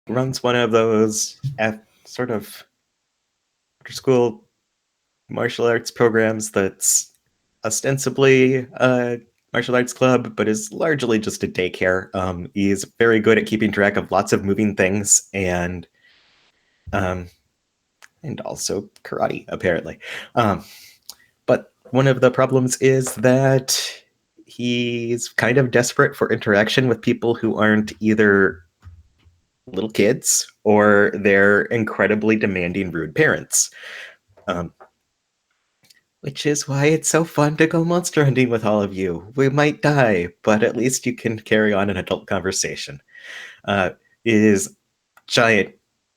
runs one of those sort of after-school martial arts programs that's ostensibly a martial arts club, but is largely just a daycare. He's very good at keeping track of lots of moving things um, and also karate, apparently. But one of the problems is that he's kind of desperate for interaction with people who aren't either little kids or they're incredibly demanding, rude parents. Um, which is why it's so fun to go monster hunting with all of you. We might die, but at least you can carry on an adult conversation. Uh, his giant,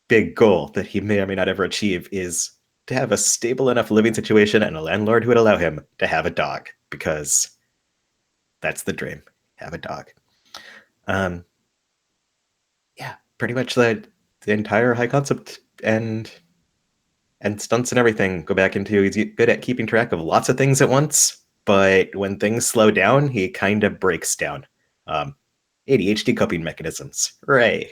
big goal that he may or may not ever achieve is to have a stable enough living situation and a landlord who would allow him to have a dog, because that's the dream. Have a dog. Um, yeah, pretty much the entire high concept and stunts and everything go back into he's good at keeping track of lots of things at once, but when things slow down, he kind of breaks down. Um, ADHD coping mechanisms. Hooray.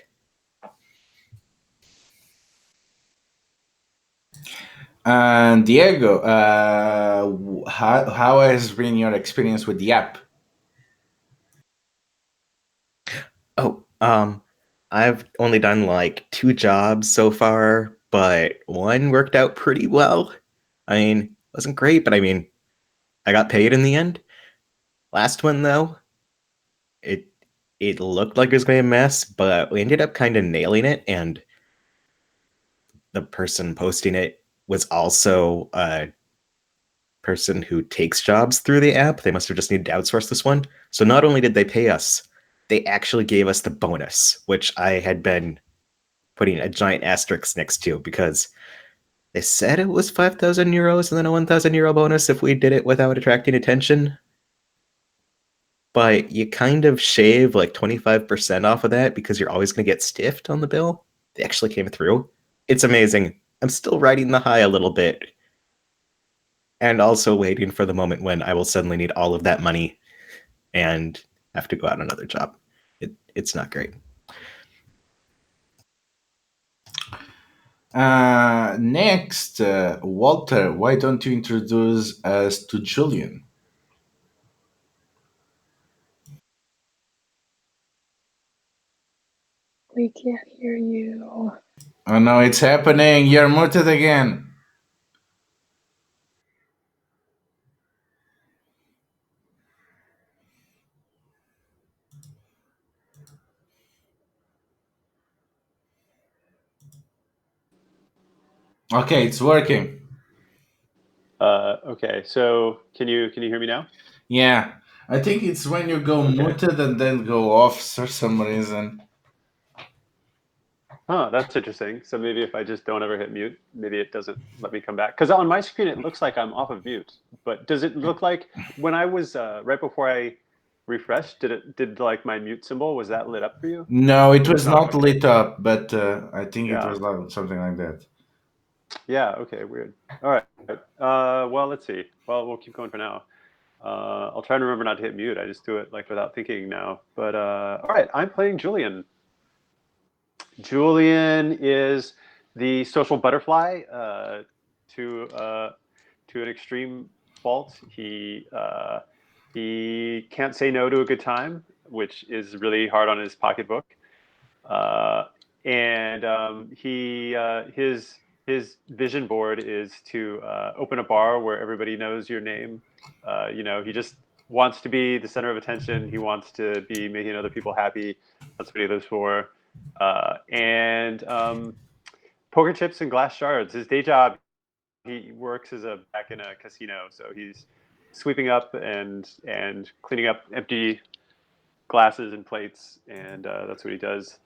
And Diego, how has been your experience with the app? Oh, I've only done like 2 jobs so far, but one worked out pretty well. I mean, it wasn't great, but I mean, I got paid in the end. Last one though, it it looked like it was going to be a mess, but we ended up kind of nailing it, and the person posting it was also a person who takes jobs through the app. They must have just needed to outsource this one. So not only did they pay us, they actually gave us the bonus, which I had been putting a giant asterisk next to because they said it was 5,000 euros and then a 1,000 euro bonus if we did it without attracting attention. But you kind of shave like 25% off of that because you're always going to get stiffed on the bill. They actually came through. It's amazing. I'm still riding the high a little bit and also waiting for the moment when I will suddenly need all of that money and have to go out on another job. It's not great. Next, Walter, why don't you introduce us to Julian? We can't hear you. Oh no, it's happening. You're muted again. Okay, it's working. Okay, so can you hear me now? Yeah, I think it's when you go Okay. muted and then go off for some reason. Huh, that's interesting. So maybe if I just don't ever hit mute, maybe it doesn't let me come back. Because on my screen it looks like I'm off of mute. But does it look like when I was right before I refreshed, did like my mute symbol, was that lit up for you? No, it It was was not. not Okay. lit up, but I think it Yeah. was something like that. Yeah. Okay. Weird. All right. Well, let's see. Well, we'll keep going for now. I'll try to remember not to hit mute. I just do it like without thinking now. But all right, I'm playing Julian. Julian is the social butterfly to an extreme fault. He can't say no to a good time, which is really hard on his pocketbook. Uh, and his vision board is to open a bar where everybody knows your name. He just wants to be the center of attention. He wants to be making other people happy. That's what he lives for. And poker chips and glass shards. His day job, he works as a back in a casino, so he's sweeping up and cleaning up empty glasses and plates, and that's what he does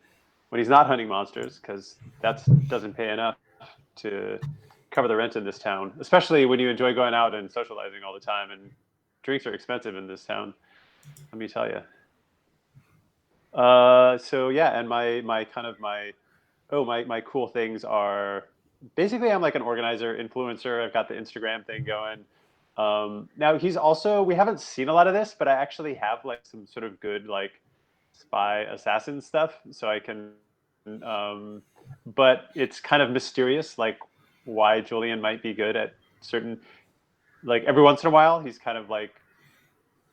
when he's not hunting monsters, because that doesn't pay enough to cover the rent in this town, especially when you enjoy going out and socializing all the time. And drinks are expensive in this town, let me tell you. So yeah, and my kind of my cool things are basically I'm like an organizer, influencer. I've got the Instagram thing going. Now he's also we haven't seen a lot of this, but I actually have like some sort of good like spy assassin stuff, so I can but it's kind of mysterious, like why Julian might be good at certain. Like every once in a while, he's kind of like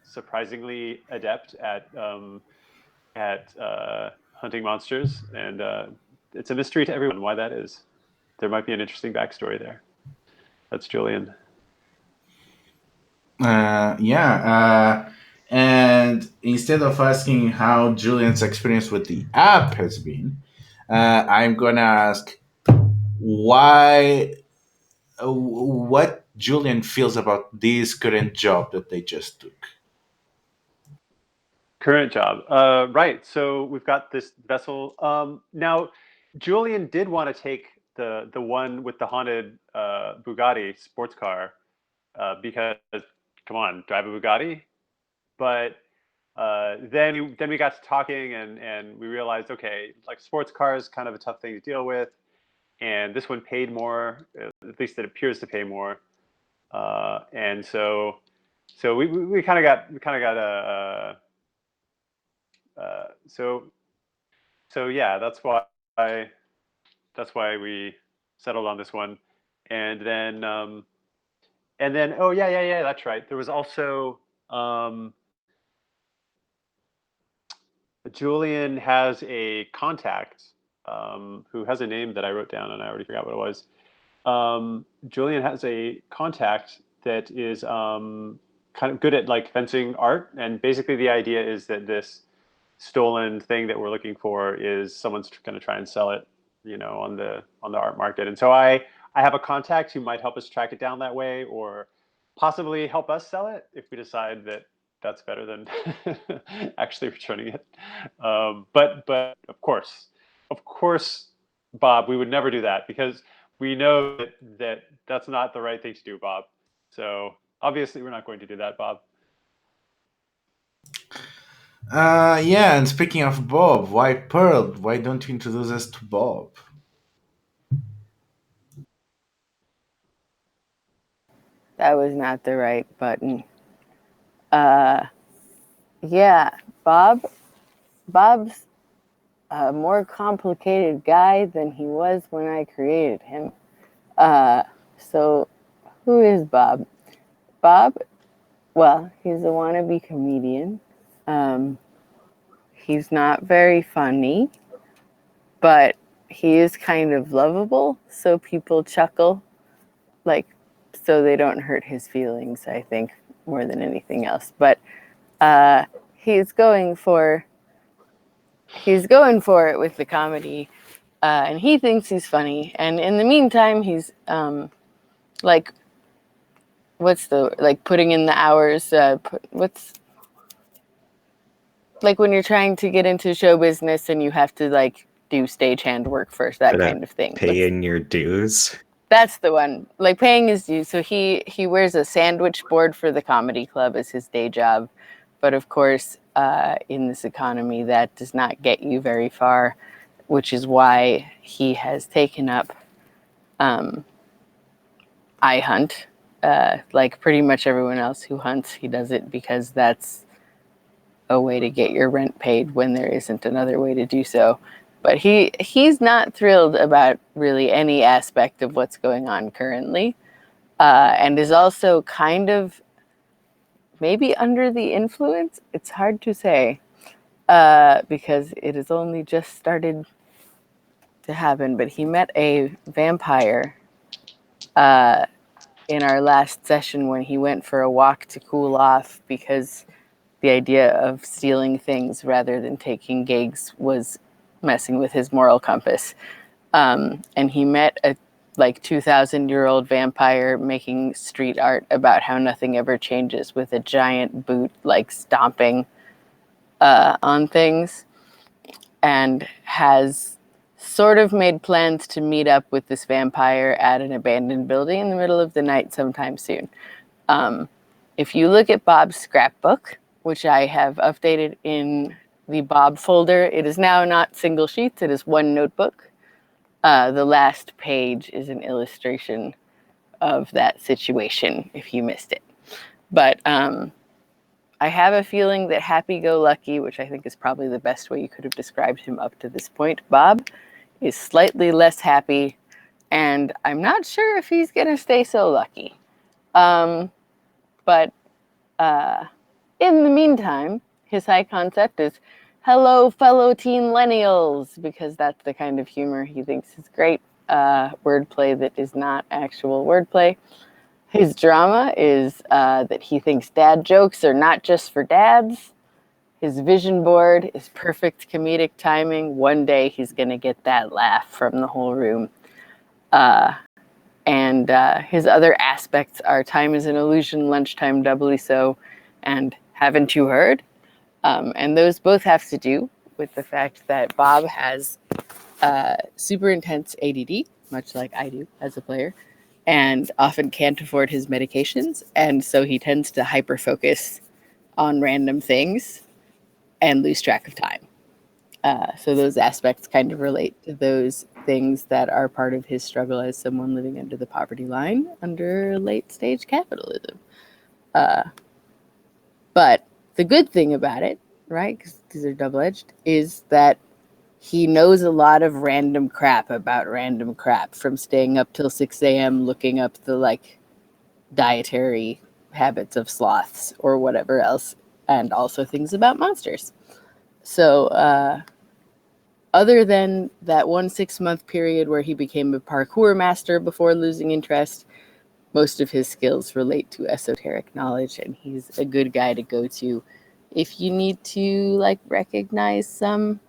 surprisingly adept at hunting monsters, and it's a mystery to everyone why that is. There might be an interesting backstory there. That's Julian. And instead of asking how Julian's experience with the app has been, I'm gonna ask what Julian feels about this current job that they just took. Current job. Right. So we've got this vessel. Now, Julian did want to take the one with the haunted Bugatti sports car because, come on, drive a Bugatti. But then we got to talking and we realized, okay, like sports car is kind of a tough thing to deal with, and this one paid more. At least it appears to pay more. And so we kind of got a. So yeah, that's why we settled on this one, and then oh yeah, that's right. There was also Julian has a contact who has a name that I wrote down and I already forgot what it was. Julian has a contact that is kind of good at like fencing art, and basically the idea is that this stolen thing that we're looking for is someone's going to try and sell it, on the art market. And so I have a contact who might help us track it down that way, or possibly help us sell it if we decide that that's better than actually returning it. But of course, Bob, we would never do that because we know that that's not the right thing to do, Bob. So obviously we're not going to do that, Bob. Yeah, and speaking of Bob, why Pearl? Why don't you introduce us to Bob? That was not the right button. Yeah, Bob's a more complicated guy than he was when I created him. So who is Bob? Bob, well, he's a wannabe comedian. He's not very funny, but he is kind of lovable, so people chuckle, like, so they don't hurt his feelings, I think, more than anything else. But he's going for it with the comedy, and he thinks he's funny. And in the meantime, he's like, putting in the hours. What's like when you're trying to get into show business and you have to like do stagehand work first, that kind of thing. Paying your dues. That's the one. Like paying his dues. So he wears a sandwich board for the comedy club as his day job. But of course, in this economy, that does not get you very far, which is why he has taken up iHunt. Like pretty much everyone else who hunts, he does it because that's a way to get your rent paid when there isn't another way to do so. But he's not thrilled about really any aspect of what's going on currently, and is also kind of maybe under the influence. It's hard to say because it has only just started to happen. But he met a vampire in our last session when he went for a walk to cool off because the idea of stealing things rather than taking gigs was messing with his moral compass. And he met a 2,000-year-old vampire making street art about how nothing ever changes with a giant boot, like stomping on things, and has sort of made plans to meet up with this vampire at an abandoned building in the middle of the night sometime soon. If you look at Bob's scrapbook, which I have updated in the Bob folder, it is now not single sheets, it is one notebook. The last page is an illustration of that situation, if you missed it. But I have a feeling that happy-go-lucky, which I think is probably the best way you could have described him up to this point, Bob is slightly less happy, and I'm not sure if he's going to stay so lucky. But in the meantime, his high concept is hello, fellow teen-lennials, because that's the kind of humor he thinks is great. Wordplay that is not actual wordplay. His drama is that he thinks dad jokes are not just for dads. His vision board is perfect comedic timing. One day he's going to get that laugh from the whole room. And his other aspects are time is an illusion, lunchtime doubly so, and haven't you heard? And those both have to do with the fact that Bob has super intense ADD, much like I do as a player, and often can't afford his medications. And so he tends to hyper-focus on random things and lose track of time. So those aspects kind of relate to those things that are part of his struggle as someone living under the poverty line under late stage capitalism. But the good thing about it, right, because these are double-edged, is that he knows a lot of random crap about random crap, from staying up till 6 a.m. looking up the dietary habits of sloths or whatever else, and also things about monsters. So other than that 1 6-month period where he became a parkour master before losing interest, most of his skills relate to esoteric knowledge, and he's a good guy to go to if you need to recognize some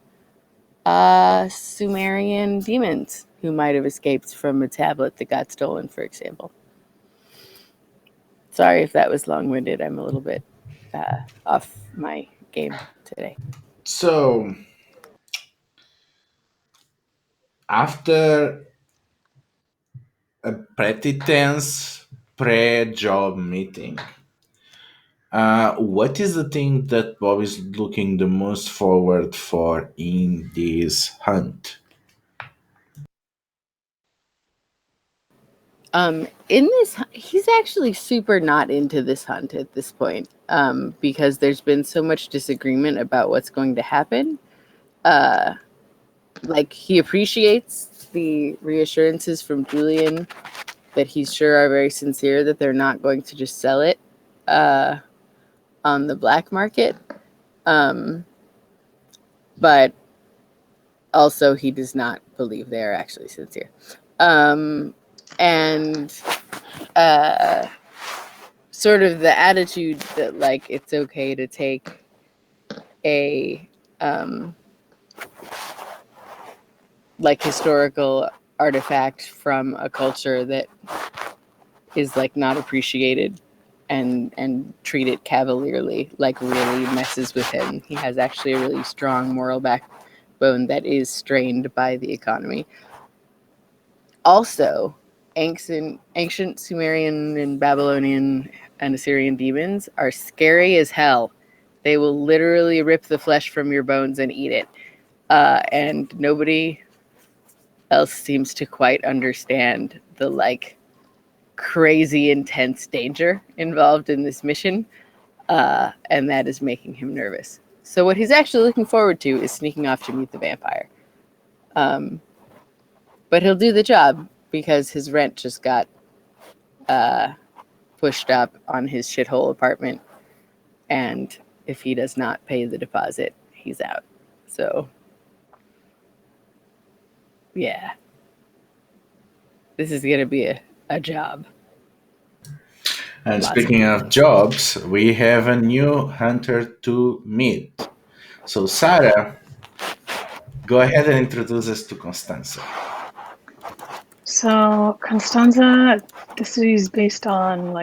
Sumerian demons who might have escaped from a tablet that got stolen, for example. Sorry if that was long-winded. I'm a little bit off my game today. So, after a pretty tense pre-job meeting, what is the thing that Bob is looking the most forward for in this hunt? He's actually super not into this hunt at this point, because there's been so much disagreement about what's going to happen. He appreciates the reassurances from Julian that he's sure are very sincere that they're not going to just sell it on the black market. But also he does not believe they are actually sincere. And sort of the attitude that it's okay to take a historical artifact from a culture that is not appreciated and treat it cavalierly really messes with him. He has actually a really strong moral backbone that is strained by the economy. Also, ancient Sumerian and Babylonian and Assyrian demons are scary as hell. They will literally rip the flesh from your bones and eat it. And nobody else seems to quite understand the crazy intense danger involved in this mission. And that is making him nervous. So what he's actually looking forward to is sneaking off to meet the vampire. But he'll do the job because his rent just got pushed up on his shithole apartment. And if he does not pay the deposit, he's out. So, yeah. This is going to be a job. And speaking of jobs, we have a new hunter to meet. So, Sarah, go ahead and introduce us to Constanza. So Constanza, the city is based on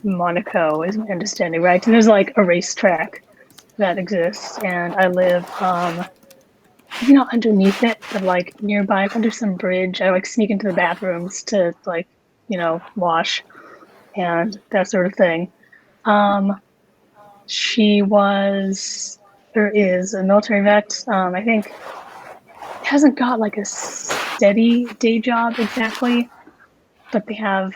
Monaco, is my understanding, right? And there's a racetrack that exists, and I live maybe not underneath it, but nearby, under some bridge. I sneak into the bathrooms to wash and that sort of thing. She was or is a military vet. I think hasn't got a steady day job exactly, but they have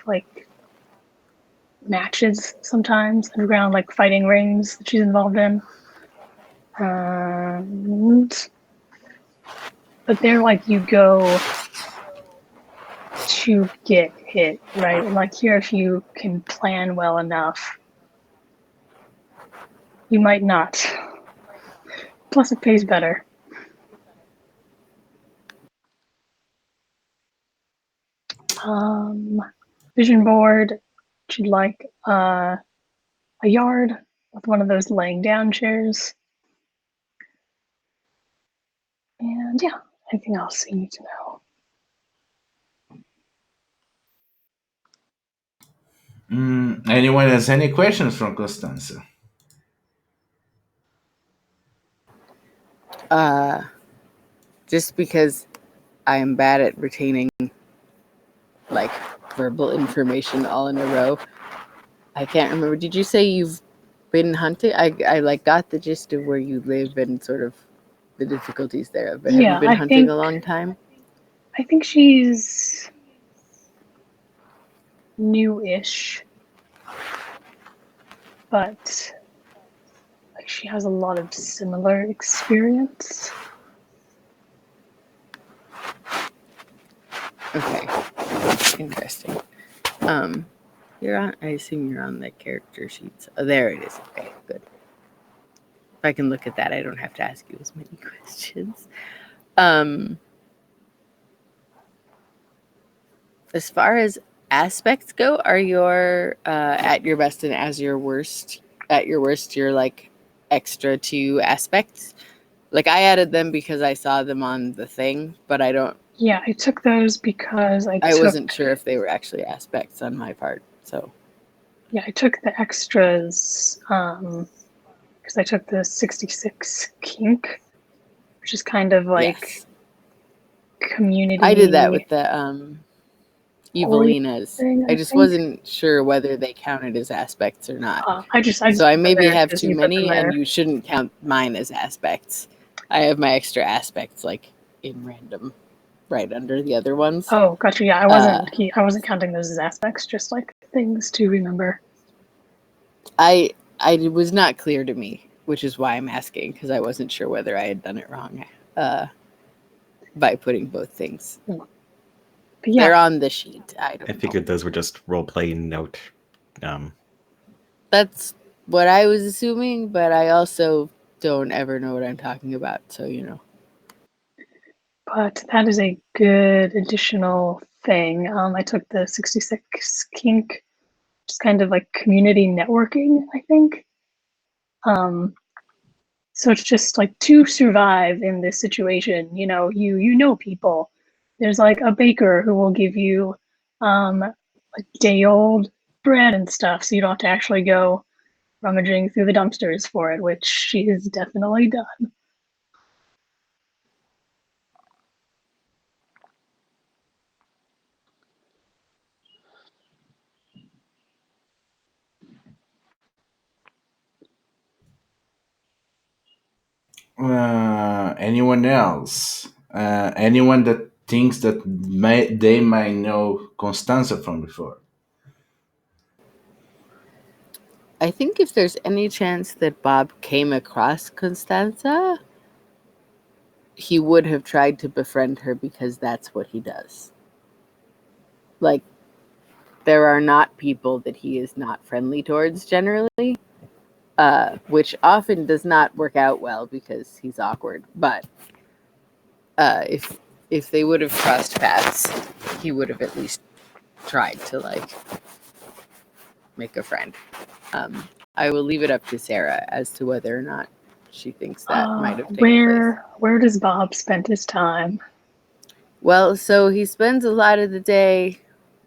matches sometimes underground, fighting rings that she's involved in. And but they're like you go to get hit, right? And like here, if you can plan well enough, you might not. Plus, it pays better. Vision board. She'd like a yard with one of those laying down chairs. And yeah, anything else you need to know? Anyone has any questions from Costanza? Just because I am bad at retaining like verbal information all in a row. I can't remember. Did you say you've been hunting? I like got the gist of where you live and sort of the difficulties there. But have Yeah, you been hunting a long time? I think she's new-ish, but like she has a lot of similar experience. Okay, interesting. You're on. I assume you're on the character sheets. Oh, there it is. Okay, good. If I can look at that, I don't have to ask you as many questions. As far as aspects go, are your at your best and as your worst? At your worst, you're like extra 2 aspects. Like I added them because I saw them on the thing, but I don't. Yeah, I took those because I wasn't sure if they were actually aspects on my part. So yeah, I took the extras because I took the 66 kink, which is kind of like yes, community. I did that with the Evelinas. I just wasn't sure whether they counted as aspects or not. So I maybe have too many, and you shouldn't count mine as aspects. I have my extra aspects like in random, right under the other ones. Oh, gotcha. Yeah, I wasn't counting those as aspects, just like things to remember. I was not clear to me, which is why I'm asking, because I wasn't sure whether I had done it wrong by putting both things. Yeah. They're on the sheet. I figured those were just role-playing note. That's what I was assuming, but I also don't ever know what I'm talking about, so you know. But that is a good additional thing. I took the 66 kink, just kind of like community networking, I think. So it's just like to survive in this situation, you know people. There's like a baker who will give you like day old bread and stuff, so you don't have to actually go rummaging through the dumpsters for it, which she has definitely done. Anyone else? Anyone that thinks that they might know Constanza from before? I think if there's any chance that Bob came across Constanza, he would have tried to befriend her because that's what he does. Like, there are not people that he is not friendly towards generally, which often does not work out well because he's awkward. But if they would have crossed paths, he would have at least tried to like make a friend. I will leave it up to Sarah as to whether or not she thinks that might have taken place. Where does Bob spend his time? Well, so he spends a lot of the day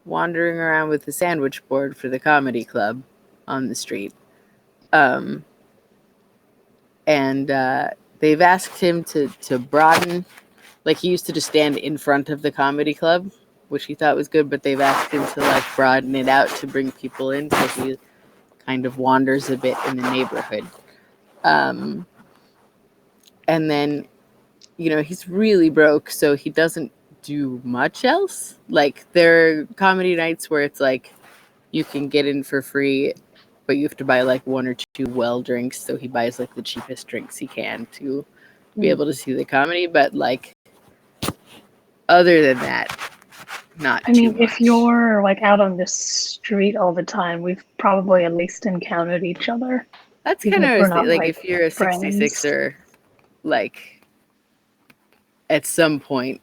wandering around with the sandwich board for the comedy club on the street. And they've asked him to broaden. Like, he used to just stand in front of the comedy club, which he thought was good, but they've asked him to like broaden it out to bring people in, so he kind of wanders a bit in the neighborhood. And then, you know, he's really broke, so he doesn't do much else. Like, there are comedy nights where it's like you can get in for free, but you have to buy like 1 or 2 well drinks, so he buys like the cheapest drinks he can to be able to see the comedy. But like other than that, not I mean, too much. if you're like out on the street all the time, we've probably at least encountered each other. That's even kind if of we're not, like like, if you're a friends. 66er, like at some point,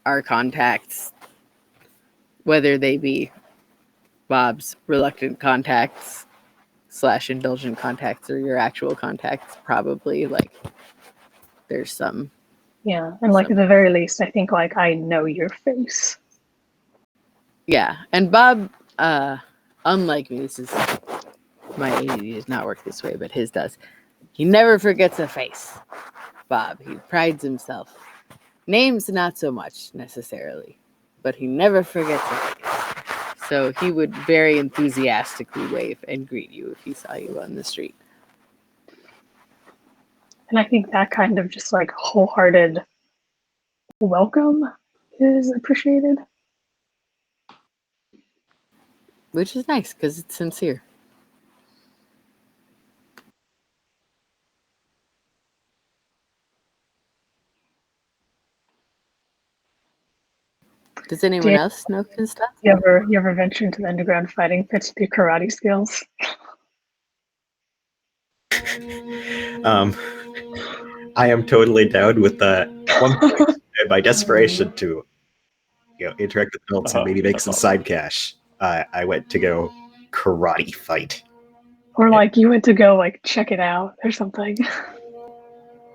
our contacts, whether they be Bob's reluctant contacts / indulgent contacts or your actual contacts, probably like there's some. Yeah, and like at the very least, I think like I know your face. Yeah, and Bob, unlike me, this is my ADD does not work this way, but his does. He never forgets a face. Bob, he prides himself. Names not so much necessarily, but he never forgets a face. So he would very enthusiastically wave and greet you if he saw you on the street. And I think that kind of just like wholehearted welcome is appreciated. Which is nice because it's sincere. Does anyone else know his stuff? You ever venture into the underground fighting pits with your karate skills? I am totally down with that. At one point, by desperation to interact with adults and maybe make some side cash, I went to go karate fight. Or like you went to go like check it out or something.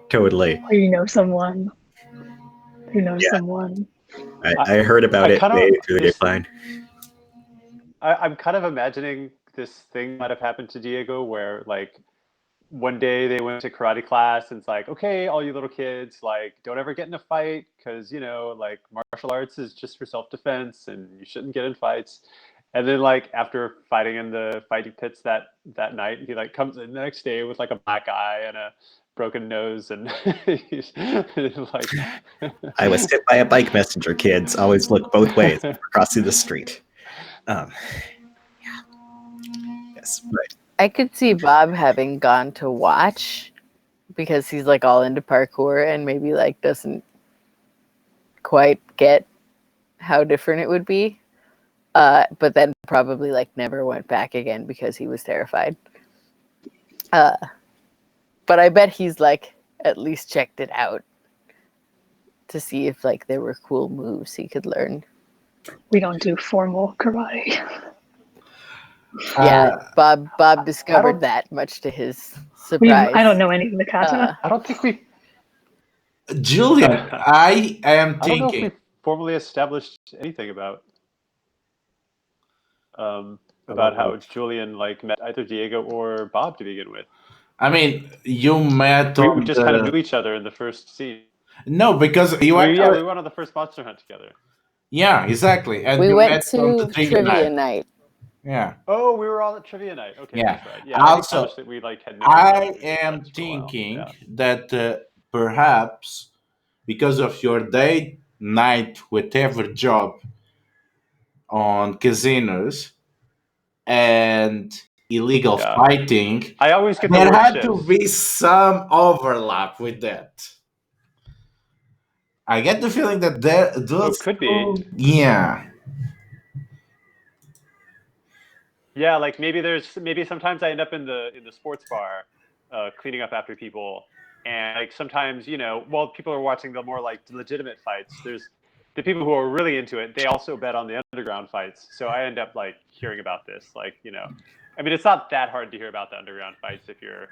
Totally. Or you know someone who knows someone. I heard about it maybe through the grapevine. I'm kind of imagining this thing might have happened to Diego where like one day they went to karate class and it's like, okay, all you little kids, like don't ever get in a fight because like martial arts is just for self-defense and you shouldn't get in fights. And then like after fighting in the fighting pits that night, he like comes in the next day with like a black eye and a broken nose and he's like I was hit by a bike messenger, kids. Always look both ways crossing the street. Yes, but I could see Bob having gone to watch because he's like all into parkour and maybe like doesn't quite get how different it would be. But then probably like never went back again because he was terrified. But I bet he's like at least checked it out to see if like there were cool moves he could learn. We don't do formal karate. Yeah, Bob discovered that much to his surprise. I don't know any of the kata. I don't think we Julian, I am I don't know if thinking. we formally established anything about how Julian like met either Diego or Bob to begin with. I mean, you met We on just kind of knew each other in the first scene. No, because you we went on the first monster hunt together. Yeah, exactly. And we you went met to on the trivia night. Yeah. Oh, we were all at trivia night. Okay, Yeah. that's right. Yeah. Also, that we like had I am thinking that perhaps because of your day night whatever job on casinos and illegal fighting, I always get there the had shifts. to be some overlap with that. I get the feeling that those could be. Yeah. Yeah, like maybe sometimes I end up in the sports bar, cleaning up after people, and like sometimes while people are watching the more like legitimate fights, there's the people who are really into it. They also bet on the underground fights, so I end up like hearing about this. Like I mean, it's not that hard to hear about the underground fights if you're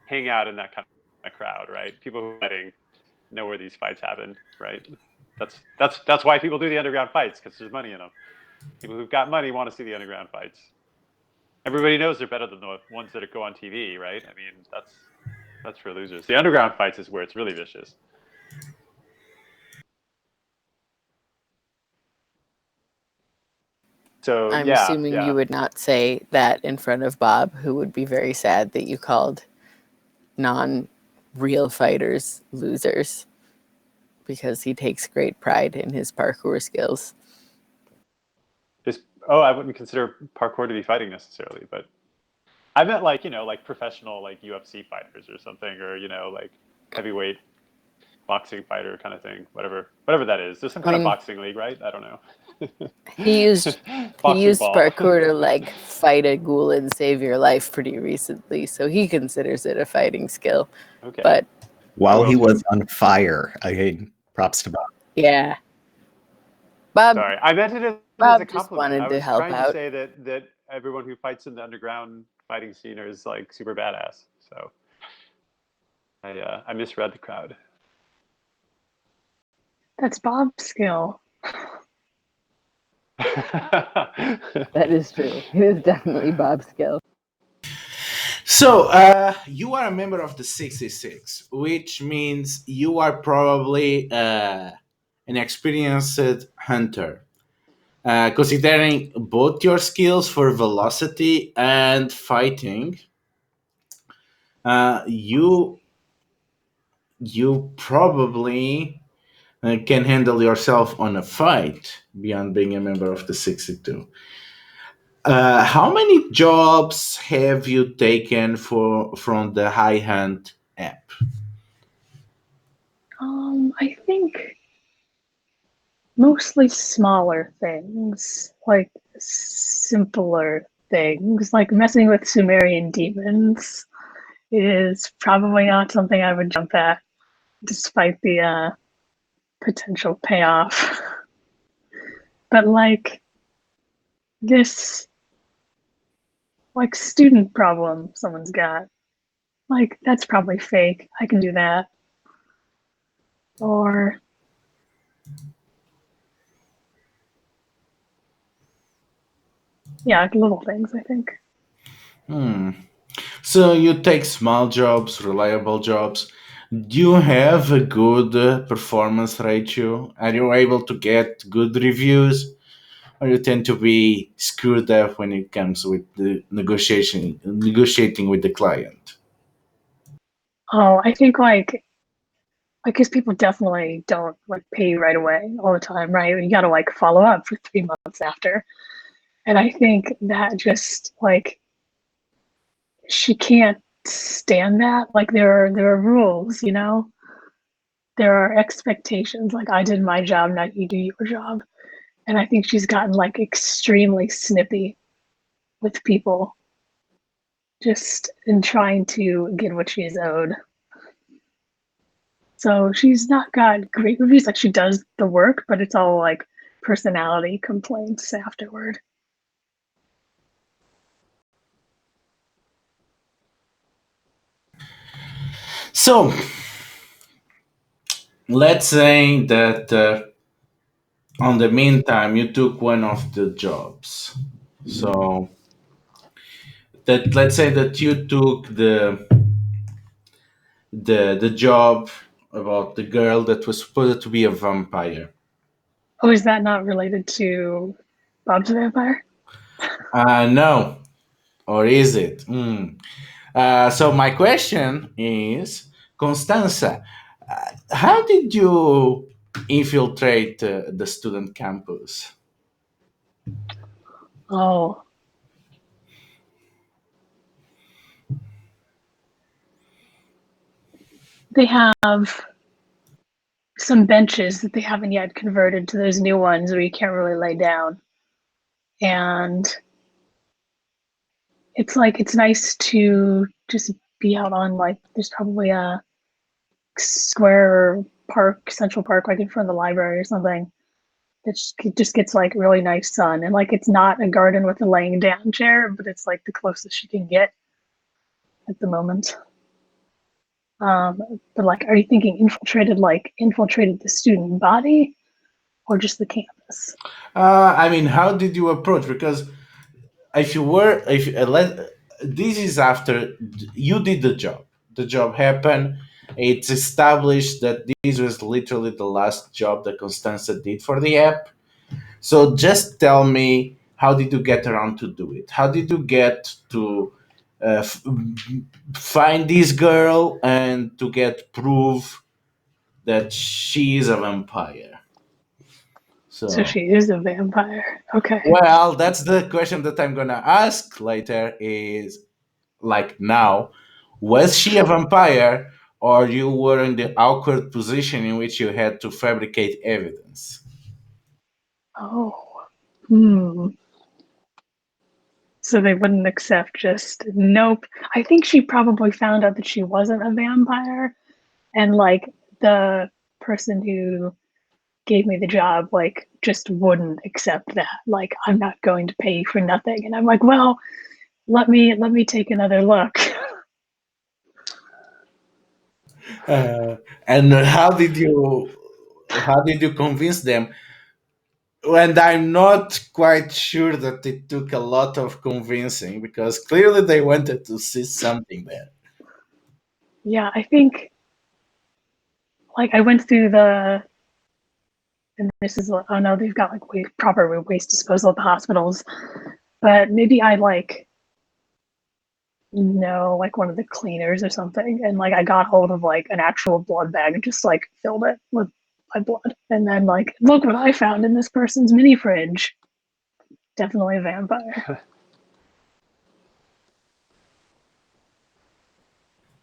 hang out in that kind of crowd, right? People who are betting know where these fights happen, right? That's why people do the underground fights, because there's money in them. People who've got money want to see the underground fights. Everybody knows they're better than the ones that go on TV, right? I mean, that's for losers. The underground fights is where it's really vicious. So I'm assuming you would not say that in front of Bob, who would be very sad that you called non-real fighters losers, because he takes great pride in his parkour skills. I wouldn't consider parkour to be fighting necessarily, but I meant like like professional like UFC fighters or something, or like heavyweight boxing fighter kind of thing, whatever that is. There's some kind of boxing league, right? I don't know. He used parkour to like fight a ghoul and save your life pretty recently, so he considers it a fighting skill. Okay. But while he was on fire, props to Bob. Yeah, Bob. Sorry, I meant it as Bob a just compliment. wanted I to was help trying out. to say that everyone who fights in the underground fighting scene is like super badass. So I misread the crowd. That's Bob's skill. That is true. It is definitely Bob's skill. So, you are a member of the 66, which means you are probably an experienced hunter. Considering both your skills for velocity and fighting, you probably can handle yourself on a fight beyond being a member of the 62. How many jobs have you taken from the iHunt app? I think mostly smaller things, like simpler things, like messing with Sumerian demons is probably not something I would jump at, despite the potential payoff. But like this, like student problem someone's got, like that's probably fake. I can do that. Or yeah, like little things, I think. So you take small jobs, reliable jobs. Do you have a good performance ratio? Are you able to get good reviews? Or you tend to be screwed up when it comes with the negotiating with the client? Oh, I think like because people definitely don't like pay you right away all the time, right? You got to like follow up for 3 months after. And I think that just like she can't stand that. Like there are rules, you know? There are expectations. Like I did my job, now you do your job. And I think she's gotten like extremely snippy with people just in trying to get what she's owed. So she's not got great reviews. Like she does the work, but it's all like personality complaints afterward. So let's say that on the meantime you took one of the jobs. So that let's say that you took the job about the girl that was supposed to be a vampire. Oh, is that not related to Bob's Vampire? No, or is it? So my question is, Constanza, how did you infiltrate the student campus? Oh, they have some benches that they haven't yet converted to those new ones where you can't really lay down. And it's like it's nice to just be out on like there's probably a square park, Central Park, like in front of the library or something. It just gets like really nice sun, and like it's not a garden with a laying down chair, but it's like the closest you can get at the moment. But like, are you thinking infiltrated the student body or just the campus? I mean, how did you approach? Because if this is after you did the job happened. It's established that this was literally the last job that Constanza did for the app. So just tell me, how did you get around to do it? How did you get to find this girl and to get proof that she is a vampire? So she is a vampire. Okay. Well, that's the question that I'm gonna ask later. Is like now, was she a vampire or you were in the awkward position in which you had to fabricate evidence? Oh. Hmm. So they wouldn't accept just nope. I think she probably found out that she wasn't a vampire, and like the person who gave me the job like just wouldn't accept that. Like, I'm not going to pay you for nothing. And I'm like, well, let me take another look. And how did you convince them? And I'm not quite sure that it took a lot of convincing because clearly they wanted to see something there. Yeah, I think like I went through the and this is oh no, they've got like proper waste disposal at the hospitals. But maybe I like know like one of the cleaners or something, and like I got hold of like an actual blood bag and just like filled it with my blood, and then like look what I found in this person's mini fridge. Definitely a vampire.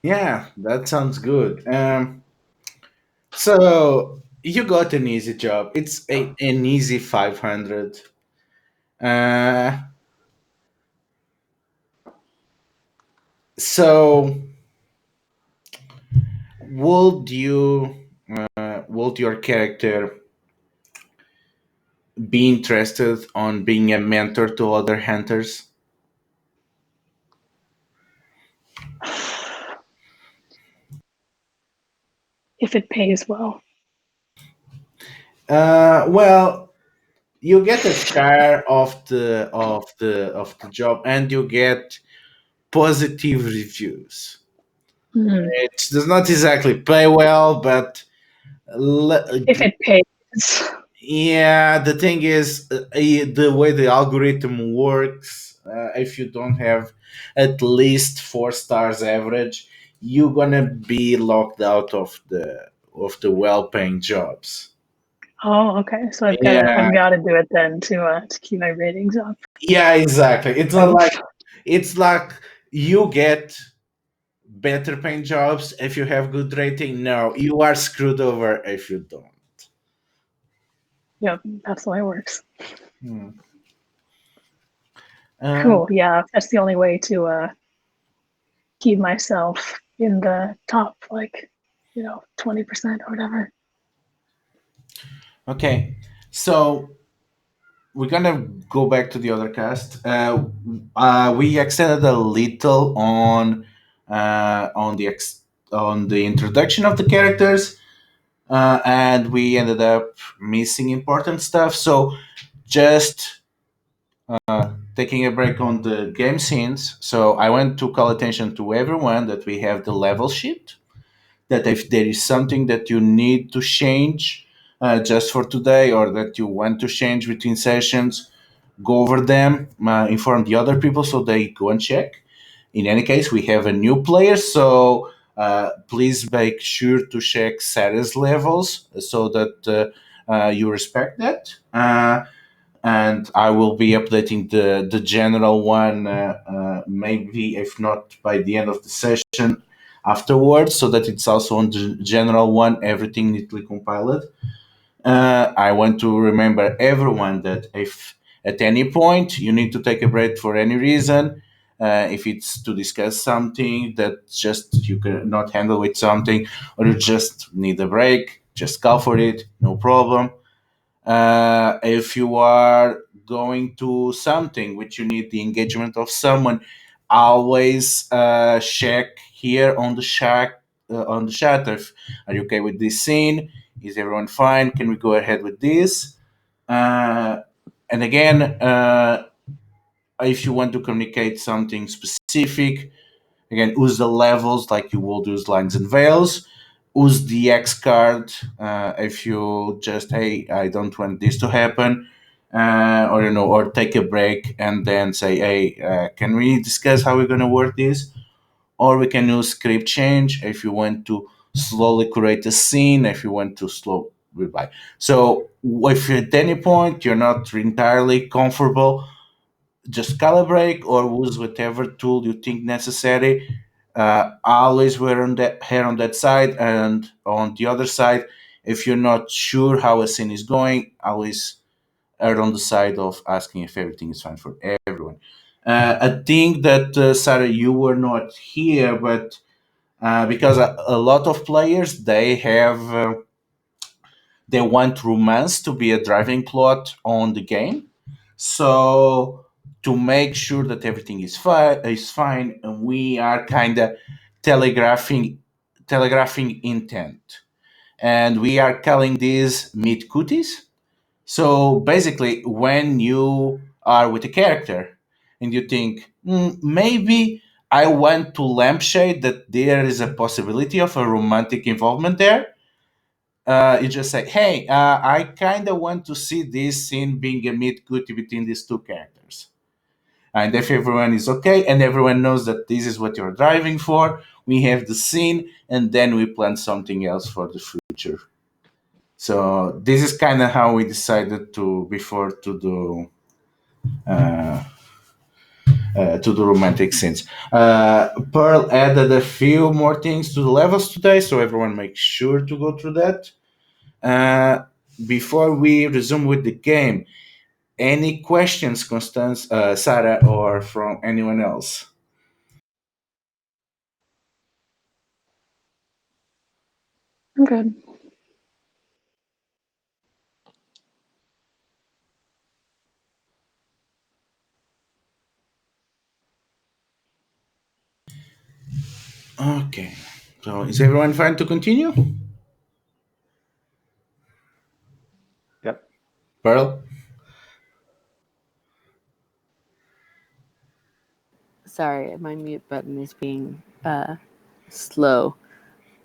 Yeah, that sounds good. So you got an easy job. It's an easy 500. Uh, so would your character be interested on being a mentor to other hunters? If it pays well. Well, you get a share of the job, and you get positive reviews. Hmm. It does not exactly pay well, but If it pays. yeah, the thing is, the way the algorithm works, if you don't have at least 4 stars average, you're gonna be locked out of the well-paying jobs. Oh, okay. So Yeah, I've gotta do it then to keep my ratings up. yeah, exactly. It's not Oof. like it's like you get better paying jobs if you have good rating. No, you are screwed over if you don't. Yep, that's the way it works. Hmm. Um, Cool. Yeah, that's the only way to keep myself in the top, like, 20% or whatever. okay, so we're gonna go back to the other cast. We extended a little on the introduction of the characters, and we ended up missing important stuff. So just taking a break on the game scenes. So I want to call attention to everyone that we have the level sheet. That if there is something that you need to change just for today, or that you want to change between sessions, go over them, inform the other people so they go and check. In any case, we have a new player, so please make sure to check Sarah's levels so that you respect that. And I will be updating the general one, maybe if not by the end of the session, afterwards, so that it's also on the general one, everything neatly compiled. I want to remember everyone that if at any point you need to take a break for any reason, if it's to discuss something that just you cannot handle with something, or you just need a break, just call for it, no problem. If you are going to something which you need the engagement of someone, always check here on the chat if are you okay with this scene, is everyone fine, can we go ahead with this. And again, if you want to communicate something specific, again, use the levels like you would use lines and veils. Use the X card if you just, hey, I don't want this to happen, or take a break and then say, hey, can we discuss how we're gonna work this? Or we can use script change if you want to slowly create a scene, if you want to slow goodbye. So if at any point you're not entirely comfortable, just calibrate or use whatever tool you think necessary. always wear on that hair on that side, and on the other side, if you're not sure how a scene is going, always err on the side of asking if everything is fine for everyone. I think that Sarah, you were not here, but because a lot of players they want romance to be a driving plot on the game. So to make sure that everything is fine, we are kind of telegraphing intent, and we are calling these meet cooties. So basically, when you are with a character and you think, maybe I want to lampshade that there is a possibility of a romantic involvement there, you just say, hey, I kind of want to see this scene being a meet cute between these two characters. And if everyone is okay and everyone knows that this is what you're driving for, we have the scene and then we plan something else for the future. So this is kind of how we decided uh, to do romantic scenes. Pearl added a few more things to the levels today, so everyone make sure to go through that. Uh, Before we resume with the game, any questions, Constance, Sarah, or from anyone else? I'm good. Okay. So is everyone fine to continue? Yep. Pearl? Sorry, my mute button is being slow.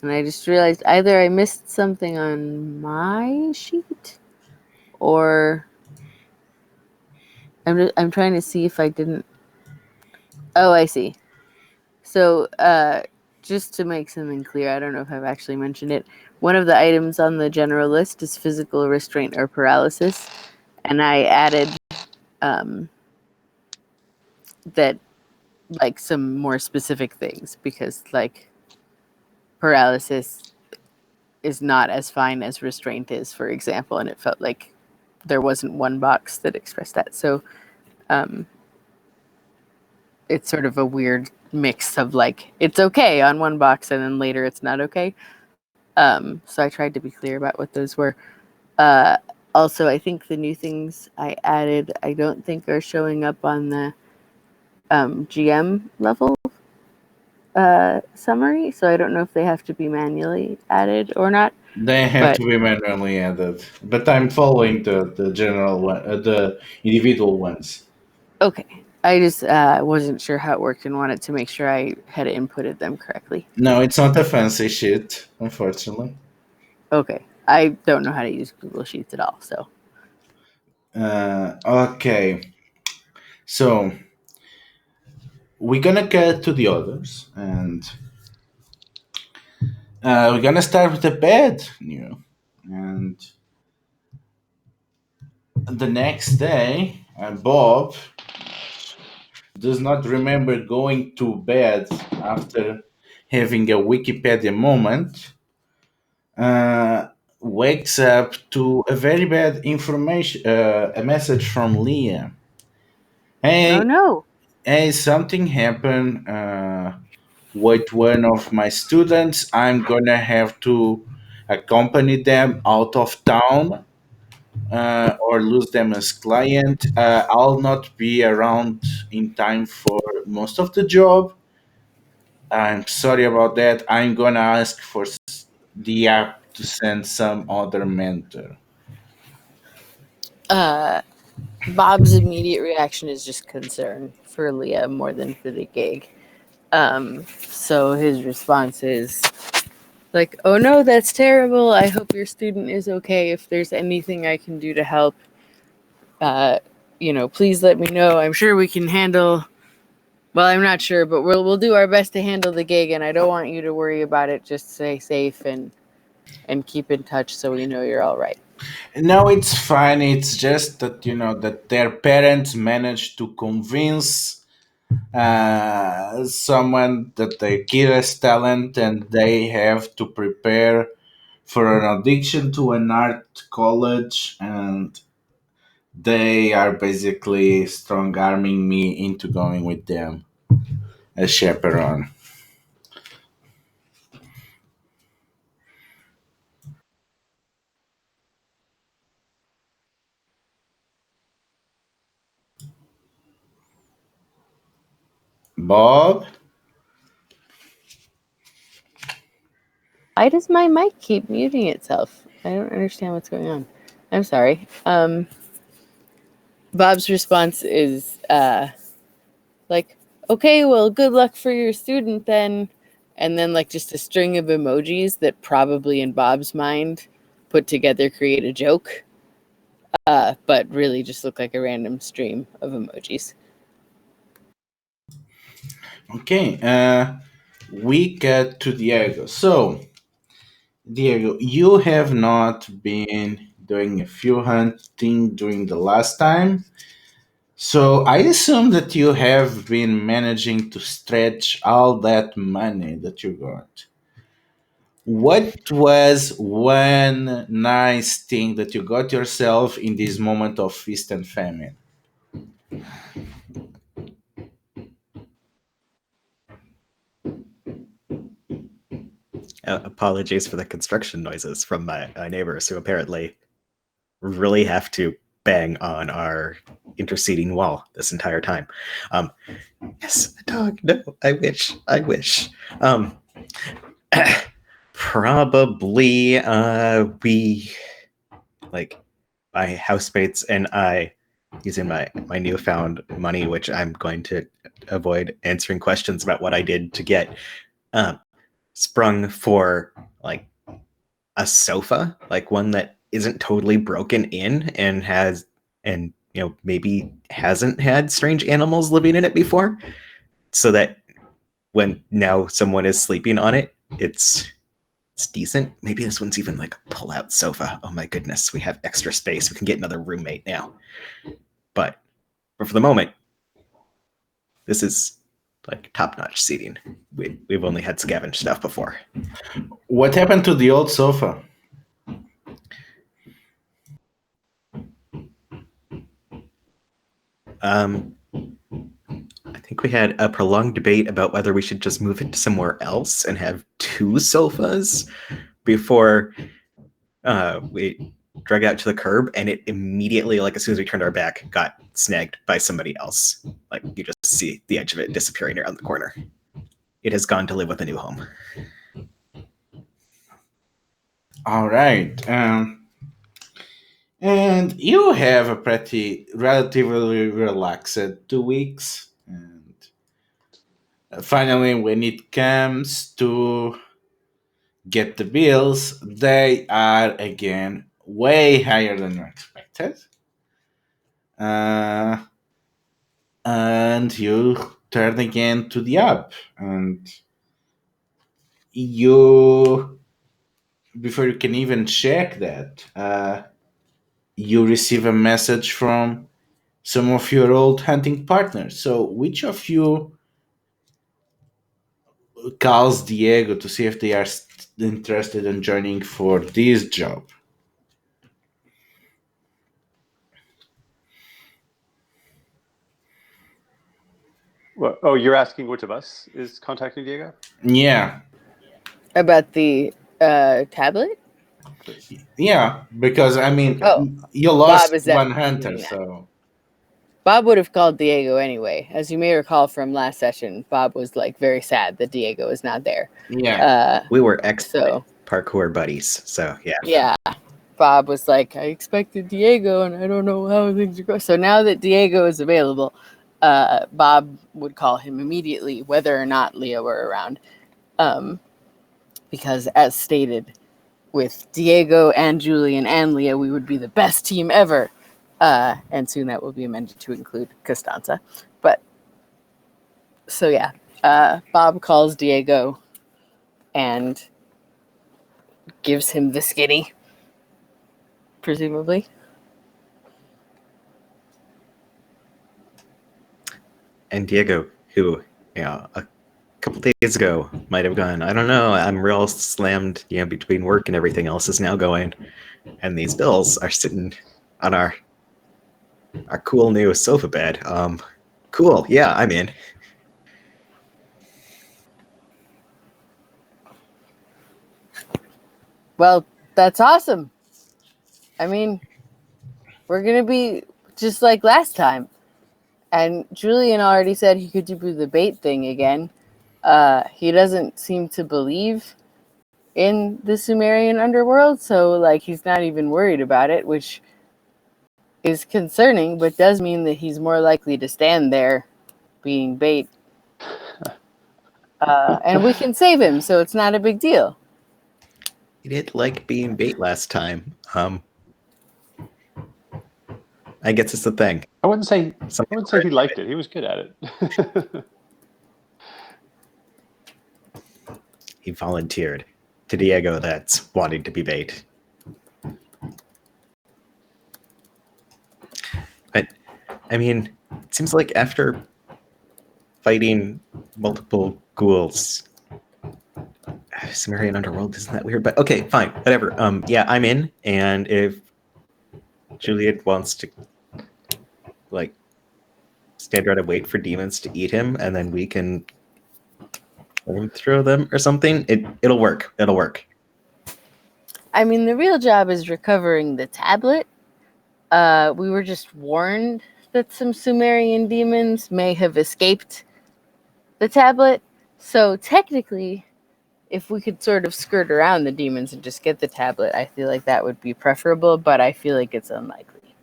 And I just realized either I missed something on my sheet or I'm trying to see if I didn't. Oh, I see. So, just to make something clear, I don't know if I've actually mentioned it. One of the items on the general list is physical restraint or paralysis, and I added that like some more specific things because like paralysis is not as fine as restraint is, for example, and it felt like there wasn't one box that expressed that. So it's sort of a weird mix of like it's okay on one box and then later it's not okay. So I tried to be clear about what those were. Also, I think the new things I added, I don't think are showing up on the GM level summary. So I don't know if they have to be manually added or not. They have But to be manually added, but I'm following the general one, the individual ones. okay, I just wasn't sure how it worked and wanted to make sure I had inputted them correctly. No, it's not a fancy sheet, unfortunately. Okay, I don't know how to use Google Sheets at all, so. Okay, so we're gonna get to the others, and we're gonna start with the bad news. And the next day, Bob does not remember going to bed after having a Wikipedia moment. Uh, Wakes up to a very bad information, a message from Leah. Oh Hey, no. hey, something happened with one of my students. I'm gonna have to accompany them out of town or lose them as client. I'll not be around in time for most of the job. I'm sorry about that. I'm gonna ask for the app to send some other mentor. Bob's immediate reaction is just concern for Leah more than for the gig. So his response is like, "Oh no, that's terrible. I hope your student is okay. If there's anything I can do to help, please let me know. I'm sure we can handle. Well, I'm not sure, but we'll do our best to handle the gig, and I don't want you to worry about it. Just stay safe and keep in touch so we know you're all right." No, it's fine. It's just that that their parents managed to convince someone that the kid has talent and they have to prepare for an audition to an art college, and they are basically strong arming me into going with them as chaperone. Bob? Why does my mic keep muting itself? I don't understand what's going on. I'm sorry. Bob's response is like, okay, well, good luck for your student then. And then, like, just a string of emojis that probably in Bob's mind put together create a joke, but really just look like a random stream of emojis. Okay, we get to Diego. So, Diego, you have not been doing a few hunting during the last time. So I assume that you have been managing to stretch all that money that you got. What was one nice thing that you got yourself in this moment of feast and famine? Apologies for the construction noises from my neighbors who apparently really have to bang on our interceding wall this entire time. Yes, a dog. No, I wish. I wish. Probably we like my housemates and I using my newfound money, which I'm going to avoid answering questions about what I did to get, sprung for like a sofa, like one that isn't totally broken in and has and maybe hasn't had strange animals living in it before, so that when now someone is sleeping on it, it's decent. Maybe this one's even like a pull-out sofa. Oh my goodness, we have extra space. We can get another roommate now. But for the moment, this is like top-notch seating. We've only had scavenged stuff before. What happened to the old sofa? I think we had a prolonged debate about whether we should just move it to somewhere else and have two sofas before we drug it out to the curb, and it immediately, like as soon as we turned our back, got snagged by somebody else. Like you just see the edge of it disappearing around the corner. It has gone to live with a new home. All right. And you have a pretty relatively relaxed 2 weeks. And finally, when it comes to get the bills, they are again way higher than you expected. And you turn again to the app, and you, before you can even check that, you receive a message from some of your old hunting partners. So, which of you calls Diego to see if they are interested in joining for this job? Well, oh, you're asking which of us is contacting Diego? Yeah, About the tablet? yeah, because I mean, Oh, you lost Bob is one definitely hunter, doing that. so Bob would have called Diego anyway. As you may recall from last session, Bob was like very sad that Diego was not there. yeah. We were excellent parkour buddies, so yeah. Yeah. Bob was like, I expected Diego and I don't know how things are going. So now that Diego is available, Bob would call him immediately, whether or not Leah were around. Because as stated, with Diego and Julian and Leah, we would be the best team ever. And soon that will be amended to include Costanza. But so yeah, Bob calls Diego and gives him the skinny, presumably. And Diego who, a couple days ago might have gone, I don't know, I'm real slammed, between work and everything else is now going, and these bills are sitting on our cool new sofa bed. Cool, yeah, I'm in. Well, that's awesome. I mean, we're going to be just like last time. And Julian already said he could do the bait thing again. He doesn't seem to believe in the Sumerian underworld, so like he's not even worried about it, which is concerning, but does mean that he's more likely to stand there being bait. And we can save him, so it's not a big deal. He did like being bait last time. I guess it's the thing. I wouldn't say he liked it. He was good at it. He volunteered to Diego that's wanting to be bait. But, I mean, it seems like after fighting multiple ghouls, Sumerian underworld, isn't that weird? But okay, fine, whatever. Yeah, I'm in, and if Juliet wants to, like, stand around and wait for demons to eat him, and then we can throw them or something, it'll work. It'll work. I mean, the real job is recovering the tablet. We were just warned that some Sumerian demons may have escaped the tablet. So technically, if we could sort of skirt around the demons and just get the tablet, I feel like that would be preferable, but I feel like it's unlikely.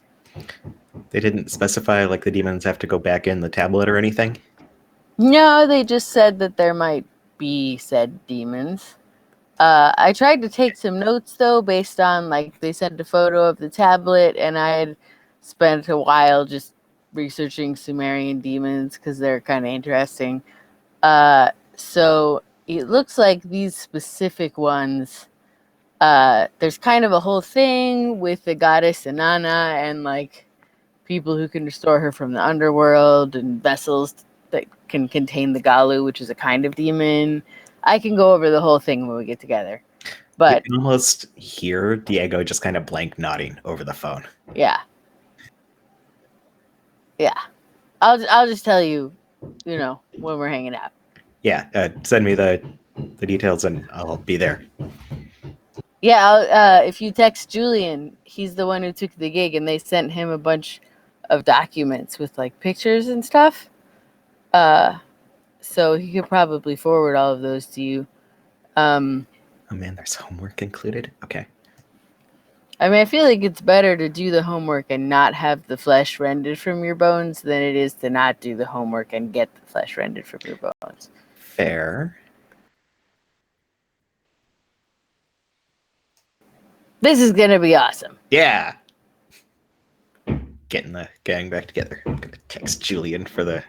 They didn't specify, like, the demons have to go back in the tablet or anything? No, they just said that there might be said demons. I tried to take some notes, though, based on, like, they sent a photo of the tablet, and I had spent a while just researching Sumerian demons because they're kind of interesting. So it looks like these specific ones, there's kind of a whole thing with the goddess Inanna and, like, people who can restore her from the underworld and vessels that can contain the Galu, which is a kind of demon. I can go over the whole thing when we get together. But you can almost hear Diego just kind of blank nodding over the phone. Yeah. I'll just tell you, when we're hanging out. Yeah, send me the details and I'll be there. Yeah, if you text Julian, he's the one who took the gig, and they sent him a bunch of documents with like pictures and stuff. So he could probably forward all of those to you. Oh man, there's homework included? Okay. I mean, I feel like it's better to do the homework and not have the flesh rendered from your bones than it is to not do the homework and get the flesh rendered from your bones. Fair. This is going to be awesome. Yeah. Getting the gang back together. I'm going to text Julian for the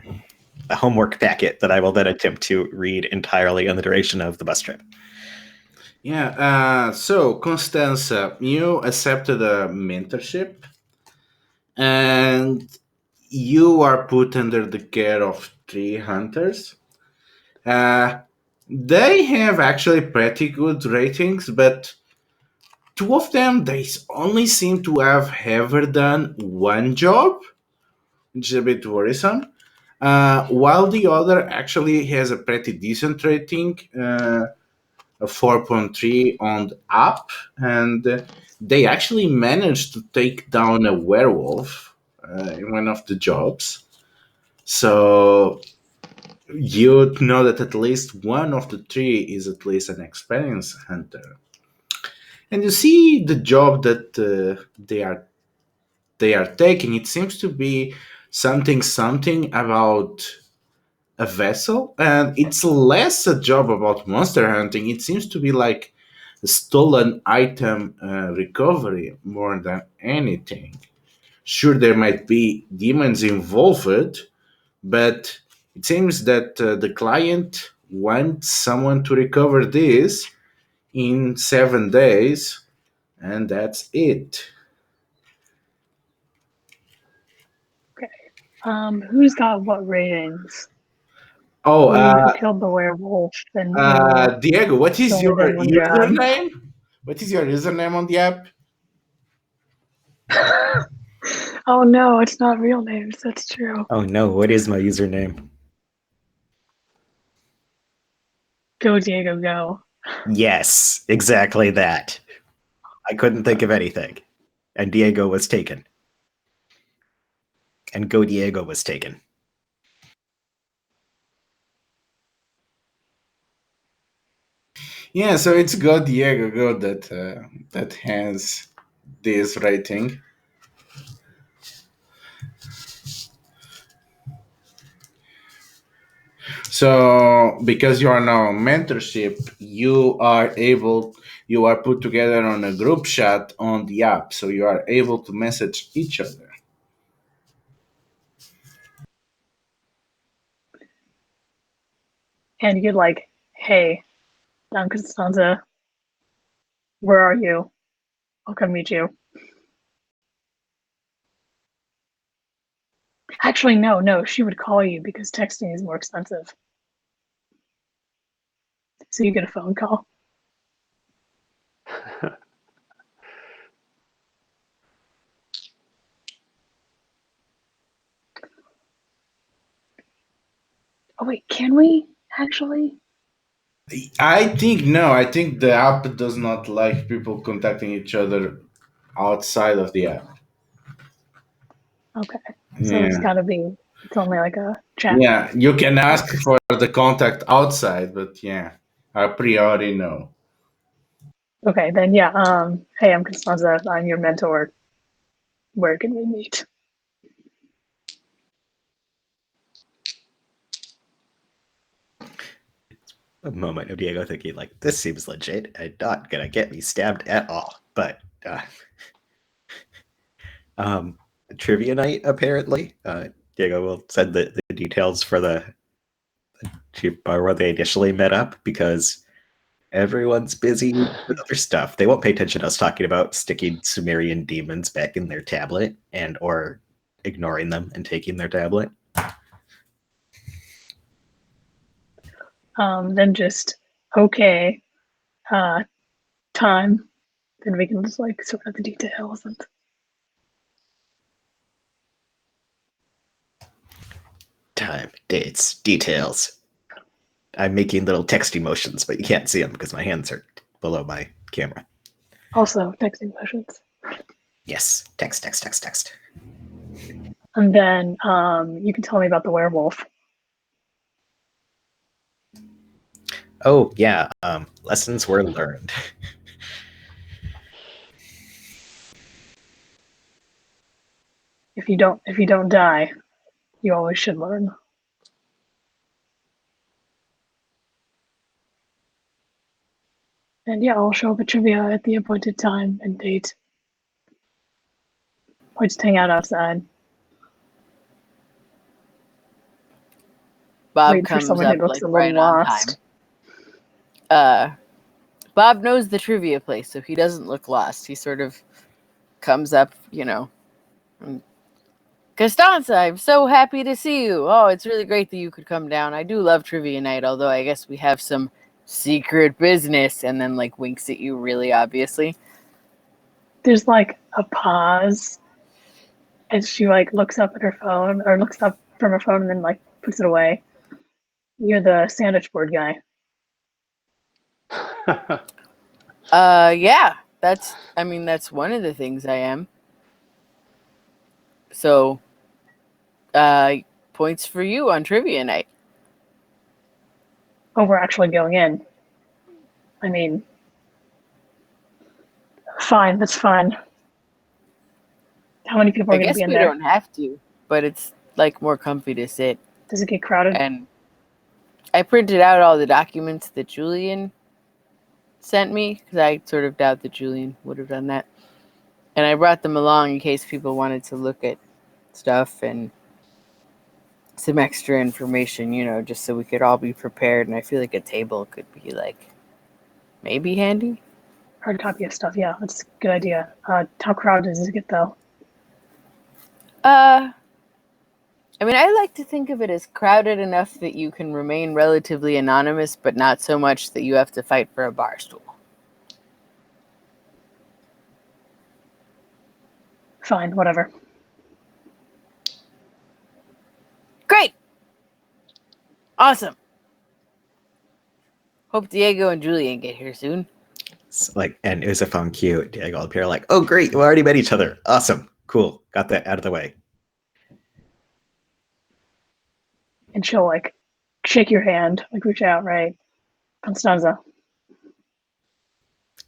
homework packet that I will then attempt to read entirely on the duration of the bus trip. Yeah, so Constanza, you accepted a mentorship and you are put under the care of 3 hunters. They have actually pretty good ratings, but 2 of them, they only seem to have ever done one job, which is a bit worrisome. While the other actually has a pretty decent rating, a 4.3 on the app, and they actually managed to take down a werewolf in one of the jobs. So you know that at least one of the 3 is at least an experienced hunter. And you see the job that they are taking. It seems to be something about a vessel, and it's less a job about monster hunting. It seems to be like a stolen item recovery more than anything. Sure, there might be demons involved, but it seems that the client wants someone to recover this in 7 days, and that's it. Okay. Who's got what ratings? Oh, who killed the werewolf and who Diego, what is still your did one job. username? What is your username on the app? Oh no, it's not real names. That's true. Oh no, what is my username? Go Diego, go. Yes, exactly that. I couldn't think of anything. And Diego was taken. And Go Diego was taken. Yeah, so it's Go Diego Go that has this rating. So because you are now mentorship, you are put together on a group chat on the app, so you are able to message each other. And you're like, hey, Don Costanza, where are you? I'll come meet you. Actually, no, she would call you because texting is more expensive. So you get a phone call. Oh wait, can we actually? I think no. I think the app does not like people contacting each other outside of the app. Okay. So it's Yeah. gotta be, it's only like a chat. Yeah, you can ask for the contact outside, but yeah, a priori no. Okay, then yeah, hey, I'm Costanza, I'm your mentor. Where can we meet? A moment of Diego thinking, like, this seems legit and not gonna get me stabbed at all. But um trivia night, apparently. Diego will send the details for the bar where they initially met up because everyone's busy with other stuff. They won't pay attention to us talking about sticking Sumerian demons back in their tablet and or ignoring them and taking their tablet. Then just okay, time. Then we can just like sort out the details and Time, dates, details. I'm making little text emotions, but you can't see them because my hands are below my camera. also texting motions. Yes, text, text, text, text. And then you can tell me about the werewolf. Oh yeah, lessons were learned. If you don't die, you always should learn. And yeah, I'll show up at trivia at the appointed time and date. Or just hang out outside. Bob Wait for comes someone who up looks like a little right on time. lost. Bob knows the trivia place, so he doesn't look lost. He sort of comes up, Costanza, I'm so happy to see you. Oh, it's really great that you could come down. I do love trivia night, although I guess we have some secret business, and then like winks at you really obviously. There's like a pause as she like looks up at her phone or looks up from her phone and then like puts it away. You're the sandwich board guy. Yeah, that's one of the things I am. So, points for you on trivia night. Oh, we're actually going in. I mean, fine, that's fine. How many people are I going to guess be in we there? don't have to, but it's like more comfy to sit. Does it get crowded? And I printed out all the documents that Julian sent me because I sort of doubt that Julian would have done that. And I brought them along in case people wanted to look at stuff and some extra information, just so we could all be prepared. And I feel like a table could be like maybe handy. Hard copy of stuff, yeah, that's a good idea. How crowded does it get though? I mean, I like to think of it as crowded enough that you can remain relatively anonymous, but not so much that you have to fight for a bar stool. Fine, whatever. Great! Awesome! Hope Diego and Julian get here soon. It's like, and Uzif on cue, Diego will appear like, oh great, we already met each other. Awesome. Cool. Got that out of the way. And she'll like shake your hand, like reach out, right? Constanza.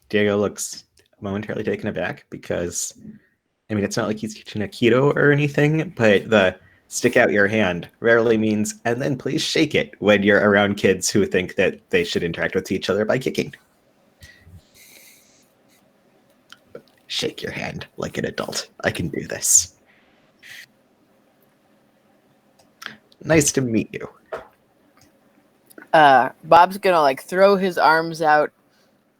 Diego looks momentarily taken aback because, I mean, it's not like he's teaching Aikido or anything, but the stick out your hand rarely means, and then please shake it when you're around kids who think that they should interact with each other by kicking. Shake your hand like an adult. I can do this. Nice to meet you. Bob's gonna like throw his arms out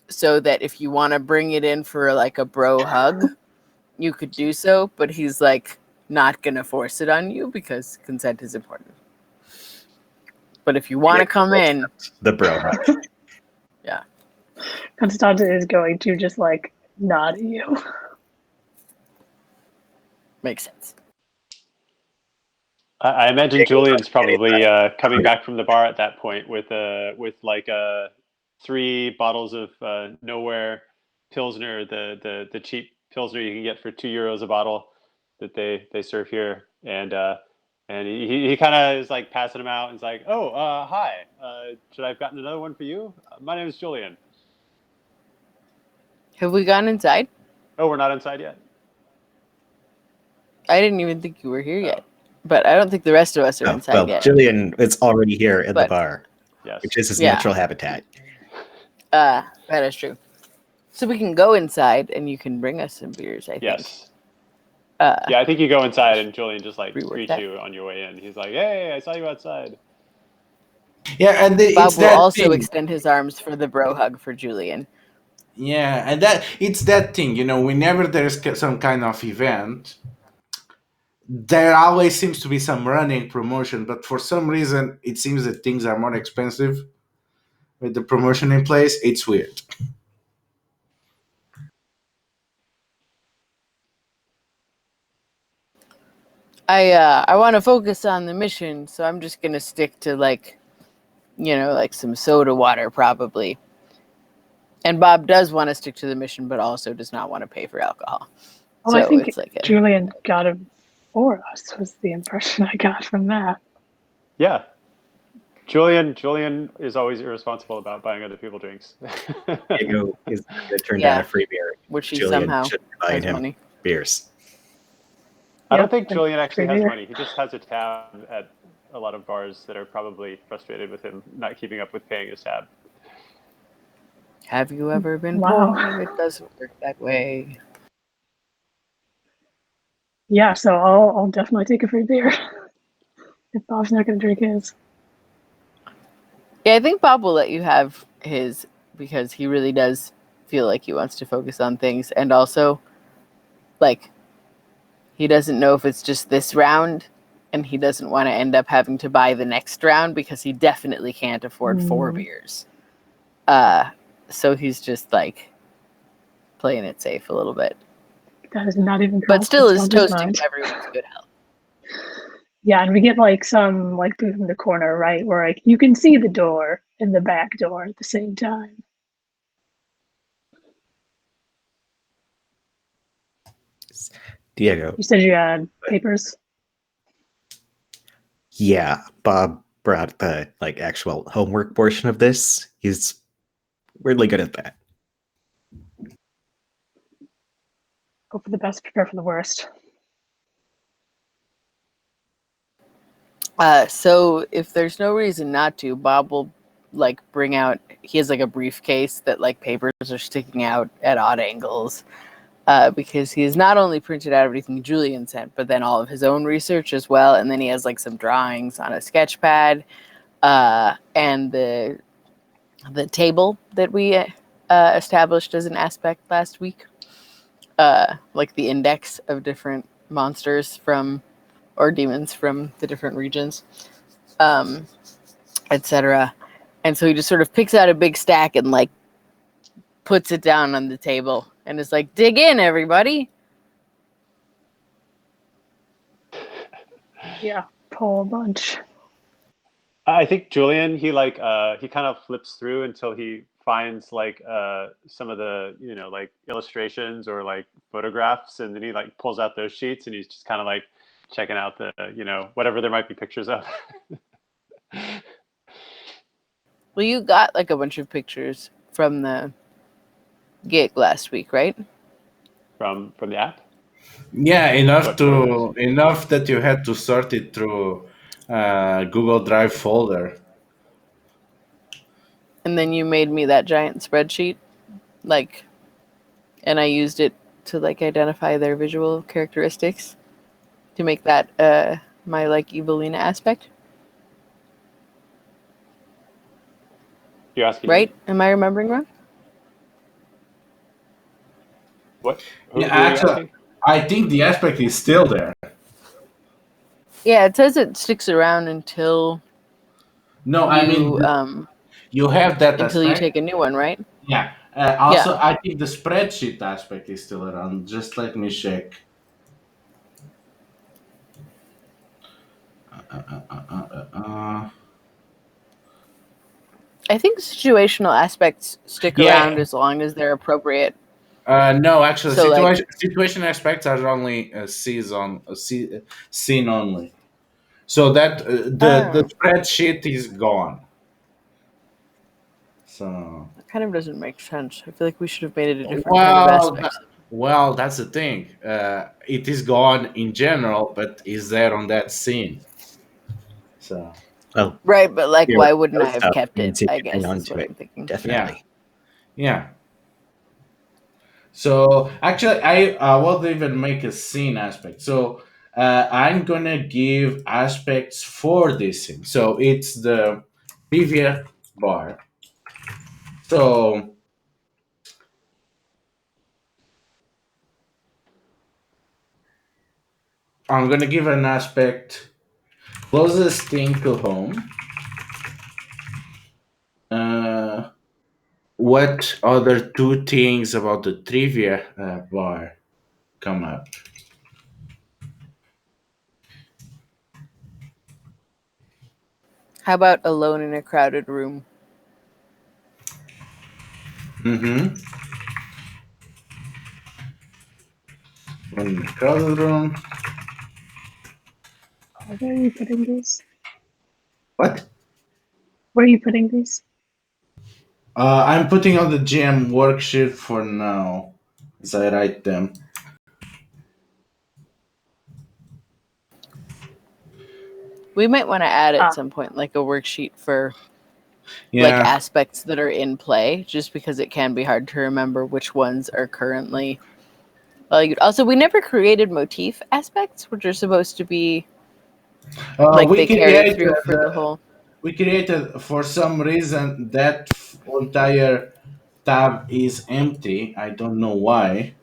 so that if you want to bring it in for like a bro hug, you could do so, but he's like not gonna force it on you because consent is important. But if you want to come in, the bro hug. Yeah. Constanza is going to just like nod at you. Makes sense. I imagine Julian's probably coming back from the bar at that point with like 3 bottles of Nowhere Pilsner, the cheap Pilsner you can get for €2 a bottle that they serve here, and he kind of is like passing them out and is like, oh, hi, should I have gotten another one for you? My name is Julian. Have we gone inside? Oh, we're not inside yet? I didn't even think you were here yet. But I don't think the rest of us are inside yet. Julian is already here in the bar, yes, which is his natural habitat. That is true. So we can go inside and you can bring us some beers, I think. Yes. Yeah, I think you go inside and Julian just like greets that. you on your way in. He's like, hey, I saw you outside. Yeah, and Bob will also extend his arms for the bro hug for Julian. Yeah, and it's that thing, whenever there's some kind of event, there always seems to be some running promotion, but for some reason, it seems that things are more expensive with the promotion in place. It's weird. I want to focus on the mission, so I'm just going to stick to like some soda water probably. And Bob does want to stick to the mission, but also does not want to pay for alcohol. Well, I think Julian got him for us, was the impression I got from that. Yeah. Julian is always irresponsible about buying other people drinks. Diego is going to turn down a free beer. Which he Julian somehow should buy him money. Beers. I don't think Julian actually has money. He just has a tab at a lot of bars that are probably frustrated with him not keeping up with paying his tab. Have you ever been Wow. It doesn't work that way. Yeah, so I'll definitely take a free beer if Bob's not going to drink his. Yeah, I think Bob will let you have his because he really does feel like he wants to focus on things, and also, like, he doesn't know if it's just this round, and he doesn't want to end up having to buy the next round because he definitely can't afford 4 beers. So he's just like playing it safe a little bit. That is not even. But still is toasting everyone's good health. Yeah, and we get like some like booth in the corner, right, where like you can see the door and the back door at the same time. Diego. You said you had papers? Yeah, Bob brought the actual homework portion of this. He's weirdly good at that. Hope for the best, prepare for the worst. So if there's no reason not to, Bob will bring out, he has a briefcase that papers are sticking out at odd angles. Because he has not only printed out everything Julian sent, but then all of his own research as well. And then he has some drawings on a sketch pad, and the table that we established as an aspect last week, the index of different monsters from or demons from the different regions, etc. And so he just sort of picks out a big stack and like puts it down on the table and is like, dig in, everybody. Yeah, pull a bunch. I think Julian, he kind of flips through until he finds like some of the like illustrations or like photographs, and then he like pulls out those sheets and he's just kind of like checking out the whatever there might be pictures of. Well, you got like a bunch of pictures from the gig last week, right? From the app. Yeah, What photos? enough that you had to sort it through Google Drive folder. And then you made me that giant spreadsheet, like, and I used it to like identify their visual characteristics to make that my like Evelina aspect. You're asking Right? me? Am I remembering wrong? What? Yeah, Who are you actually, asking? I think the aspect is still there. Yeah, it says it sticks around until No, I mean you have that until you aspect. take a new one, right? Yeah. Yeah. Also, I think the spreadsheet aspect is still around. Just let me check. Uh, I think situational aspects stick yeah. around as long as they're appropriate. No, actually, So like situation aspects are only scene only. So that the oh, spreadsheet is gone. So that kind of doesn't make sense. I feel like we should have made it a different kind of well, aspect. that's the thing. It is gone in general, but is there on that scene? So Well, Right, but like here why wouldn't I with have stuff kept it? means you I can hang guess on is to what it. I'm thinking. yeah, Definitely. yeah. So actually, I won't even make a scene aspect. So I'm gonna give aspects for this scene. So it's the trivia bar. So I'm gonna give an aspect closest thing to home. Uh, what other two things about the trivia bar come up? How about alone in a crowded room? Mm-hmm. In the crowded room. Where are you putting these? What? Where are you putting these? I'm putting on the GM worksheet for now as I write them. We might want to add at Ah, some point like a worksheet for like Yeah. aspects that are in play, just because it can be hard to remember which ones are currently valued. Also, we never created motif aspects, which are supposed to be like We they carry created through for the whole. for some reason that entire tab is empty. I don't know why.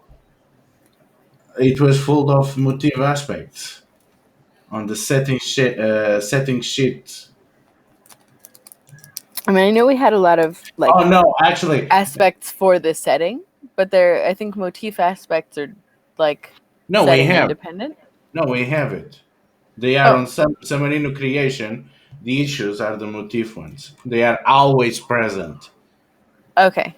It was full of motif aspects on the setting sheet. I mean, I know we had a lot of Oh like no, actually, aspects for the setting, but I think motif aspects are like no, we setting have independent. we have it. They are Oh, on some Submarino creation. The issues are the motif ones. They are always present. okay.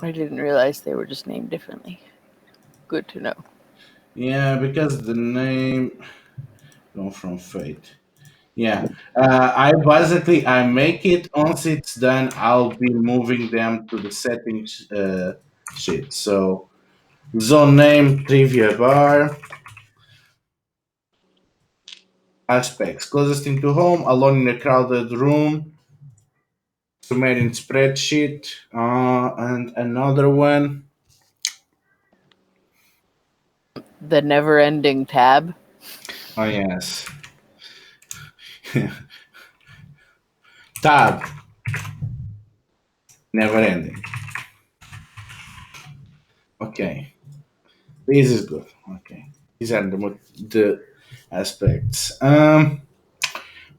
I didn't realize they were just named differently. Good to know. Yeah, because the name come from Fate. Yeah, I make it once it's done. I'll be moving them to the settings sheet. So zone name trivia bar aspects closest into home, alone in a crowded room, Sumerian spreadsheet, and another one. The never-ending tab. Oh yes, tab never ending. Okay, this is good. Okay, these are the aspects.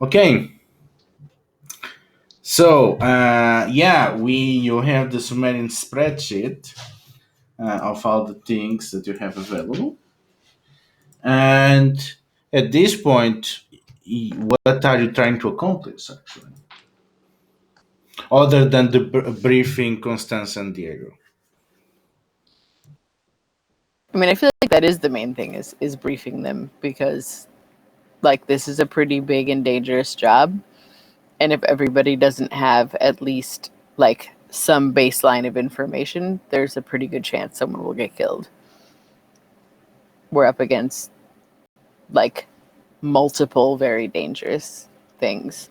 Okay, so yeah, you have the Sumerian spreadsheet of all the things that you have available, and at this point, what are you trying to accomplish actually, other than the briefing Constance and Diego? I mean, I feel like that is the main thing is briefing them, because like this is a pretty big and dangerous job, and if everybody doesn't have at least like some baseline of information, there's a pretty good chance someone will get killed. We're up against like multiple very dangerous things.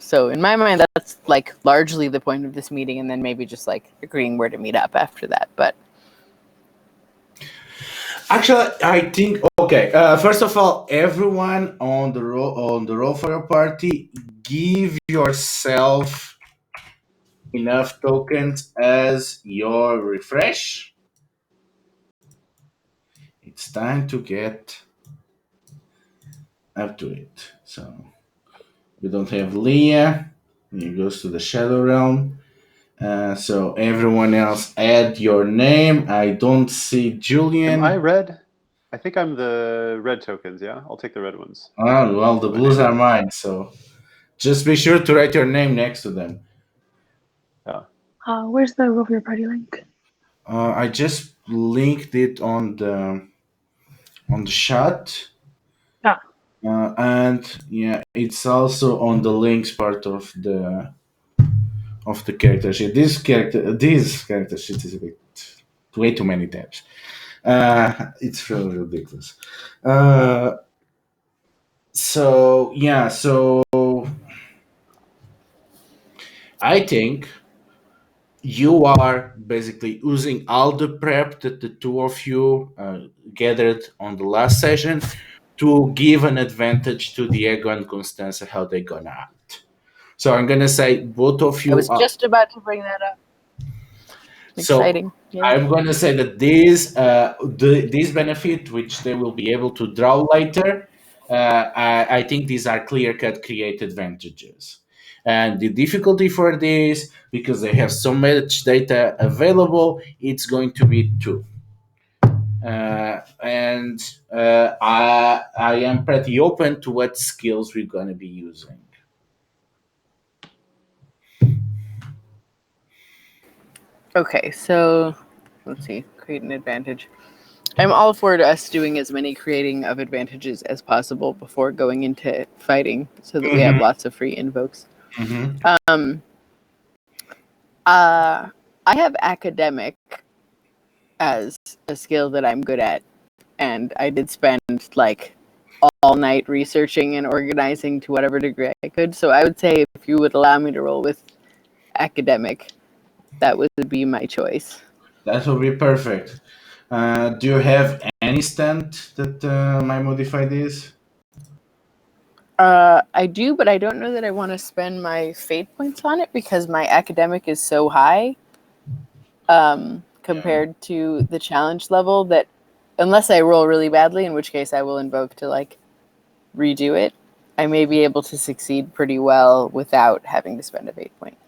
So in my mind, that's like largely the point of this meeting, and then maybe just like agreeing where to meet up after that. But Actually, I think okay. First of all, everyone on the roll for your party, give yourself enough tokens as your refresh. It's time to get up to it. So we don't have Leah. He goes to the Shadow Realm. So everyone else, add your name. I don't see Julian. Am I red? I think I'm the red tokens, yeah? I'll take the red ones. Oh, well, the My blues name. are mine. So just be sure to write your name next to them. Yeah. Where's the Roll for Your Party link? I just linked it on the chat. Ah. And yeah, it's also on the links part of the character sheet. This character sheet is a bit way too many tabs. It's really ridiculous. So yeah, so I think you are basically using all the prep that the two of you gathered on the last session to give an advantage to Diego and Constanza how they're gonna act. So I'm gonna say both of I you was are. just about to bring that up. So Exciting. Yeah. I'm gonna say that this benefit, which they will be able to draw later, I think these are clear-cut create advantages. And the difficulty for this, because they have so much data available, it's going to be two. And I am pretty open to what skills we're going to be using. Okay, so let's see. Create an advantage. I'm all for us doing as many creating of advantages as possible before going into fighting, so that we have lots of free invokes. Mm-hmm. I have academic as a skill that I'm good at, and I did spend like all night researching and organizing to whatever degree I could. So I would say if you would allow me to roll with academic, that would be my choice. That would be perfect. Do you have any stand that might modify this? I do, but I don't know that I want to spend my fate points on it, because my academic is so high compared to the challenge level that unless I roll really badly, in which case I will invoke to like redo it, I may be able to succeed pretty well without having to spend a fate point.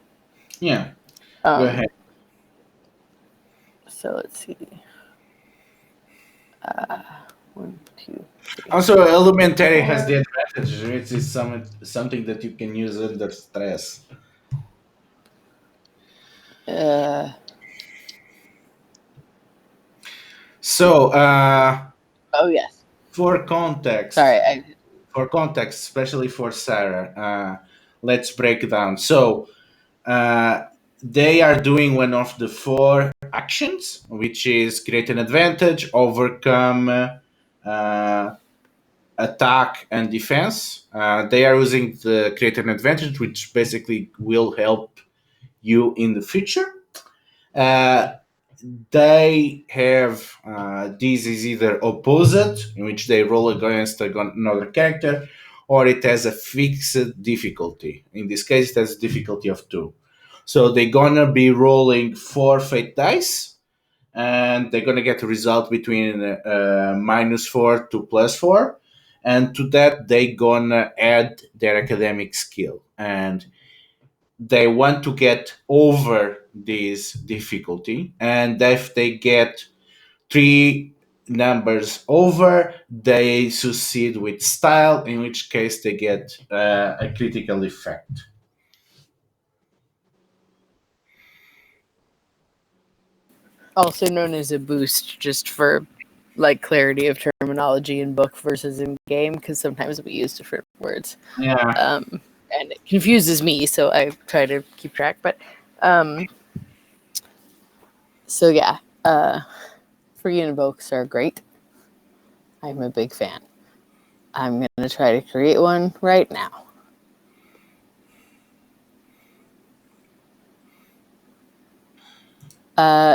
Yeah. Go ahead. So let's see. 1, 2, 3. Also, elementary has the advantage. It is something that you can use under stress. So, oh yes. For context, Sorry. For context, especially for Sarah, let's break it down. So, they are doing one of the 4 actions, which is create an advantage, overcome, attack, and defense. They are using the create an advantage, which basically will help you in the future. They have this is either opposite, in which they roll against another character, or it has a fixed difficulty. In this case, it has a difficulty of 2. So they're gonna be rolling 4 fate dice, and they're gonna get a result between -4 to +4, and to that they gonna add their academic skill, and they want to get over this difficulty, and if they get 3 numbers over, they succeed with style, in which case they get a critical effect. Also known as a boost, just for like clarity of terminology in book versus in game, because sometimes we use different words. Yeah. And it confuses me, so I try to keep track. But so yeah, free invokes are great. I'm a big fan. I'm gonna try to create one right now.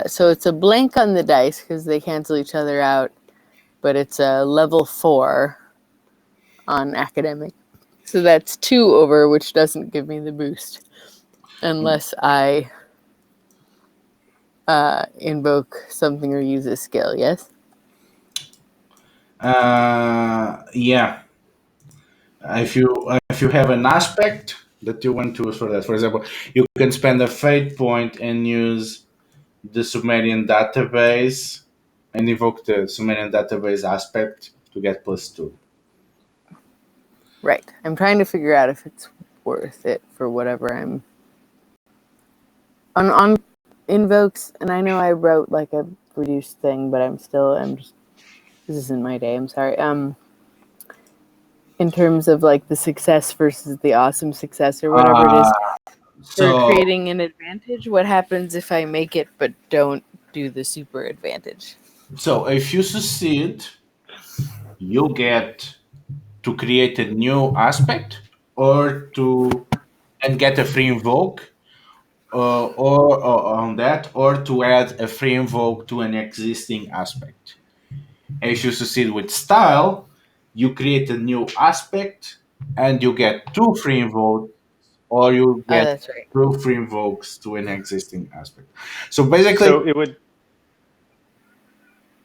So it's a blank on the dice because they cancel each other out, but it's a level 4 on academic. So that's 2 over, which doesn't give me the boost unless I invoke something or use a skill. Yes. Yeah. If you have an aspect that you want to use for that, for example, you can spend a fate point and use the Sumerian database and invoke the Sumerian database aspect to get +2. Right. I'm trying to figure out if it's worth it for whatever I'm on invokes, and I know I wrote like a reduced thing, but I'm just this isn't my day, I'm sorry. In terms of like the success versus the awesome success or whatever it is for So creating an advantage, what happens if I make it but don't do the super advantage? so if you succeed, you get to create a new aspect or to and get a free invoke or on that, or to add a free invoke to an existing aspect. If you succeed with style, you create a new aspect and you get 2 free invokes, or you Oh, get that's right. 2 free invokes to an existing aspect. So basically, So it would.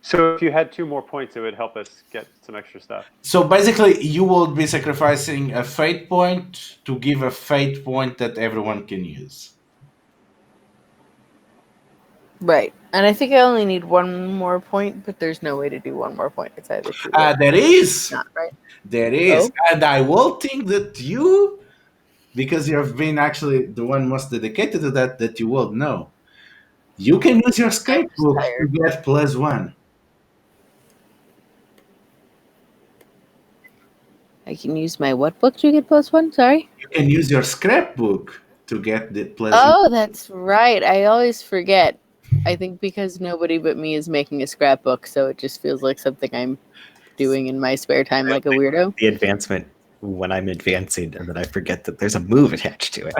So if you had 2 more points, it would help us get some extra stuff. you will be sacrificing a fate point to give a fate point that everyone can use. Right. And I think I only need 1 more point, but there's no way to do 1 more point. It's either 2 or There is. not, right? There is. Oh. And I will think that you, because you have been actually the one most dedicated to that, that you will know. You can use your I'm just scrapbook to tired. get +1. I can use my what book to get +1? Sorry? You can use your scrapbook to get the +1. Oh, that's right. I always forget. I think because nobody but me is making a scrapbook, so it just feels like something I'm doing in my spare time like a weirdo. The advancement when I'm advancing, and then I forget that there's a move attached to it.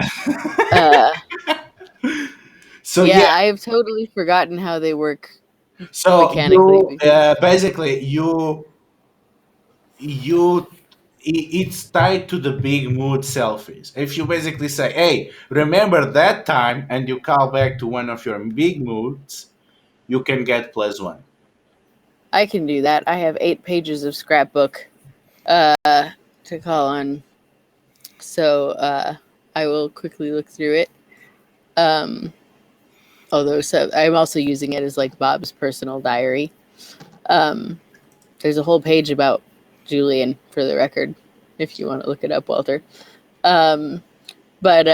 So yeah, yeah, I've totally forgotten how they work so mechanically. you basically you it's tied to the big mood selfies. If you basically say, "Hey, remember that time," and you call back to one of your big moods, you can get +1. I can do that. I have 8 pages of scrapbook to call on, so I will quickly look through it. Although I'm also using it as like Bob's personal diary. There's a whole page about Julian, for the record, if you want to look it up, Walter. But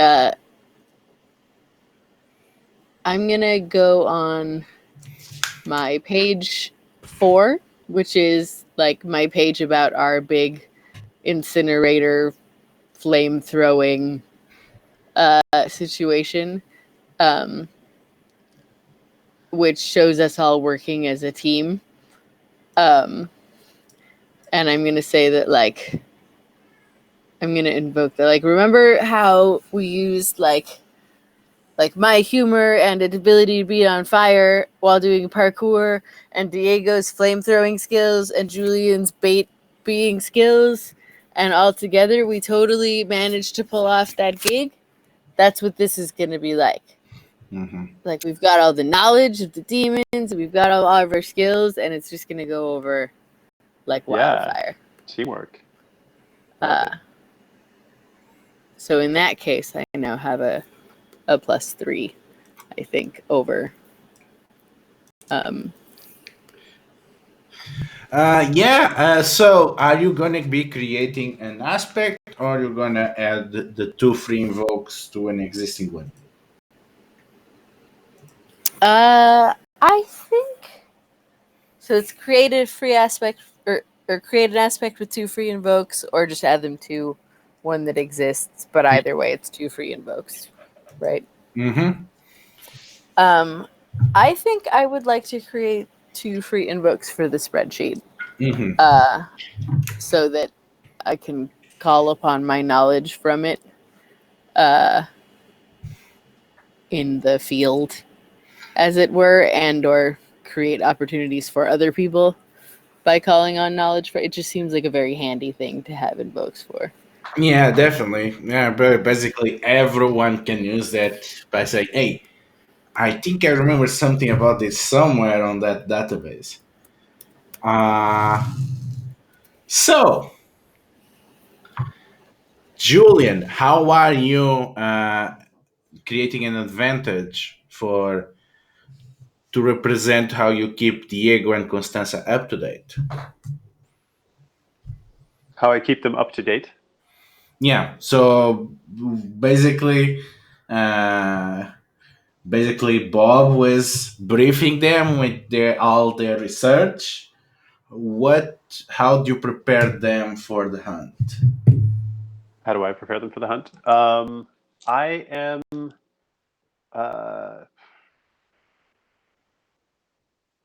I'm gonna go on my page 4, which is like my page about our big incinerator flame throwing situation, which shows us all working as a team. And I'm gonna say that like I'm gonna invoke that. Like, remember how we used like my humor and its ability to be on fire while doing parkour, and Diego's flame throwing skills, and Julian's bait being skills, and all together we totally managed to pull off that gig. that's what this is going to be like. Mm-hmm. Like, we've got all the knowledge of the demons, we've got all of our skills, and it's just going to go over like wildfire. Teamwork. So in that case, I now have a +3, I think, over. So are you going to be creating an aspect, or are you going to add the 2 free invokes to an existing one? I think so. It's create a free aspect, or create an aspect with 2 free invokes, or just add them to one that exists. But either way, it's 2 free invokes, right? Mm-hmm. I think I would like to create 2 free invokes for the spreadsheet, Mm-hmm. so that I can call upon my knowledge from it in the field, as it were, and or create opportunities for other people by calling on knowledge. For it just seems like a very handy thing to have invokes for. Yeah, definitely. Yeah, but basically everyone can use that by saying, "Hey, I think I remember something about this somewhere on that database." So, Julian, how are you creating an advantage to represent how you keep Diego and Constanza up to date? How I keep them up to date? Yeah. So basically, uh, Bob was briefing them with all their research. How do you prepare them for the hunt? How do I prepare them for the hunt? I am. Uh,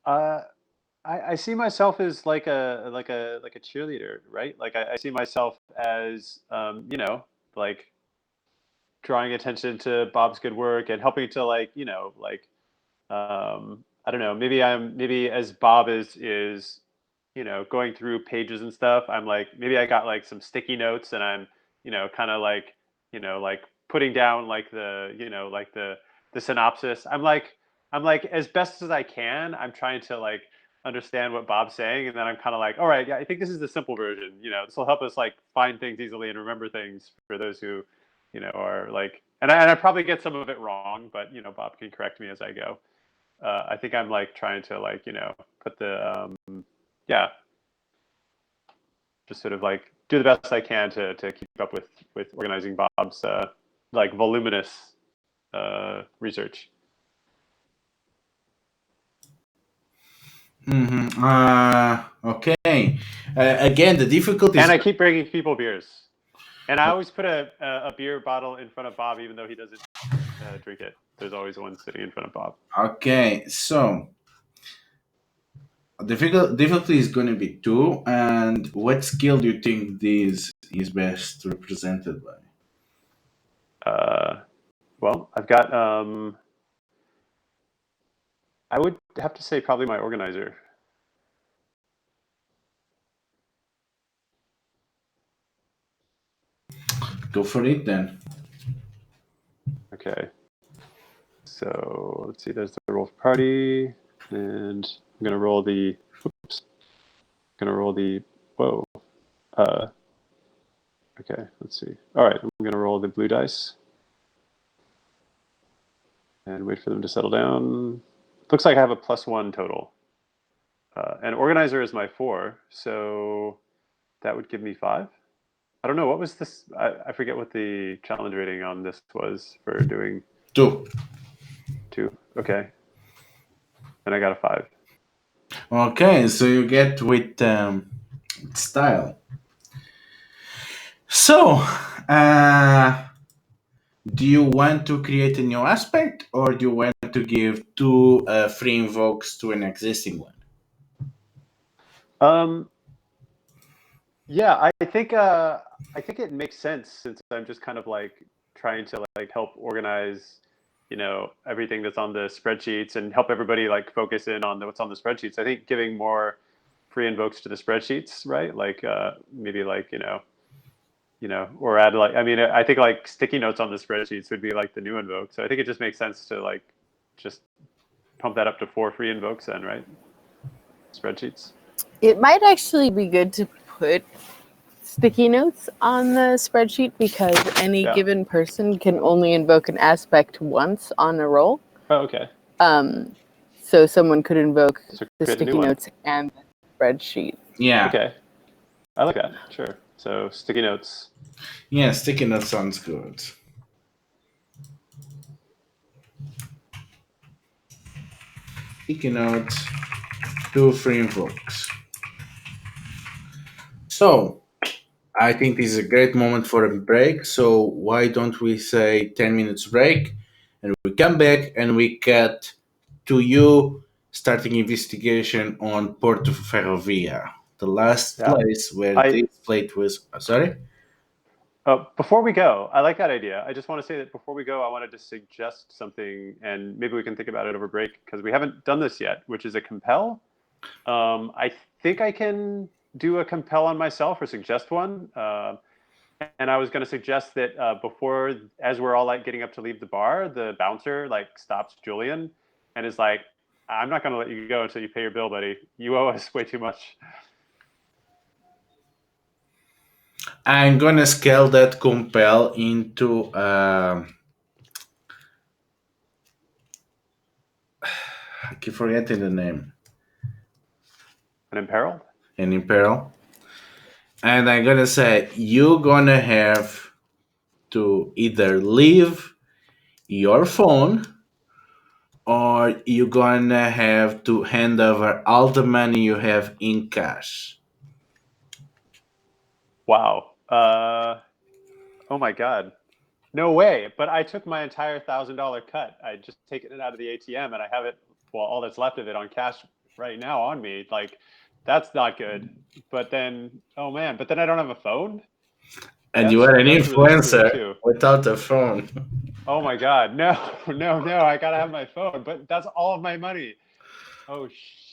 uh, I see myself as like a cheerleader, right? Like I see myself as like drawing attention to Bob's good work and helping to I don't know, maybe as Bob is going through pages and stuff, I'm like, maybe I got like some sticky notes and I'm kind of like like putting down like the synopsis. I'm like as best as I can, I'm trying to like understand what Bob's saying, and then I'm kind of like, all right, yeah, I think this is the simple version. This will help us like find things easily and remember things for those who are like, and I probably get some of it wrong, but Bob can correct me as I go. I think I'm like trying to like put the yeah, just sort of like do the best I can to keep up with organizing Bob's like voluminous research. Mm-hmm. Okay. Again, the difficulty is. And I keep bringing people beers, and I always put a beer bottle in front of Bob, even though he doesn't drink it. There's always one sitting in front of Bob. Okay, so difficulty is going to be 2, and what skill do you think this is best represented by? Well, I've got I would have to say probably my organizer. Go for it then. Okay. So let's see, there's the roll for party, and I'm gonna roll the whoa. Okay, let's see. All right, I'm gonna roll the blue dice and wait for them to settle down. Looks like I have a +1 total. And organizer is my 4, so that would give me 5. I don't know, what was this? I forget what the challenge rating on this was for doing 2. 2. Okay. And I got a 5. Okay, so you get with style. So, do you want to create a new aspect, or do you want to give 2 free invokes to an existing one? Yeah, I think it makes sense since I'm just kind of like trying to like help organize, everything that's on the spreadsheets and help everybody like focus in on what's on the spreadsheets. I think giving more free invokes to the spreadsheets, right? Like maybe like, or add like, I mean, I think like sticky notes on the spreadsheets would be like the new invoke. So I think it just makes sense to like just pump that up to 4 free invokes then, right? Spreadsheets. It might actually be good to put sticky notes on the spreadsheet because any given person can only invoke an aspect once on a roll. Oh, okay. So someone could invoke the create a new sticky one. notes and the spreadsheet. Yeah. Okay. I like that. Sure. So sticky notes. Yeah, sticky notes sounds good. Sticky notes, 2 free invokes. So, I think this is a great moment for a break. So, why don't we say 10 minutes break and we come back and we get to you starting investigation on Porto Ferrovia, the last place where this plate was. Sorry? Before we go, I like that idea. I just want to say that before we go, I wanted to suggest something, and maybe we can think about it over break because we haven't done this yet, which is a compel. I think I can do a compel on myself or suggest one. And I was going to suggest that before, as we're all like getting up to leave the bar, the bouncer like stops Julian and is like, "I'm not going to let you go until you pay your bill, buddy. You owe us way too much." I'm gonna scale that compel into I keep forgetting the name. An imperiled? An imperil. And I'm gonna say you're gonna have to either leave your phone or you're gonna have to hand over all the money you have in cash. Wow. Oh my God. No way. But I took my entire $1,000 cut. I just taken it out of the ATM and I have it, well, all that's left of it on cash right now on me. Like, that's not good. But then, oh man, but then I don't have a phone. And you are an That's really screwed influencer too. without a phone. Oh my God. No, no. I gotta have my phone, but that's all of my money. Oh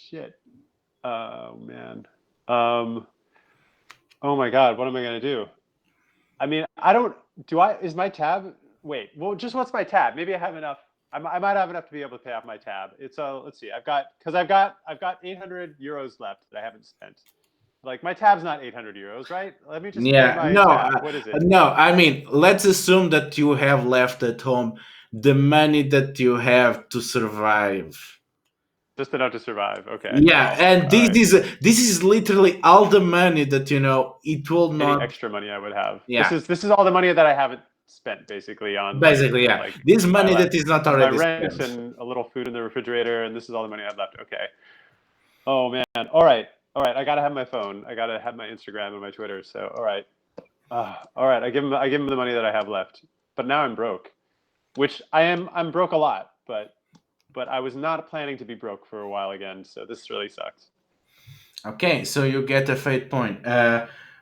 shit. Oh man. Oh my God. What am I gonna do? I mean, I don't. Is my tab? Wait. Well, just what's my tab? Maybe I have enough. I might have enough to be able to pay off my tab. It's let's see. I've got 800 euros left that I haven't spent. Like my tab's not 800 euros, right? Let me just pay Yeah, my no, tab. What is it? no. I mean, let's assume that you have left at home the money that you have to survive. Just enough to survive. Okay. Yeah, Well, and all right. this is literally all the money that it will Any not. extra money I would have. Yeah, This is all the money that I haven't spent basically on basically, yeah. This my money life. that is not This is my already rent spent. and a little food in the refrigerator, and this is all the money I have left. Okay. Oh man. All right. All right. I gotta have my phone. I gotta have my Instagram and my Twitter. So all right. All right. I give him the money that I have left. But now I'm broke, which I'm broke a lot. But I was not planning to be broke for a while again. So this really sucks. Okay, so you get a fate point.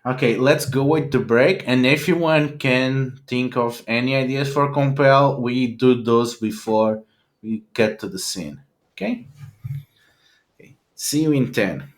Okay, let's go with the break. And if anyone can think of any ideas for compel, we do those before we get to the scene. Okay. Okay. See you in 10.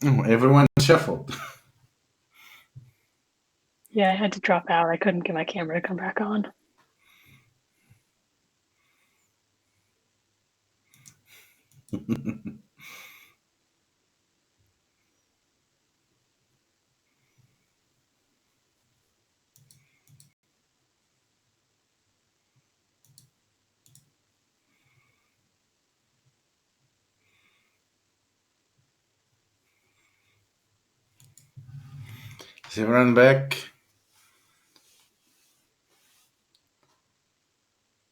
Oh, everyone shuffled. Yeah, I had to drop out. I couldn't get my camera to come back on. Is everyone back?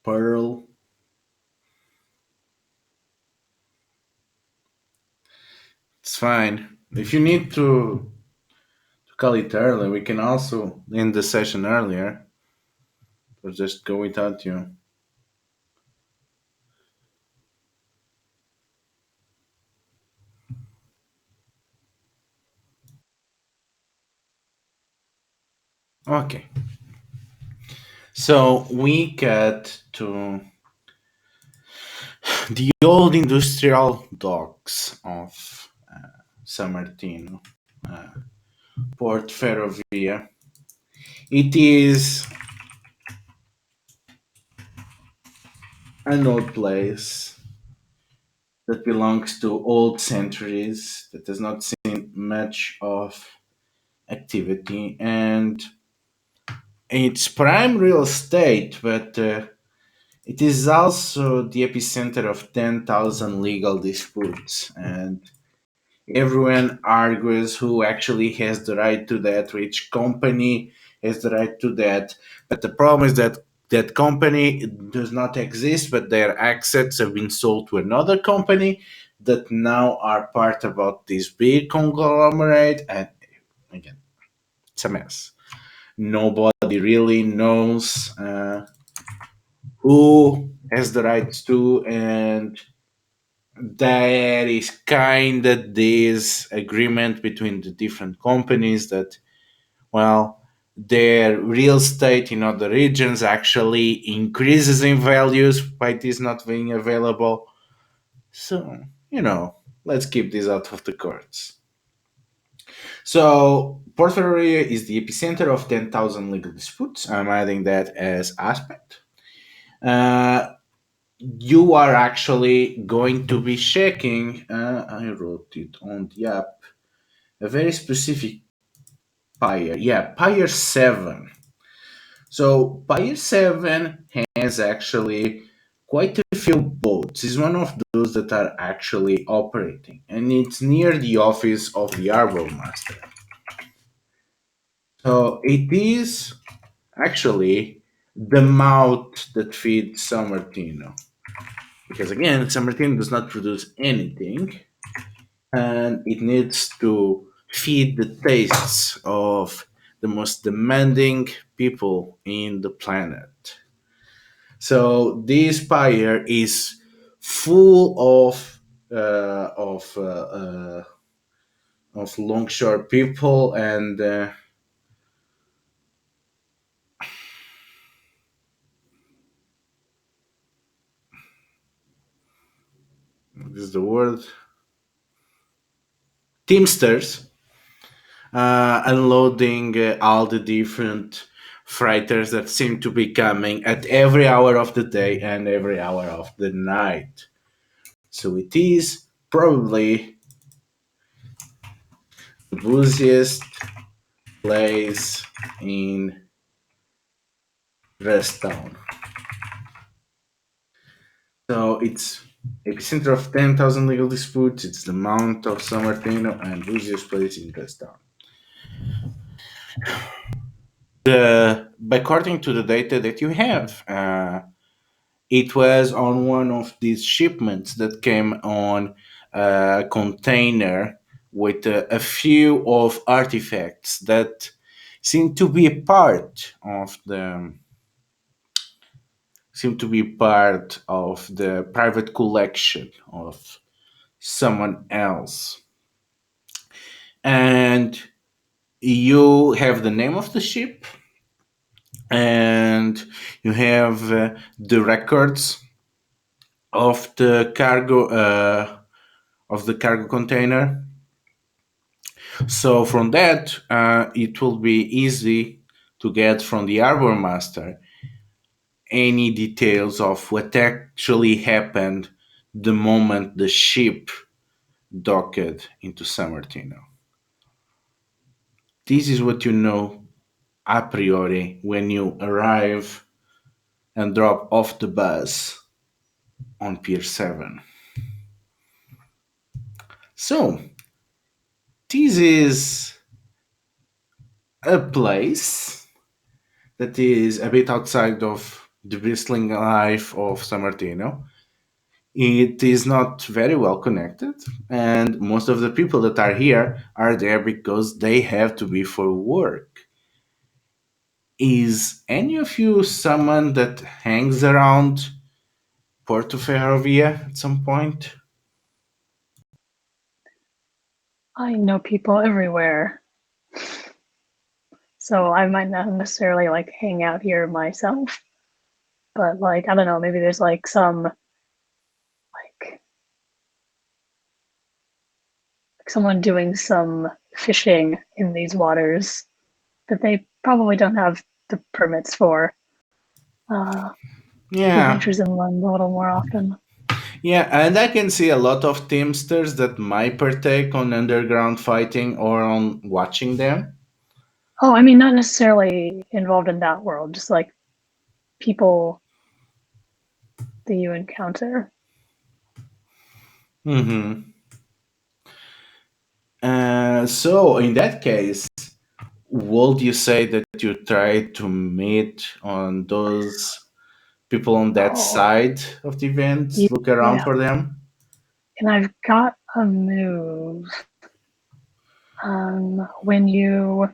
Pearl. It's fine. If you need to call it early, we can also end the session earlier. Or just go without you. Okay. So we get to the old industrial docks of San Martino, Port Ferrovia. It is an old place that belongs to old centuries that has not seen much of activity, and it's prime real estate, but it is also the epicenter of 10,000 legal disputes, and everyone argues who actually has the right to that, which company has the right to that. But the problem is that that company does not exist, but their assets have been sold to another company that now are part about this big conglomerate. And again, it's a mess. Nobody really knows who has the rights to, and there is kind of this agreement between the different companies that, well, their real estate in other regions actually increases in values by this not being available. So, let's keep this out of the courts. So, Puerto Rico is the epicenter of 10,000 legal disputes. I'm adding that as aspect. Uh, you are actually going to be checking, I wrote it on the app, a very specific Pyre. Yeah, Pyre 7. So Pyre 7 has actually quite a few boats. It's one of those that are actually operating, and it's near the office of the Harbor Master. So it is actually the mouth that feeds San Martino. Because again, San Martino does not produce anything, and it needs to feed the tastes of the most demanding people in the planet. So this pyre is full of longshore people, and what is the word? Teamsters unloading all the different freighters that seem to be coming at every hour of the day and every hour of the night. So it is probably the busiest place in Rest Town. So it's epicenter of 10,000 legal disputes. It's the Mount of San Martino and busiest place in Rest Town. According to the data that you have, it was on one of these shipments that came on a container with a few of artifacts that seem to be part of the private collection of someone else. And you have the name of the ship, and you have the records of the cargo container, So from that, it will be easy to get from the harbor master any details of what actually happened the moment the ship docked into San Martino. This is what you know a priori when you arrive and drop off the bus on Pier 7. So, this is a place that is a bit outside of the bristling life of San Martino. It is not very well connected, and most of the people that are here are there because they have to be for work. Is any of you someone that hangs around Porto Ferrovia at some point? I know people everywhere, so I might not necessarily like hang out here myself, but like I don't know, maybe there's like some like someone doing some fishing in these waters that they probably don't have the permits for. Who Yeah, ventures inland a little more often. yeah, and I can see a lot of teamsters that might partake on underground fighting or on watching them. Oh, I mean, not necessarily involved in that world, just like people that you encounter. Hmm. So, in that case, would you say that you try to meet on those people on that Oh, side of the event, look around yeah. for them? And I've got a move. When you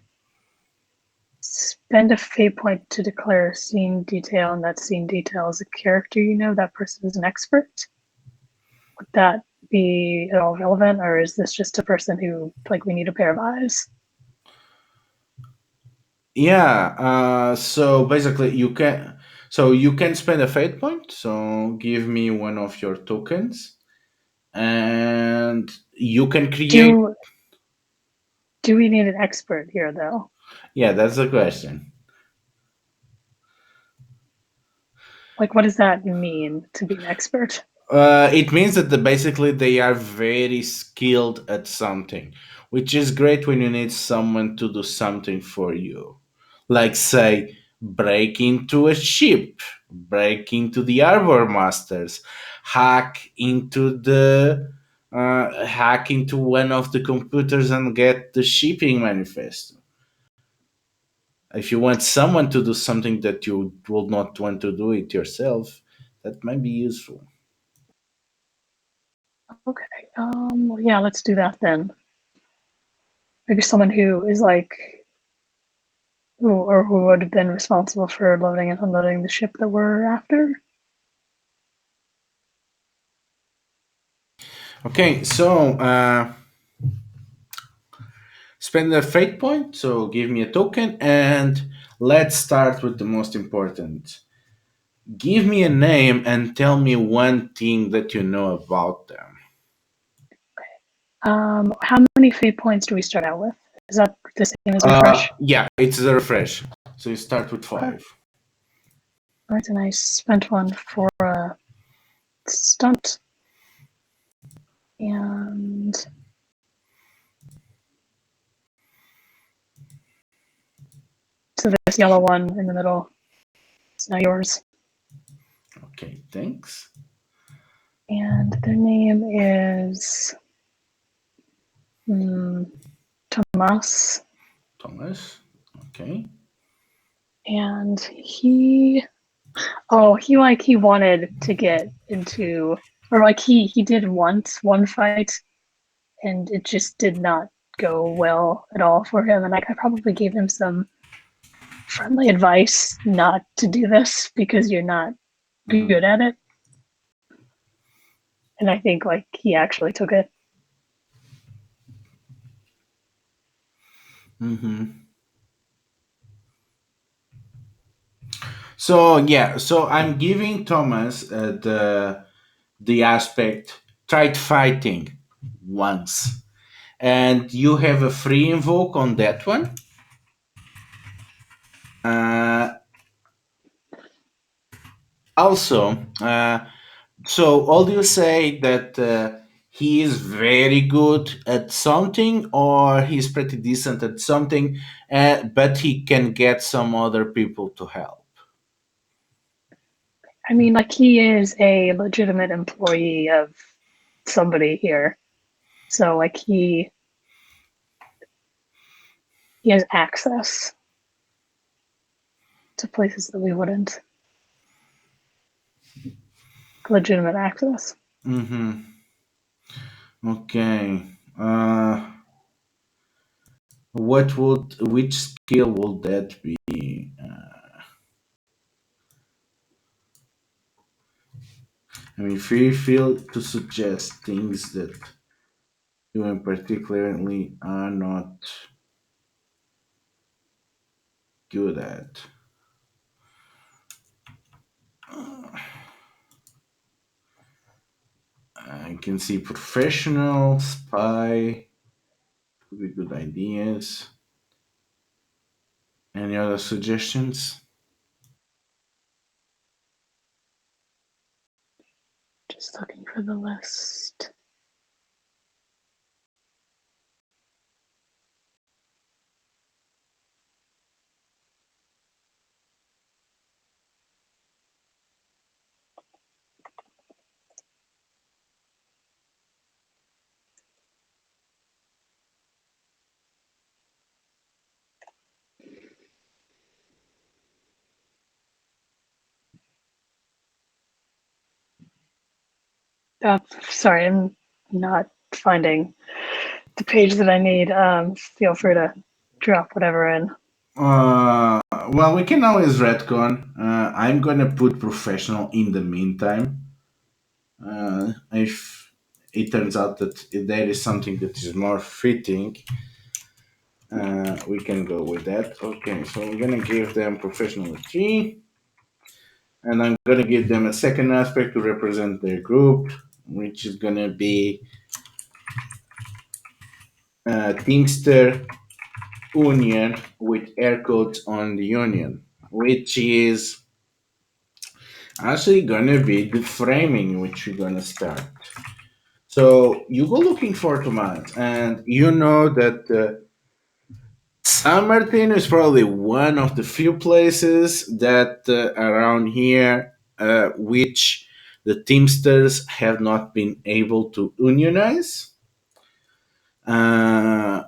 spend a fate point to declare a scene detail, and that scene detail is a character you know, that person is an expert. Would that be at all relevant, or is this just a person who, like, we need a pair of eyes? Yeah. So basically, you can spend a fate point. So give me one of your tokens, and you can create. Do do we need an expert here, though? Yeah, that's the question. Like, what does that mean to be an expert? It means that basically they are very skilled at something, which is great when you need someone to do something for you. Like, say, break into a ship, break into the harbor masters, hack into one of the computers and get the shipping manifesto. If you want someone to do something that you will not want to do it yourself, that might be useful. Okay. Well, yeah, let's do that then. Maybe someone who is like, who would have been responsible for loading and unloading the ship that we're after. Okay, so spend a fate point, so give me a token, and let's start with the most important. Give me a name and tell me one thing that you know about them. How many fate points do we start out with? Is that the same as refresh? Yeah, it's a refresh. So you start with Okay. 5. Right, and I spent one for a stunt. And so this yellow one in the middle is now yours. Okay, thanks. And their name is Tomas. Thomas. Okay. And he wanted to get into, or like he did once one fight, and it just did not go well at all for him. And I probably gave him some friendly advice not to do this because you're not Mm-hmm. good at it. And I think like he actually took it. Mm-hmm. So yeah, so I'm giving Thomas the aspect tried fighting once, and you have a free invoke on that one. Also, so all you say that he is very good at something, or he's pretty decent at something, but he can get some other people to help. I mean, like he is a legitimate employee of somebody here, so like he has access to places that we wouldn't. Legitimate access. Mm-hmm. Okay. Which skill would that be? I mean, feel to suggest things that you in particularly are not good at. I can see professional, spy, could be good ideas. Any other suggestions? Just looking for the list. Sorry, I'm not finding the page that I need. Feel free to drop whatever in. Well, we can always retcon. I'm gonna put professional in the meantime. If it turns out that there is something that is more fitting, we can go with that. Okay, so I'm gonna give them professional 3, and I'm gonna give them a second aspect to represent their group, which is gonna be Teamster Union with air quotes on the Union, which is actually gonna be the framing which we're gonna start. So you go looking for commands, and you know that San Martino is probably one of the few places that around here which the Teamsters have not been able to unionize. Uh,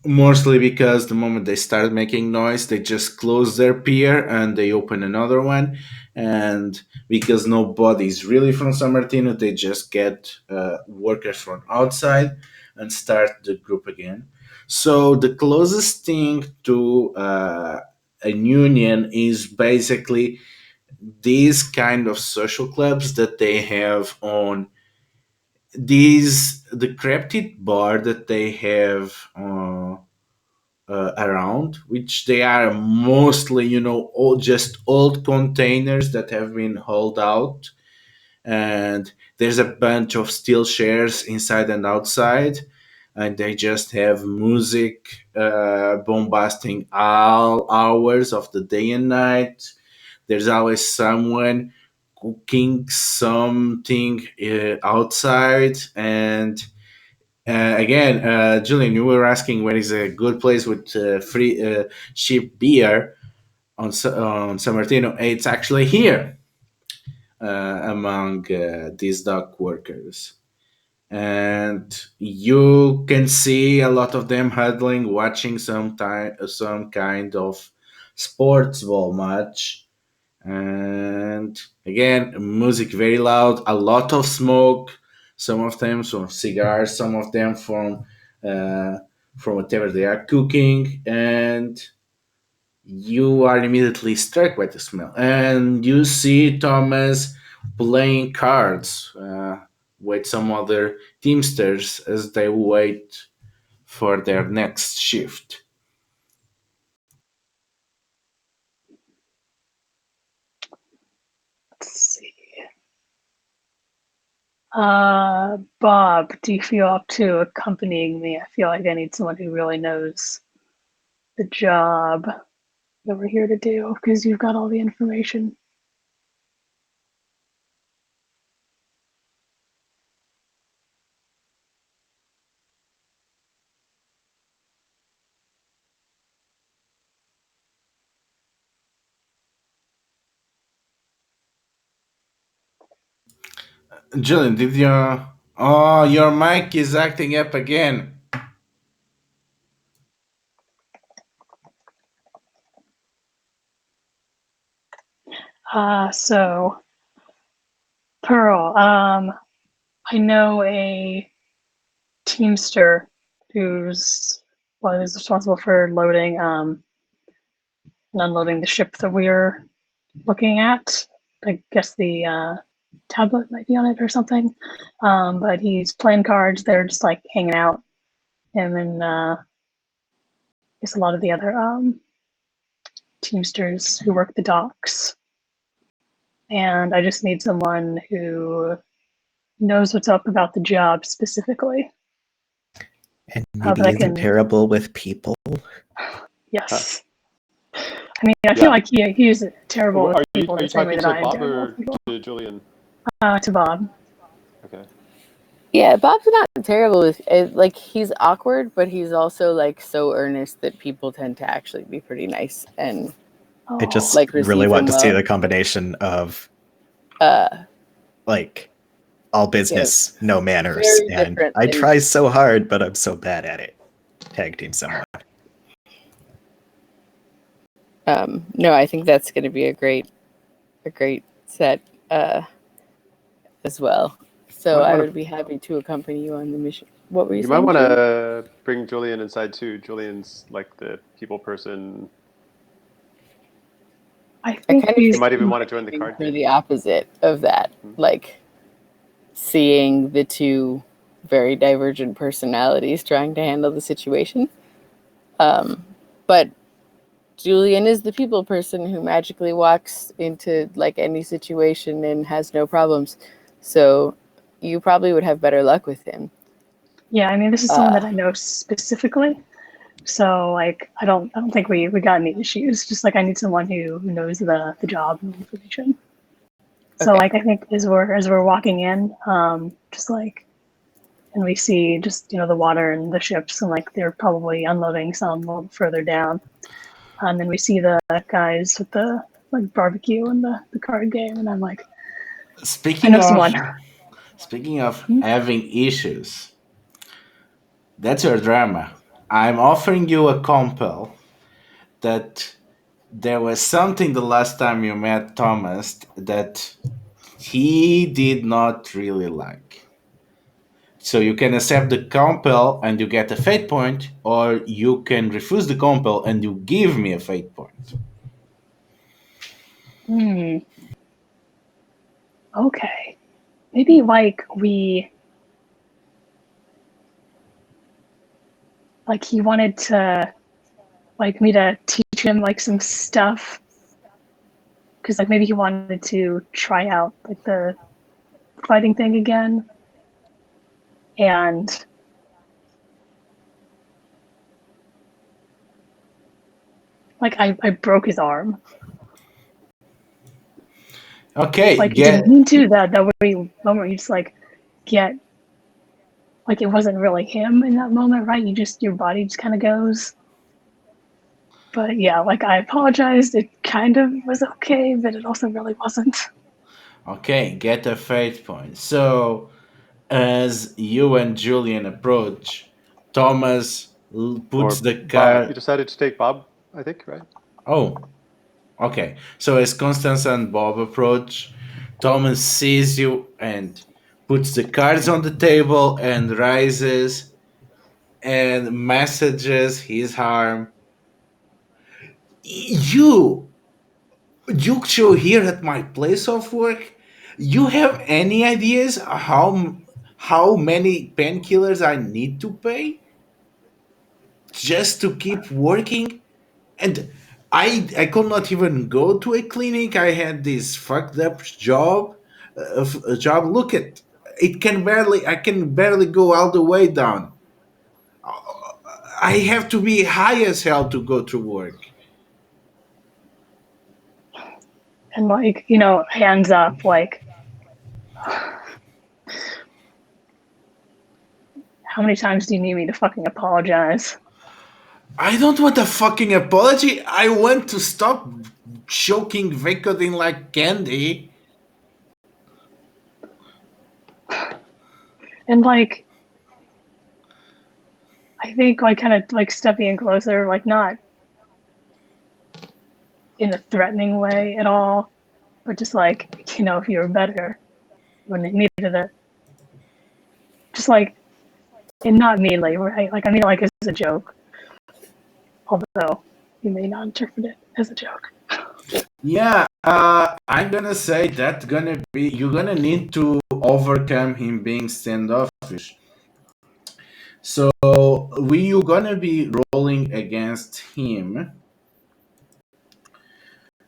Mostly because the moment they start making noise, they just close their pier and they open another one. And because nobody's really from San Martino, they just get workers from outside and start the group again. So the closest thing to a union is basically these kind of social clubs that they have on these the cryptid bar that they have around, which they are mostly, all just old containers that have been hauled out, and there's a bunch of steel chairs inside and outside, and they just have music bombasting all hours of the day and night. There's always someone cooking something outside, and again, Julian, you were asking where is a good place with free cheap beer on San Martino. It's actually here among these dock workers, and you can see a lot of them huddling, watching some kind of sports ball match. And again, music very loud, a lot of smoke, some of them from cigars, some of them uh, from whatever they are cooking, and you are immediately struck by the smell. And you see Thomas playing cards with some other teamsters as they wait for their next shift. Let's see. Bob, do you feel up to accompanying me? I feel like I need someone who really knows the job that we're here to do because you've got all the information. Julian, did you? Oh, your mic is acting up again. So Pearl, I know a Teamster who's responsible for loading and unloading the ship that we're looking at. I guess the tablet might be on it or something. But he's playing cards. They're just like hanging out. And then I guess a lot of the other Teamsters who work the docks. And I just need someone who knows what's up about the job specifically. And maybe that I isn't can- terrible with people. Yes. I mean, I feel like he's terrible with people Are the you same way talking that to I am Bob terrible or with people. to Julian? To Bob. Okay. Yeah, Bob's not terrible with it. Like, he's awkward, but he's also like so earnest that people tend to actually be pretty nice and I just like really receive want him to see well. the combination of like all business, no manners. very And different I than- try so hard, but I'm so bad at it. Tag team someone. No, I think that's going to be a great set as well. So I would be happy to accompany you on the mission. What were you saying? You might want to bring Julian inside too. Julian's like the people person. I think kind of You might even want to join the aiming card for game. the opposite of that, like seeing the two very divergent personalities trying to handle the situation. But Julian is the people person who magically walks into like any situation and has no problems. So you probably would have better luck with him. Yeah, I mean, this is someone that I know specifically. So like, I don't think we got any issues. Just like I need someone who knows the job and the information. So Okay. like, I think as we're walking in, just like, and we see just the water and the ships, and like they're probably unloading some a little further down, and then we see the guys with the like barbecue and the card game, and I'm like, I Speaking know of someone. speaking of having issues, that's your drama. I'm offering you a compel that there was something the last time you met Thomas that he did not really like. So you can accept the compel and you get a fate point, or you can refuse the compel and you give me a fate point. Okay. Maybe like he wanted to like me to teach him like some stuff, because like maybe he wanted to try out like the fighting thing again, and like I broke his arm. Okay, Like, didn't mean to. That very moment you just like get like it wasn't really him in that moment, right? Your body just kind of goes. But yeah, like I apologized. It kind of was okay, but it also really wasn't. Okay, get a fate point. So, as you and Julian approach, Thomas puts Or the Bob. You card. decided to take Bob, I think, right? Oh, okay. So, as Constance and Bob approach, Thomas sees you and puts the cards on the table and rises and messages his arm. You show here at my place of work. You have any ideas how many painkillers I need to pay just to keep working? And I could not even go to a clinic. I had this fucked up job. A job. Look at. I can barely go all the way down. I have to be high as hell to go to work. And like, hands up, like, how many times do you need me to fucking apologize? I don't want a fucking apology. I want to stop choking Vicodin like candy. And like, I think like kind of like stepping in closer, like not in a threatening way at all, but just like, if you were better when it needed it. Just like, and not meanly, right? Like, I mean, like, as a joke, although you may not interpret it as a joke. Yeah, I'm gonna say that gonna be you're gonna need to overcome him being standoffish. So you gonna be rolling against him.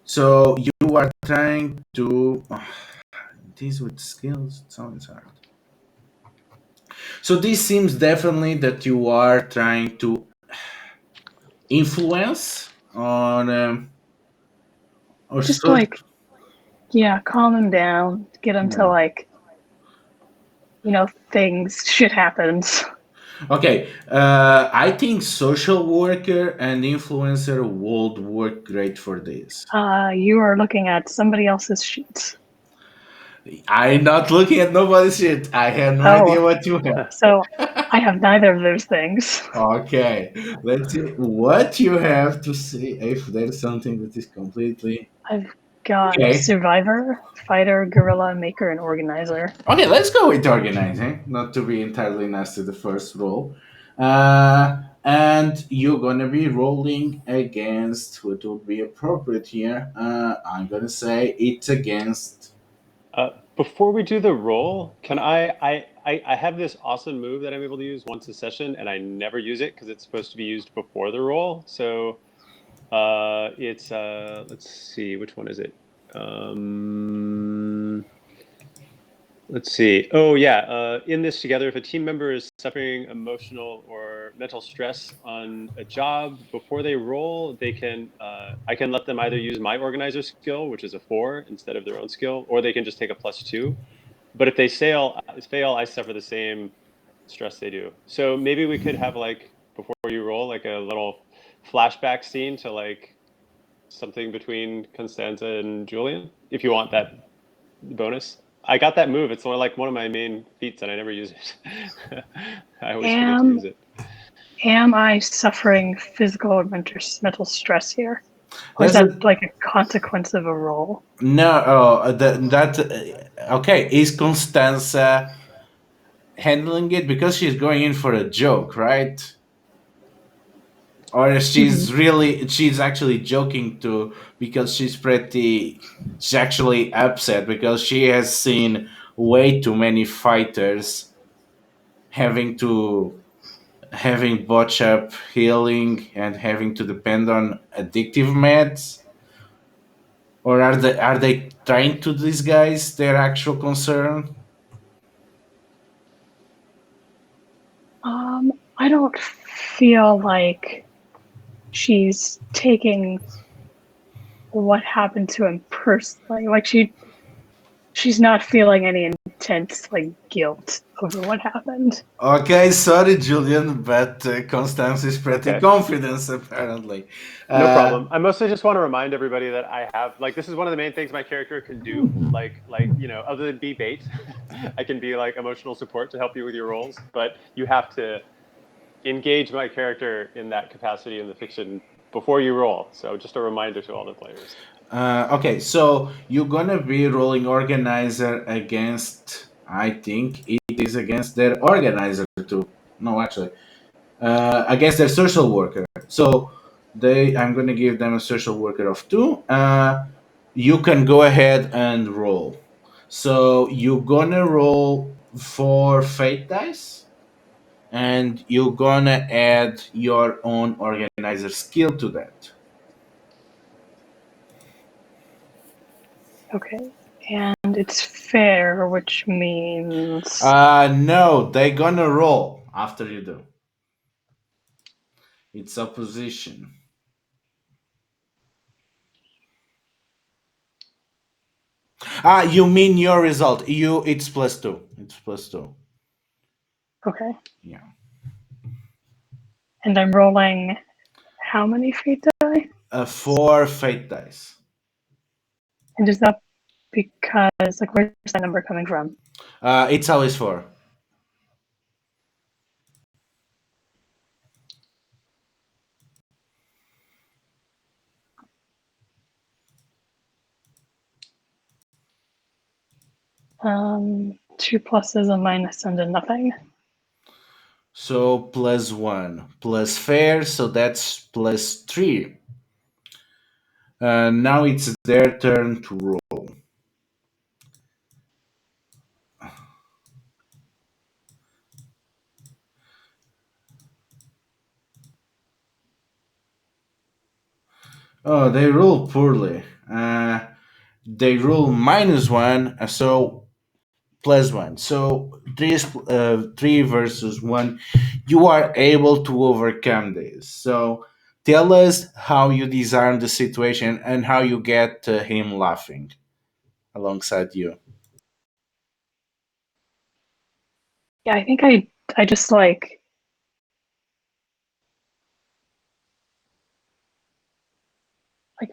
So you are trying to this with skills sounds hard. So this seems definitely that you are trying to influence on or Just so. like, yeah, calm him down, get him to Yeah. like, shit happens. Okay, I think social worker and influencer would work great for this. You are looking at somebody else's sheets. I'm not looking at nobody's shit. I have no Oh, idea what you have. so I have neither of those things. Okay, let's see what you have to see if there's something that is completely I've got okay. survivor, fighter, guerrilla, maker, and organizer. Okay, let's go with organizing, not to be entirely nasty the first roll. And you're gonna be rolling against what would be appropriate here. I'm gonna say it's against. Before we do the roll, can I have this awesome move that I'm able to use once a session, and I never use it because it's supposed to be used before the roll. So it's let's see, which one is it? Let's see. Oh yeah, in this together, if a team member is suffering emotional or mental stress on a job before they roll, they can I can let them either use my organizer skill, which is a 4 instead of their own skill, or they can just take a +2. But if they fail, I suffer the same stress they do. So maybe we could have like before you roll, like a little flashback scene to like something between Constanza and Julian, if you want that bonus. I got that move. It's like one of my main feats, and I never use it. I always forget to Am use it. am I suffering physical or mental stress here, or is That's that a, like a consequence of a roll? no. Okay. Is Constanza handling it because she's going in for a joke, right? Or Mhm. she's actually joking too because she's actually upset because she has seen way too many fighters having to having botch up healing and having to depend on addictive meds. Or are they trying to disguise their actual concern? I don't feel like she's taking what happened to him personally. Like she's not feeling any intense like guilt over what happened. Okay, sorry, Julian, but Constance is pretty Okay. confident apparently. No Uh, problem. I mostly just want to remind everybody that I have like this is one of the main things my character can do. Like other than be bait, I can be like emotional support to help you with your roles. But you have to engage my character in that capacity in the fiction before you roll. So just a reminder to all the players. okay, so you're gonna be rolling organizer against. I think it is against their organizer too. No, actually, against their social worker. So I'm gonna give them a social worker of 2. You can go ahead and roll. So you're gonna roll 4 fate dice, and you're gonna add your own organizer skill to that. Okay. And it's fair, which means No, they gonna roll after you do. It's opposition. You mean your result? It's +2. It's +2. okay. Yeah. And I'm rolling how many fate die? 4 fate dice. And is that because like where's that number coming from? It's always 4. Two pluses, a minus, and a nothing. So +1 plus fair, so that's +3. Now it's their turn to roll. Oh, they roll poorly. They roll -1, so +1. So 3 versus 1. You are able to overcome this. So tell us how you disarm the situation and how you get him laughing alongside you. Yeah, I think I just like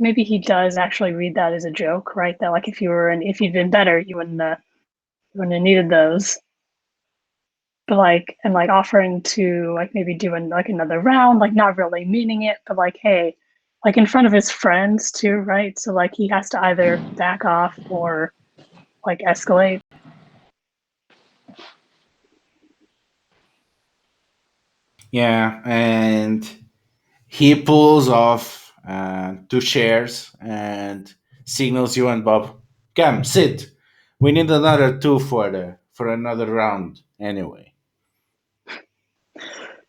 maybe he does actually read that as a joke, right? That like if you'd been better, you wouldn't have needed those. But like and like offering to like maybe doing like another round, like not really meaning it, but like hey, like in front of his friends too, right? So like he has to either back off or like escalate. Yeah, and he pulls off 2 chairs and signals you and Bob, "Come, sit. We need another 2 for another round anyway."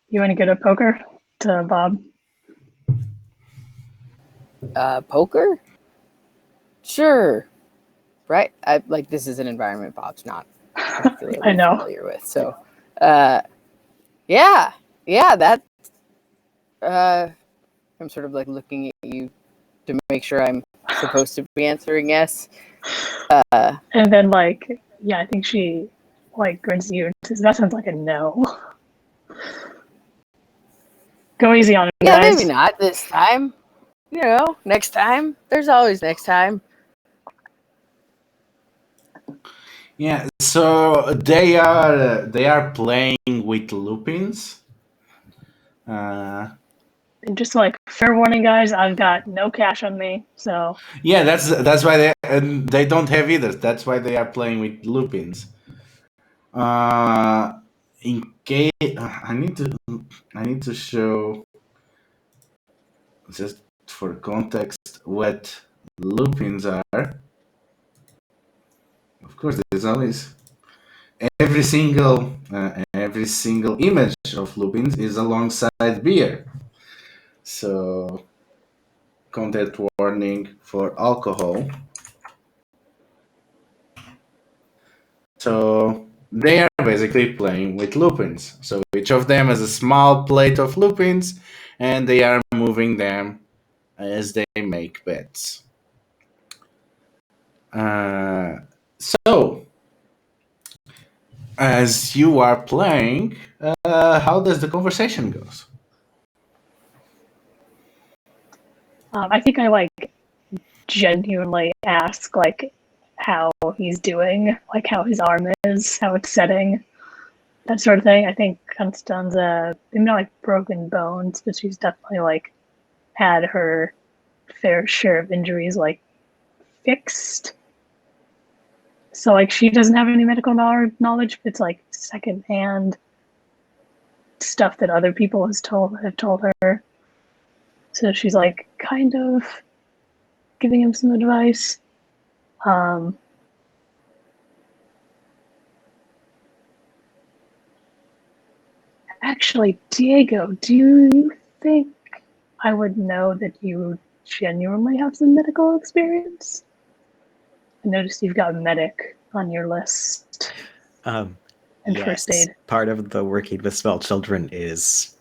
You want to get a poker to Bob? Poker? Sure. Right? This is an environment Bob's not particularly I know. familiar with. So, yeah, that. I'm sort of like looking at you to make sure I'm supposed to be answering yes. And then like yeah, I think she like grins at you and says, that sounds like a no. Go easy on him, Yeah, guys. maybe not this time. You know, next time. There's always next time. Yeah, so they are playing with lupins. And just like fair warning, guys, I've got no cash on me, so Yeah, that's why they don't have either. That's why they are playing with lupins. In case I need to show just for context what lupins are. Of course, there's always every single image of lupins is alongside beer. So content warning for alcohol. So they are basically playing with lupins. So each of them has a small plate of lupins, and they are moving them as they make bets. So as you are playing, how does the conversation goes? I think I like genuinely ask like how he's doing, like how his arm is, how it's setting, that sort of thing. I think Constanza, maybe not like broken bones, but she's definitely like had her fair share of injuries like fixed. So like she doesn't have any medical knowledge, but it's like secondhand stuff that other people have told her. So she's like kind of giving him some advice. Actually, Diego, do you think I would know that you genuinely have some medical experience? I noticed you've got medic on your list and first Yes, aid. part of the working with small children is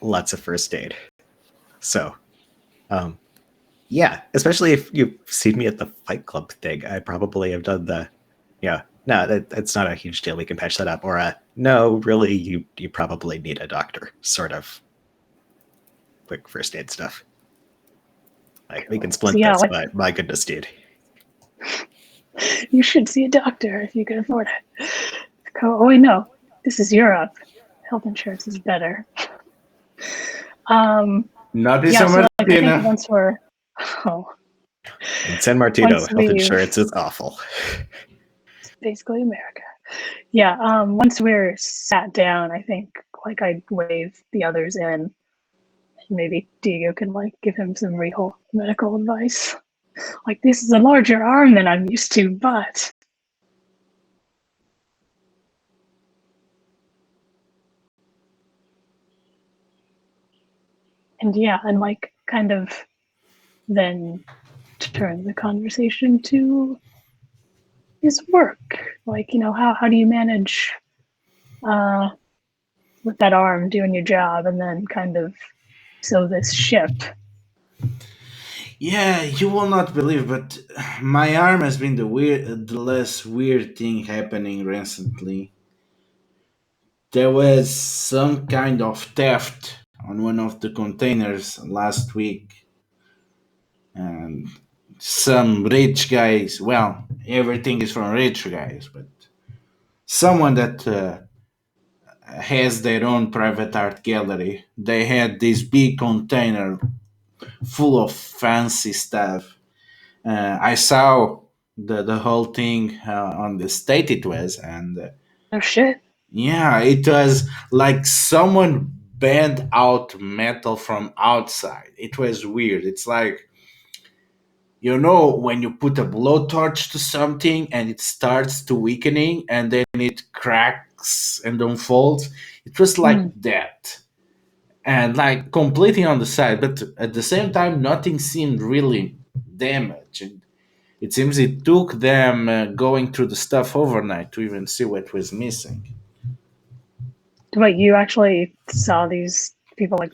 lots of first aid. So, yeah, especially if you've seen me at the Fight Club thing, I probably have done the, yeah, no, it's not a huge deal. We can patch that up. Or no, really, you probably need a doctor. Sort of quick first aid stuff. Like we can So splint yeah, this, like but my goodness, dude. you should see a doctor if you can afford it. Oh wait, no, this is Europe. Health insurance is better. Not in Yeah, San so like I think Martino. once we're In San Martino, once health we've insurance is awful. it's basically America. Yeah, once we're sat down, I think like I'd wave the others in. Maybe Diego can like give him some real medical advice. Like this is a larger arm than I'm used to, but and yeah, and like kind of then turn the conversation to his work. Like, you know, how do you manage uh with that arm doing your job and then kind of sew this ship? Yeah, you will not believe, but my arm has been the less weird thing happening recently. There was some kind of theft on one of the containers last week, and some rich guys. Well, everything is from rich guys, but someone that has their own private art gallery. They had this big container full of fancy stuff. I saw the whole thing on the state it was, and Oh shit. yeah, it was like someone bent out metal from outside. It was weird. It's like, you know, when you put a blowtorch to something and it starts to weakening and then it cracks and unfolds. It was like Mm. that, and like completely on the side, but at the same time nothing seemed really damaged. And it seems it took them going through the stuff overnight to even see what was missing. Wait, you actually saw these people like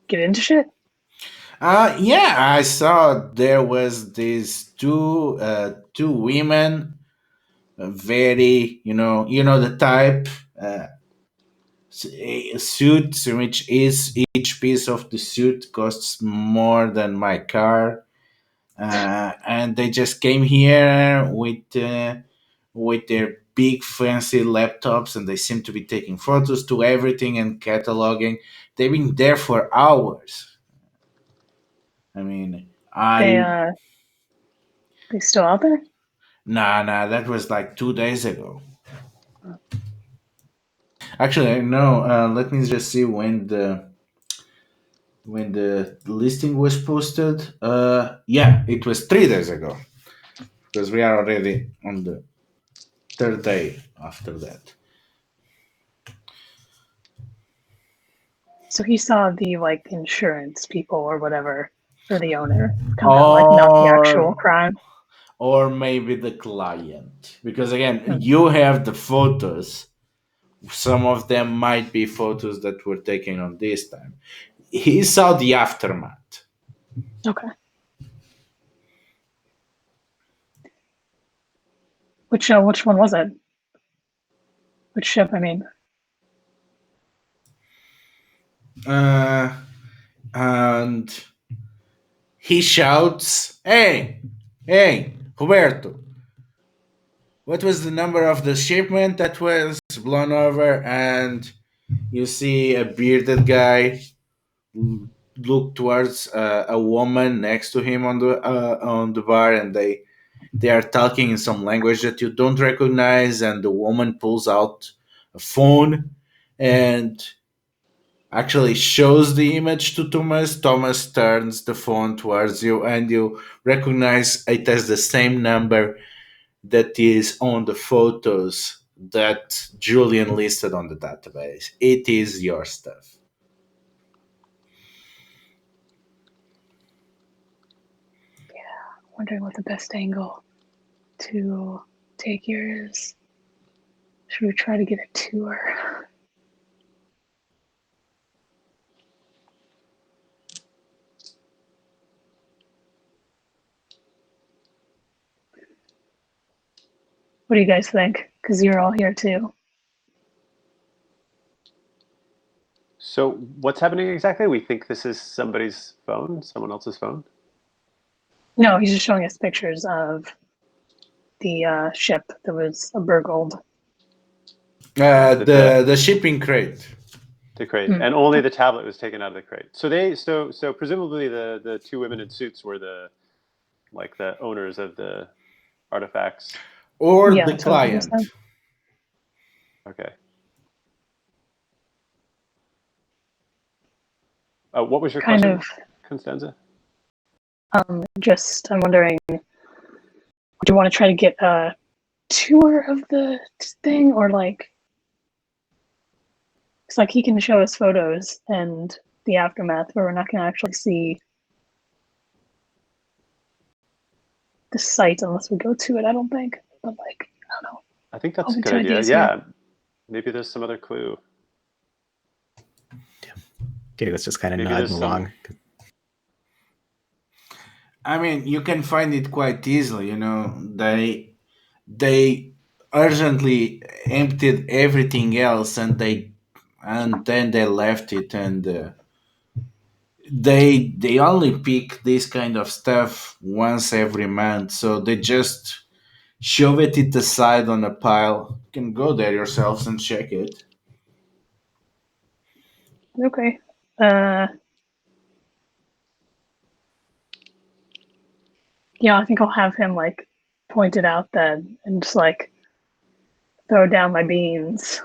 get into shit? Yeah, I saw there was these two women, very, you know the type, uh, suits in which is each piece of the suit costs more than my car, and they just came here with their big fancy laptops, and they seem to be taking photos to everything and cataloging. They've been there for hours. I mean, They I they still out there? nah, that was like 2 days ago. Actually, no. Let me just see when the listing was posted. Yeah, it was 3 days ago because we are already on the third day after that. So he saw the like insurance people or whatever, or the owner come out, like not the actual Or crime. or maybe the client, because again, Hmm. you have the photos. Some of them might be photos that were taken on this time. He saw the aftermath. Okay. Which one was it? Which ship? I mean, uh, and he shouts, hey, Roberto, what was the number of the shipment that was blown over? And you see a bearded guy look towards a woman next to him on the bar, and they are talking in some language that you don't recognize. And the woman pulls out a phone and actually shows the image to Thomas. Thomas turns the phone towards you, and you recognize it as the same number that is on the photos that Julian listed on the database. It is your stuff. wondering what the best angle to take here is. Should we try to get a tour? What do you guys think? Because you're all here too. So what's happening exactly? We think this is somebody's phone, someone else's phone. No, he's just showing us pictures of the ship that was burgled. The shipping crate. The crate, and only the tablet was taken out of the crate. So presumably the two women in suits were the owners of the artifacts, or Yeah, the that's what I was client. gonna say. Okay. What was your Kind question, of. Constanza? Just I'm wondering, do you want to try to get a tour of the thing, or like, it's like he can show us photos and the aftermath, but we're not gonna actually see the site unless we go to it. I don't think, but like, I don't know. I think that's a Open good to idea. ideas Yeah, here. maybe there's some other clue. Diego's just kind of Maybe there's nodding some- along. I mean, you can find it quite easily. You know, they urgently emptied everything else, and then they left it, and they only pick this kind of stuff once every month, so they just shove it aside on a pile. You can go there yourselves and check it. Okay. Yeah, I think I'll have him like point it out then, and just like throw down my beans.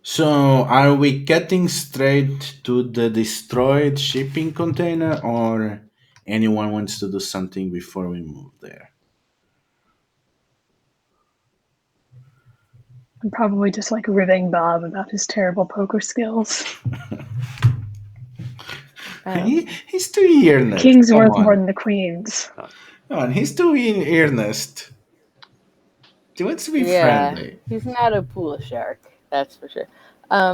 So, are we getting straight to the destroyed shipping container, or anyone wants to do something before we move there? I'm probably just like ribbing Bob about his terrible poker skills. He's too earnest. King's Come worth on. more than the queen's. Come on, he's too earnest. He wants to be friendly. He's not a pool shark, that's for sure. I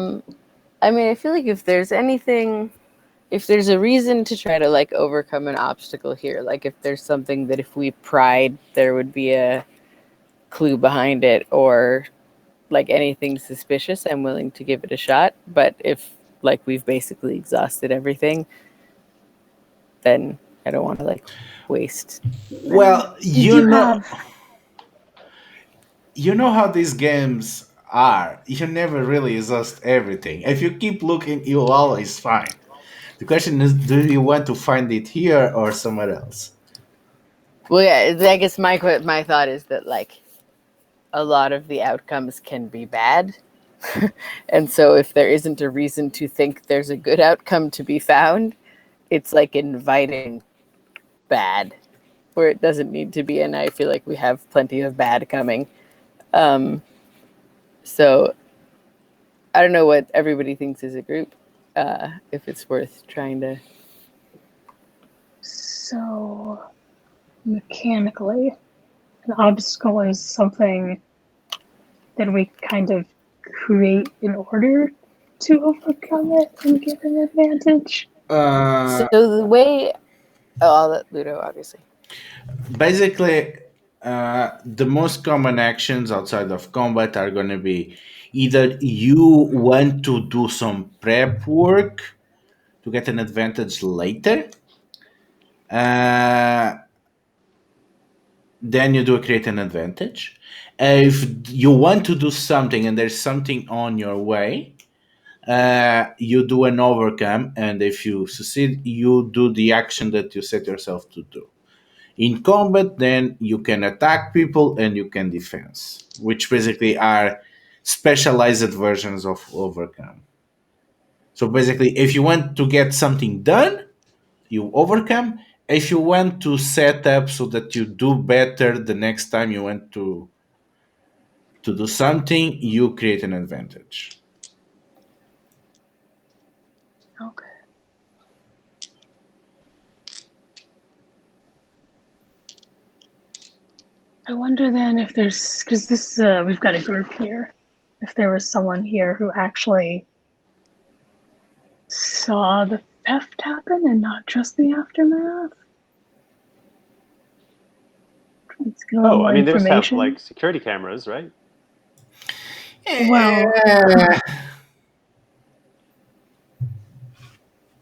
mean, I feel like if there's a reason to try to like overcome an obstacle here, like if there's something that if we pried, there would be a clue behind it, or like anything suspicious, I'm willing to give it a shot. But if like we've basically exhausted everything, then I don't want to like waste. Well, You have you know how these games are. You never really exhaust everything. If you keep looking, you'll always find. The question is, do you want to find it here or somewhere else? Well, yeah, I guess my thought is that like a lot of the outcomes can be bad. And so if there isn't a reason to think there's a good outcome to be found, it's like inviting bad where it doesn't need to be. And I feel like we have plenty of bad coming. So I don't know what everybody thinks as a group, if it's worth trying to. so mechanically, an obstacle is something that we kind of create in order to overcome it and get an advantage. Uh, So the way, I'll let Ludo, obviously. Basically, the most common actions outside of combat are going to be either you want to do some prep work to get an advantage later, then you do create an advantage. If you want to do something and there's something on your way, you do an overcome, and if you succeed, you do the action that you set yourself to do. In combat, then you can attack people and you can defense, which basically are specialized versions of overcome. So basically, if you want to get something done, you overcome. If you want to set up so that you do better the next time you want to do something, you create an advantage. Okay. I wonder then if there's, because this we've got a group here. If there was someone here who actually saw the theft happen and not just the aftermath. Let's get a little Oh, more I mean, they just have information. like security cameras, right? Well,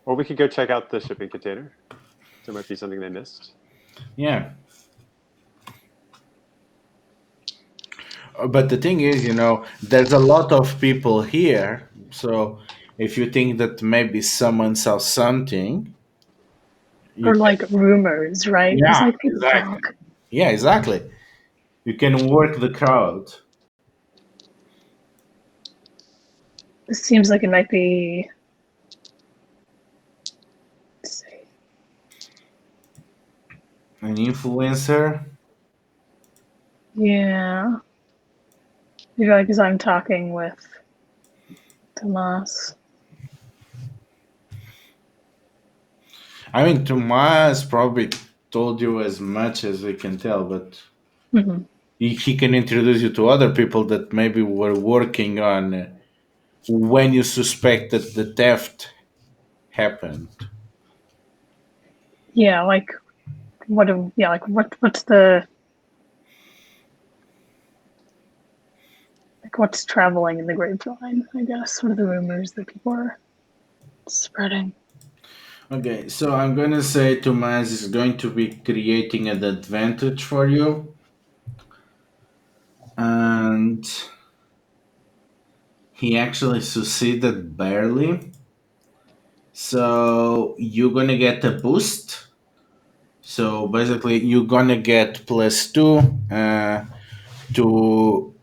Or we could go check out the shipping container. There might be something they missed. Yeah. But the thing is, there's a lot of people here. So if you think that maybe someone saw something, you or can. like rumors, right? Because Yeah, like people exactly. talk. Yeah, exactly. You can work the crowd. This seems like it might be. Let's see. An influencer. Yeah. Maybe like because I'm talking with Tomas. I mean, Tomas probably told you as much as we can tell, but Mm-hmm. he can introduce you to other people that maybe were working on when you suspect that the theft happened. Yeah, like what? Yeah, like what's the like what's traveling in the grapevine? I guess what are the rumors that people are spreading? Okay, so I'm gonna say Tomas is going to be creating an advantage for you, and he actually succeeded barely. So you're gonna get a boost. So basically, you're gonna get +2 to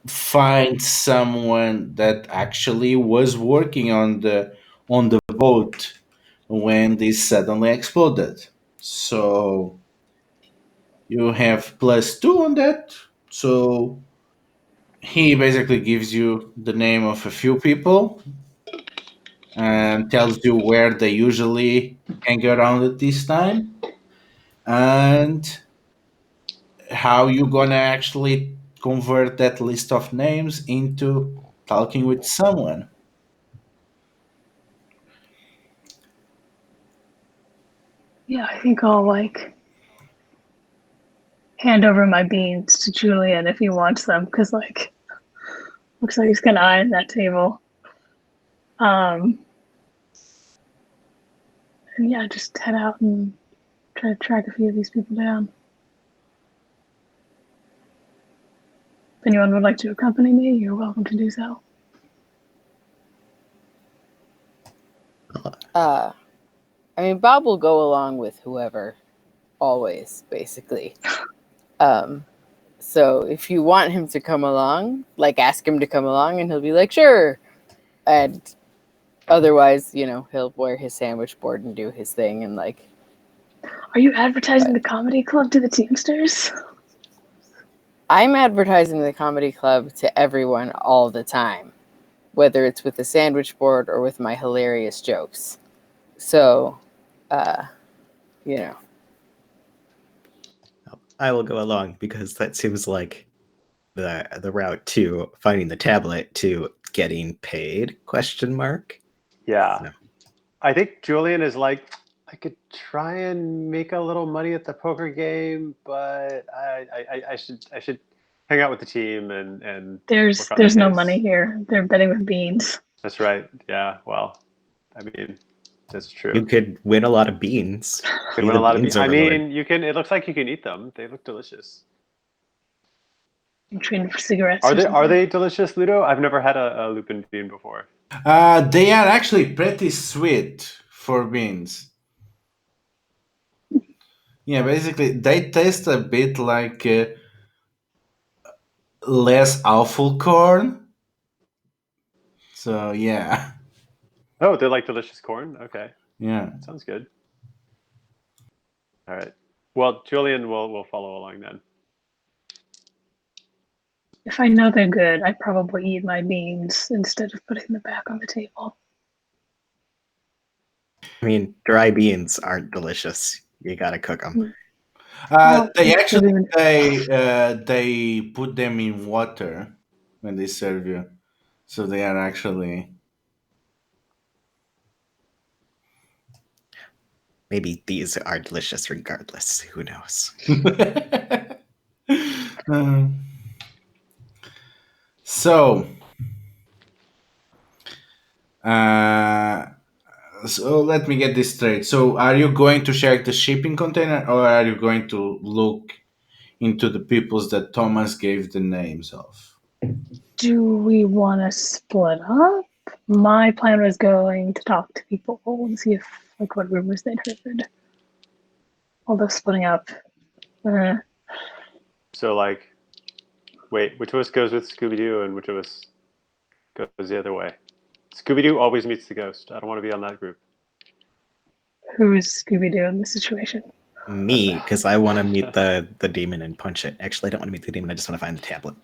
find someone that actually was working on the boat when this suddenly exploded. So you have +2 on that. So he basically gives you the name of a few people and tells you where they usually hang around at this time and how you gonna actually convert that list of names into talking with someone. Yeah, I think I'll like hand over my beans to Julian if he wants them, because like looks like he's kind of eyeing that table. Um, and yeah, just head out and try to track a few of these people down. If anyone would like to accompany me, you're welcome to do so. I mean, Bob will go along with whoever, always, basically. So if you want him to come along, like ask him to come along, and he'll be like, sure. And otherwise, he'll wear his sandwich board and do his thing, and like. Are you advertising the comedy club to the Teamsters? I'm advertising the comedy club to everyone all the time, whether it's with the sandwich board or with my hilarious jokes. So, you know. I will go along because that seems like the route to finding the tablet to getting paid? Question mark. Yeah. No. I think Julian is like, I could try and make a little money at the poker game, but I should hang out with the team and work on the There's no case. money here. They're betting with beans. That's right. Yeah. Well, I mean, that's true. You could win a lot of beans. Could Be win the a lot of beans I overlord. mean, you can. It looks like you can eat them. They look delicious. I'm trading for cigarettes. Are or they something. are they delicious, Ludo? I've never had a lupin bean before. They are actually pretty sweet for beans. Yeah, basically, they taste a bit like less awful corn. So, yeah. Oh, they're like delicious corn. Okay, Yeah. sounds good. All right. Well, Julian will follow along then. If I know they're good, I'd probably eat my beans instead of putting them back on the table. mean, dry beans aren't delicious. You gotta cook them. Well, They it's actually even- they put them in water when they serve you, so they are actually. Maybe these are delicious regardless. Who knows? Um, so, uh, so let me get this straight. So, are you going to share the shipping container, or are you going to look into the peoples that Thomas gave the names of? Do we want to split up? My plan was going to talk to people and see if, like, what rumors they'd heard. Although splitting up, uh, So like, wait, which of us goes with Scooby Doo and which of us goes the other way? Scooby Doo always meets the ghost. I don't want to be on that group. who's Scooby Doo in this situation? Me, because I want to meet the demon and punch it. Actually, I don't want to meet the demon. I just want to find the tablet.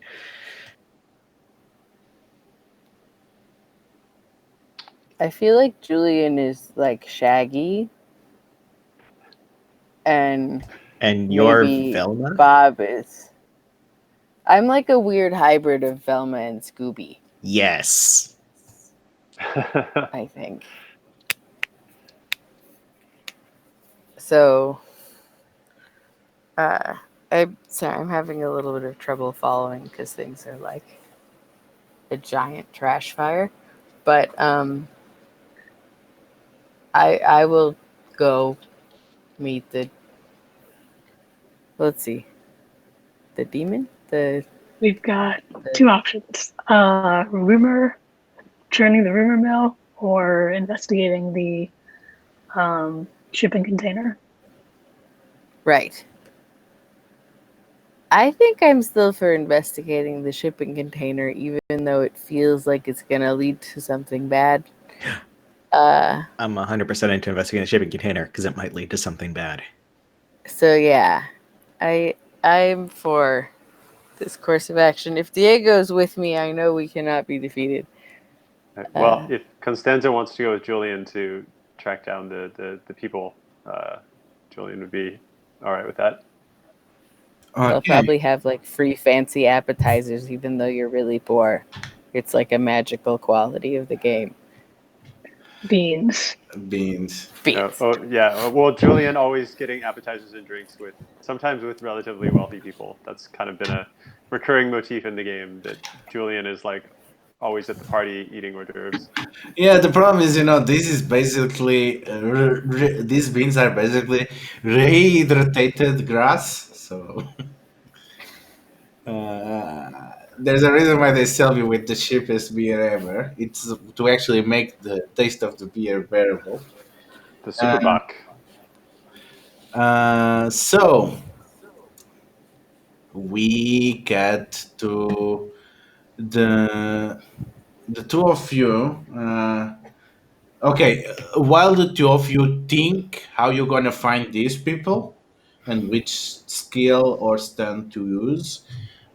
I feel like Julian is like Shaggy, and And you're maybe Velma? Bob is. I'm like a weird hybrid of Velma and Scooby, Yes. I think. So, I'm sorry, I'm having a little bit of trouble following because things are like a giant trash fire. But I will go meet the. Let's see, the demon, the We've got two options: churning the rumor mill, or investigating the shipping container. right. I think I'm still for investigating the shipping container, even though it feels like it's gonna lead to something bad. I'm 100% into investigating the shipping container because it might lead to something bad. So yeah, I'm for this course of action. If Diego's with me, I know we cannot be defeated. Well, if Constanza wants to go with Julian to track down the people, Julian would be all right with that. They'll Yeah, probably have like free fancy appetizers, even though you're really poor. It's like a magical quality of the game. Beans. beans. Beans. Oh yeah. Well, Julian always getting appetizers and drinks with sometimes with relatively wealthy people. That's kind of been a recurring motif in the game that Julian is like always at the party eating hors d'oeuvres. Yeah, the problem is, this is basically these beans are basically rehydrated grass. So there's a reason why they sell you with the cheapest beer ever. It's to actually make the taste of the beer bearable. The Uh, super buck. so we get to the the two of you. Okay, while the two of you think how you're gonna find these people and which skill or stunt to use,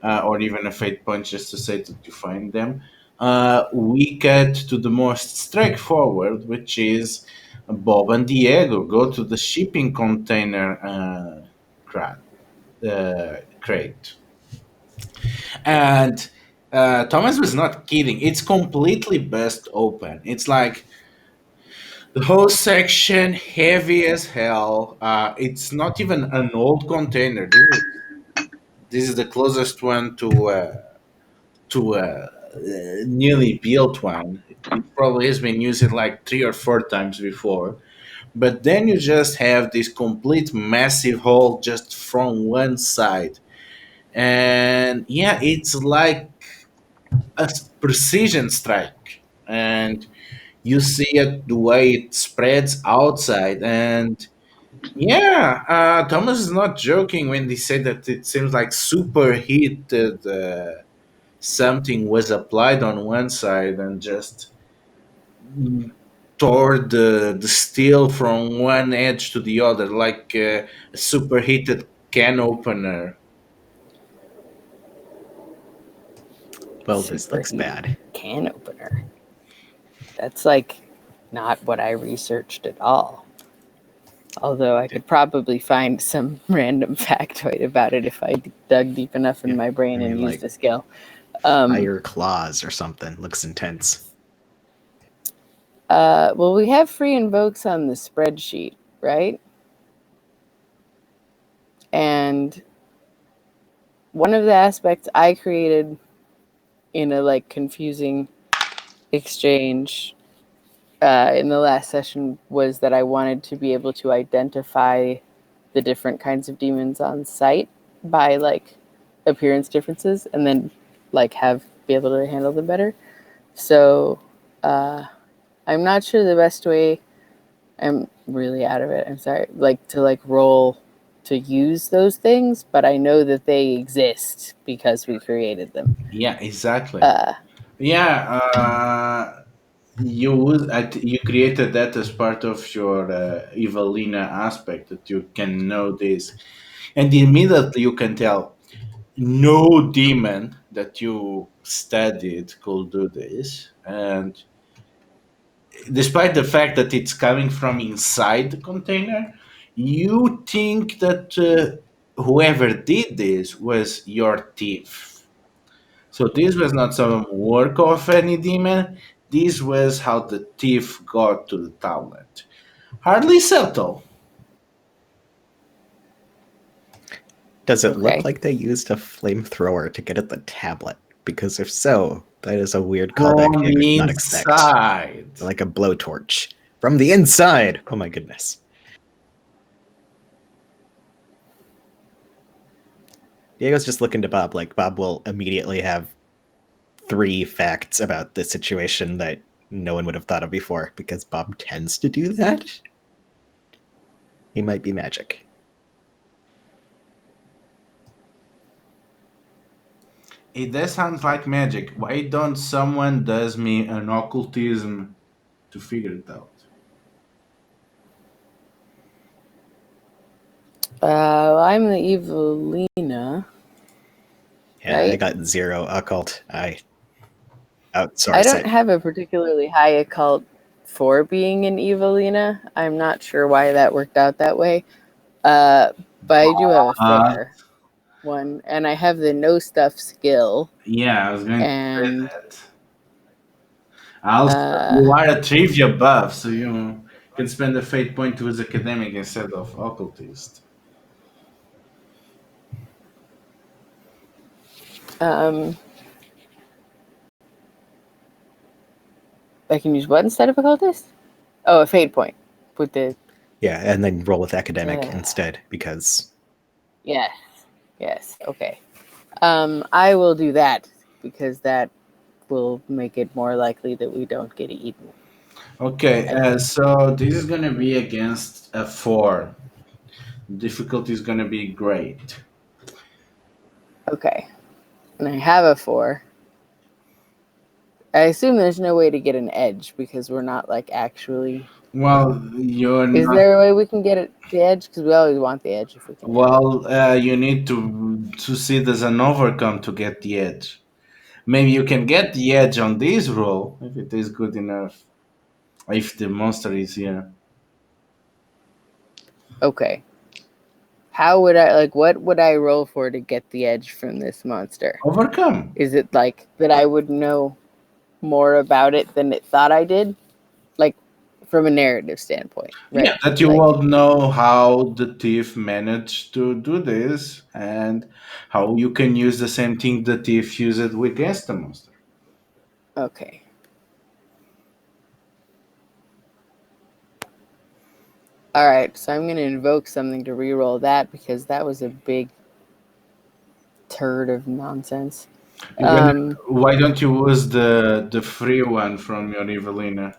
or even a fate punch just to say that you find them, we get to the most straightforward, which is Bob and Diego go to the shipping container crate. And Thomas was not kidding. It's completely bust open. It's like the whole section heavy as hell. It's not even an old container. This is the closest one to a newly built one. It probably has been used like 3 or 4 times before. But then you just have this complete massive hole just from one side. And yeah, it's like a precision strike. And you see it the way it spreads outside. And yeah, Thomas is not joking when he said that it seems like superheated. Something was applied on one side and just tore the steel from one edge to the other like a superheated can opener. Well, this looks Superheated bad. can opener. That's like not what I researched at all. Although I could probably find some random factoid about it if I dug deep enough in my brain and used a skill. Fire claws or something. Looks intense. Well, we have free invokes on the spreadsheet, right? And one of the aspects I created in a confusing exchange in the last session was that I wanted to be able to identify the different kinds of demons on site by appearance differences, and then be able to handle them better. So I'm not sure the best way. I'm really out of it. I'm sorry. To roll to use those things, but I know that they exist because we created them. Yeah, exactly. You created that as part of your Evelina aspect, that you can know this, and immediately you can tell no demon that you studied could do this. And despite the fact that it's coming from inside the container, you think that whoever did this was your thief. So this was not some work of any demon. This was how the thief got to the tablet. Hardly subtle. Does it Okay. look like they used a flamethrower to get at the tablet? Because if so, that is a weird callback From I did the not expect. inside. Like a blowtorch. From the inside! Oh my goodness. Diego's just looking to Bob, like Bob will immediately have 3 facts about this situation that no one would have thought of before, because Bob tends to do that. He might be magic. It does sound like magic. Why don't someone does me an occultism to figure it out? I'm the Evelina. Yeah, Right? I got 0 occult. I outsource I don't it. have a particularly high occult for being an Evelina. I'm not sure why that worked out that way. But I do have a fair one, and I have the know stuff skill. Yeah, I was going to And say that. Also, you are a trivia buff, so you can spend a fate point towards academic instead of occultist. I can use what instead of occultist? Oh, a fate point with the Yeah, and then roll with academic instead, because yes, okay. I will do that because that will make it more likely that we don't get eaten. Okay, so this is going to be against a 4. Difficulty is going to be great. Okay, and I have a 4. I assume there's no way to get an edge because we're not actually. Well, you're Is not. there a way we can get the edge? Because we always want the edge if we can. Well, you need to see it as an overcome to get the edge. Maybe you can get the edge on this roll if it is good enough. If the monster is here. Okay. How would I what would I roll for to get the edge from this monster? Overcome. Is it that I would know more about it than it thought I did? From a narrative standpoint, right? Yeah, that you will know how the thief managed to do this and how you can use the same thing the thief used against the monster. Okay. All right, so I'm going to invoke something to reroll that because that was a big turd of nonsense. Why don't you use the free one from your Evelina?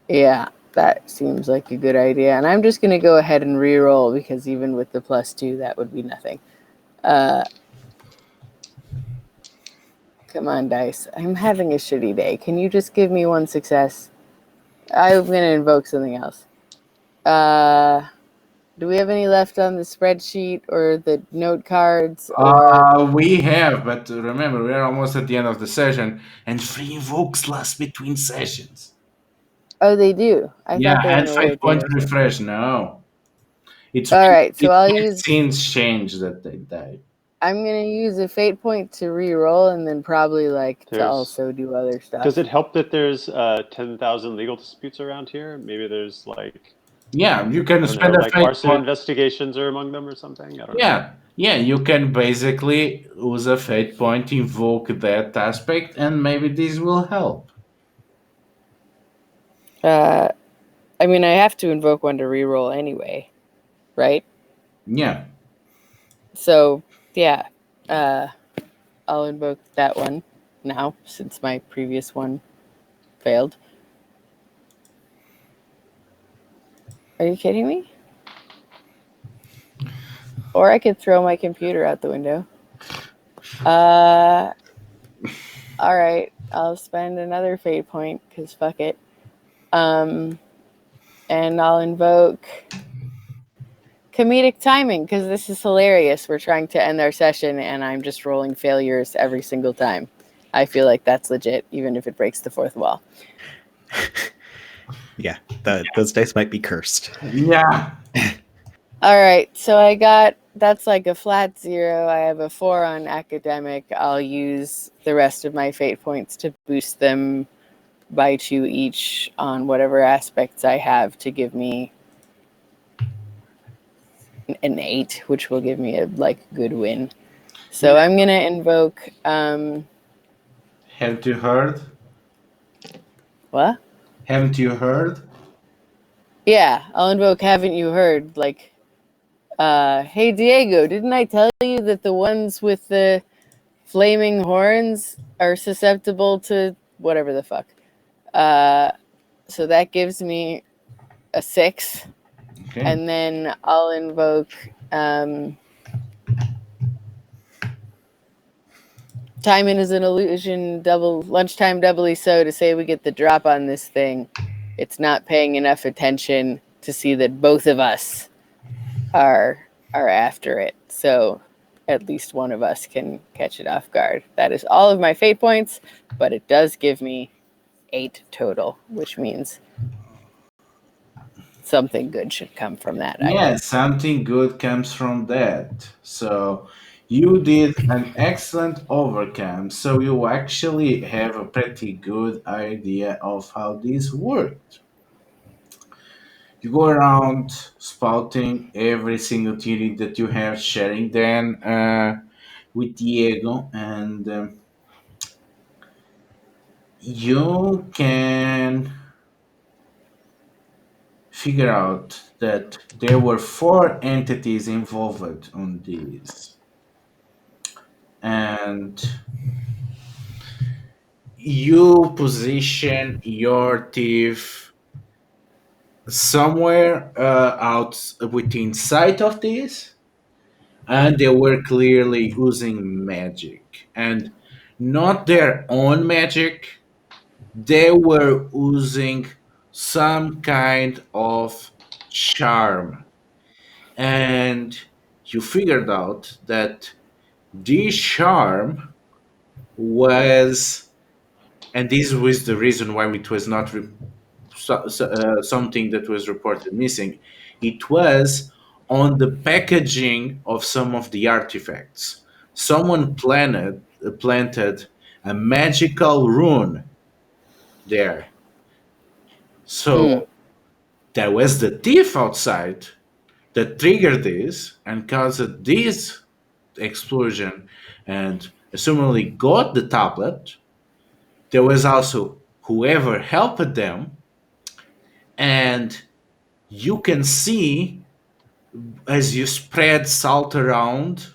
Yeah, that seems like a good idea. And I'm just going to go ahead and reroll because even with the +2, that would be nothing. Come on, dice. I'm having a shitty day. Can you just give me one success? I'm going to invoke something else. Do we have any left on the spreadsheet or the note cards? We have, but remember, we're almost at the end of the session, and free invokes last between sessions. Oh, they do. I Yeah, thought they and went away fate at the end point of the game. refresh. No, it's All right, so it's I'll when use. scenes change that they die. I'm gonna use a fate point to re-roll, and then probably like to There's. also do other stuff. Does it help that there's 10,000 legal disputes around here? Maybe there's like, Yeah, you I can don't know, spend a like fate arson point. investigations are among them or something. I don't know. Yeah, you can basically use a fate point, invoke that aspect, and maybe this will help. I mean, I have to invoke one to re-roll anyway, right? Yeah. So yeah, I'll invoke that one now since my previous one failed. Are you kidding me? Or I could throw my computer out the window. All right, I'll spend another fate point because fuck it. And I'll invoke comedic timing because this is hilarious. We're trying to end our session and I'm just rolling failures every single time. I feel like that's legit, even if it breaks the fourth wall. Yeah, those dice might be cursed. Yeah. All right, so that's like a flat 0. I have a 4 on academic. I'll use the rest of my fate points to boost them by 2 each on whatever aspects I have to give me an 8, which will give me a like good win. So I'm gonna invoke Haven't you heard? what? Haven't you heard? Yeah, I'll invoke haven't you heard? Like hey Diego, didn't I tell you that the ones with the flaming horns are susceptible to whatever the fuck? So that gives me a 6. Okay. And then I'll invoke timing is an illusion, double lunchtime doubly so to say we get the drop on this thing. It's not paying enough attention to see that both of us are after it. So at least one of us can catch it off guard. That is all of my fate points, but it does give me 8 total, which means something good should come from that, I Yeah, hope. something good comes from that. So you did an excellent overcome. So you actually have a pretty good idea of how this worked. You go around spouting every single theory that you have, sharing them with Diego, and you can figure out that there were 4 entities involved on this. And you position your thief somewhere out within sight of this, and they were clearly using magic, and not their own magic. They were using some kind of charm, and you figured out that this charm was, and this was the reason why it was not something that was reported missing. It was on the packaging of some of the artifacts. Someone planted a magical rune there. Hmm. So there was the thief outside that triggered this and caused this explosion and assumingly got the tablet. There was also whoever helped them, and you can see as you spread salt around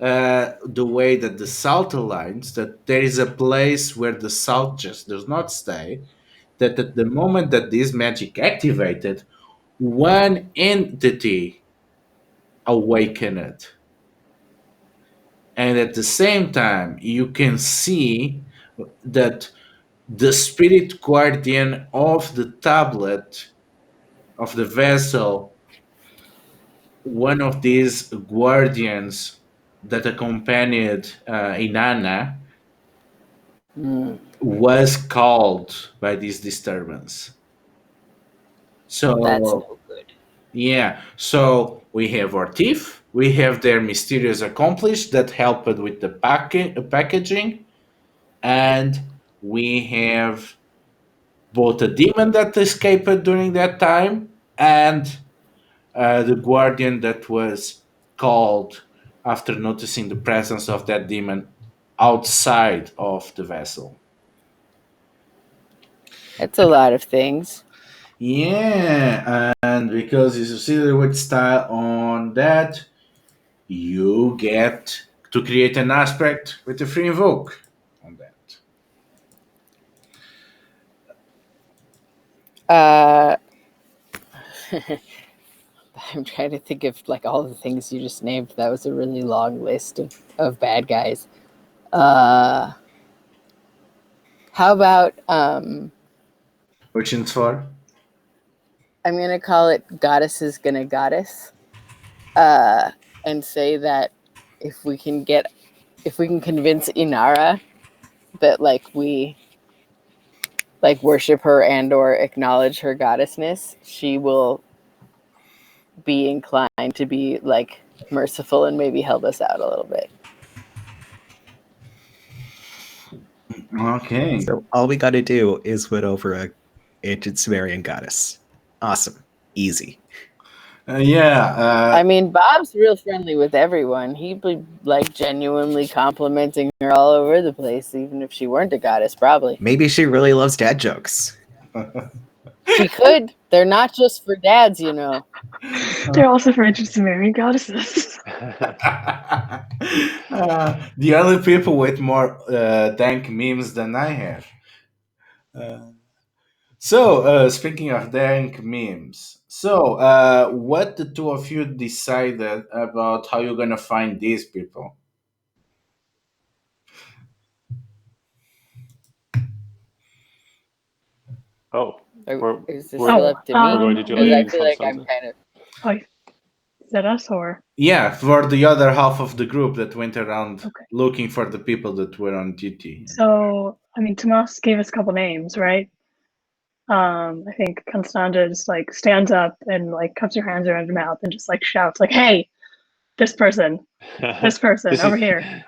the way that the salt aligns, that there is a place where the salt just does not stay. That at the moment that this magic activated, one entity awakened. And at the same time, you can see that the spirit guardian of the tablet, of the vessel, one of these guardians that accompanied Inanna, Hmm. was called by this disturbance. That's So no good. yeah, so we have our thief, we have their mysterious accomplice that helped with the packaging, and we have both a demon that escaped during that time and the guardian that was called after noticing the presence of that demon outside of the vessel. It's a lot of things. Yeah, and because you succeeded with style on that, you get to create an aspect with a free invoke on that. Uh, I'm trying to think of like all the things you just named. That was a really long list of bad guys. How about Which is for? I'm gonna call it Goddess is gonna goddess, and say that if we can convince Inara that like we like worship her and or acknowledge her goddessness, she will be inclined to be like merciful and maybe help us out a little bit. Okay. So all we got to do is win over a ancient Sumerian goddess. Awesome. Easy. Yeah. I mean, Bob's real friendly with everyone. He'd be like genuinely complimenting her all over the place, even if she weren't a goddess, probably. Maybe she really loves dad jokes. She could. They're not just for dads, you know. They're also for ancient Sumerian goddesses. The only people with more dank memes than I have. Speaking of dank memes, what the two of you decided about how you're gonna find these people? Oh, Or we're is this we're still Oh, up to we're me? going to do Because I like feel like I'm Constanza. kind of. oh, is that us or? Yeah, for the other half of the group that went around Okay. looking for the people that were on duty. So, I mean, Tomas gave us a couple names, right? I think Constanza just like stands up and like cups her hands around her mouth and just like shouts like, "Hey, this person This over is here."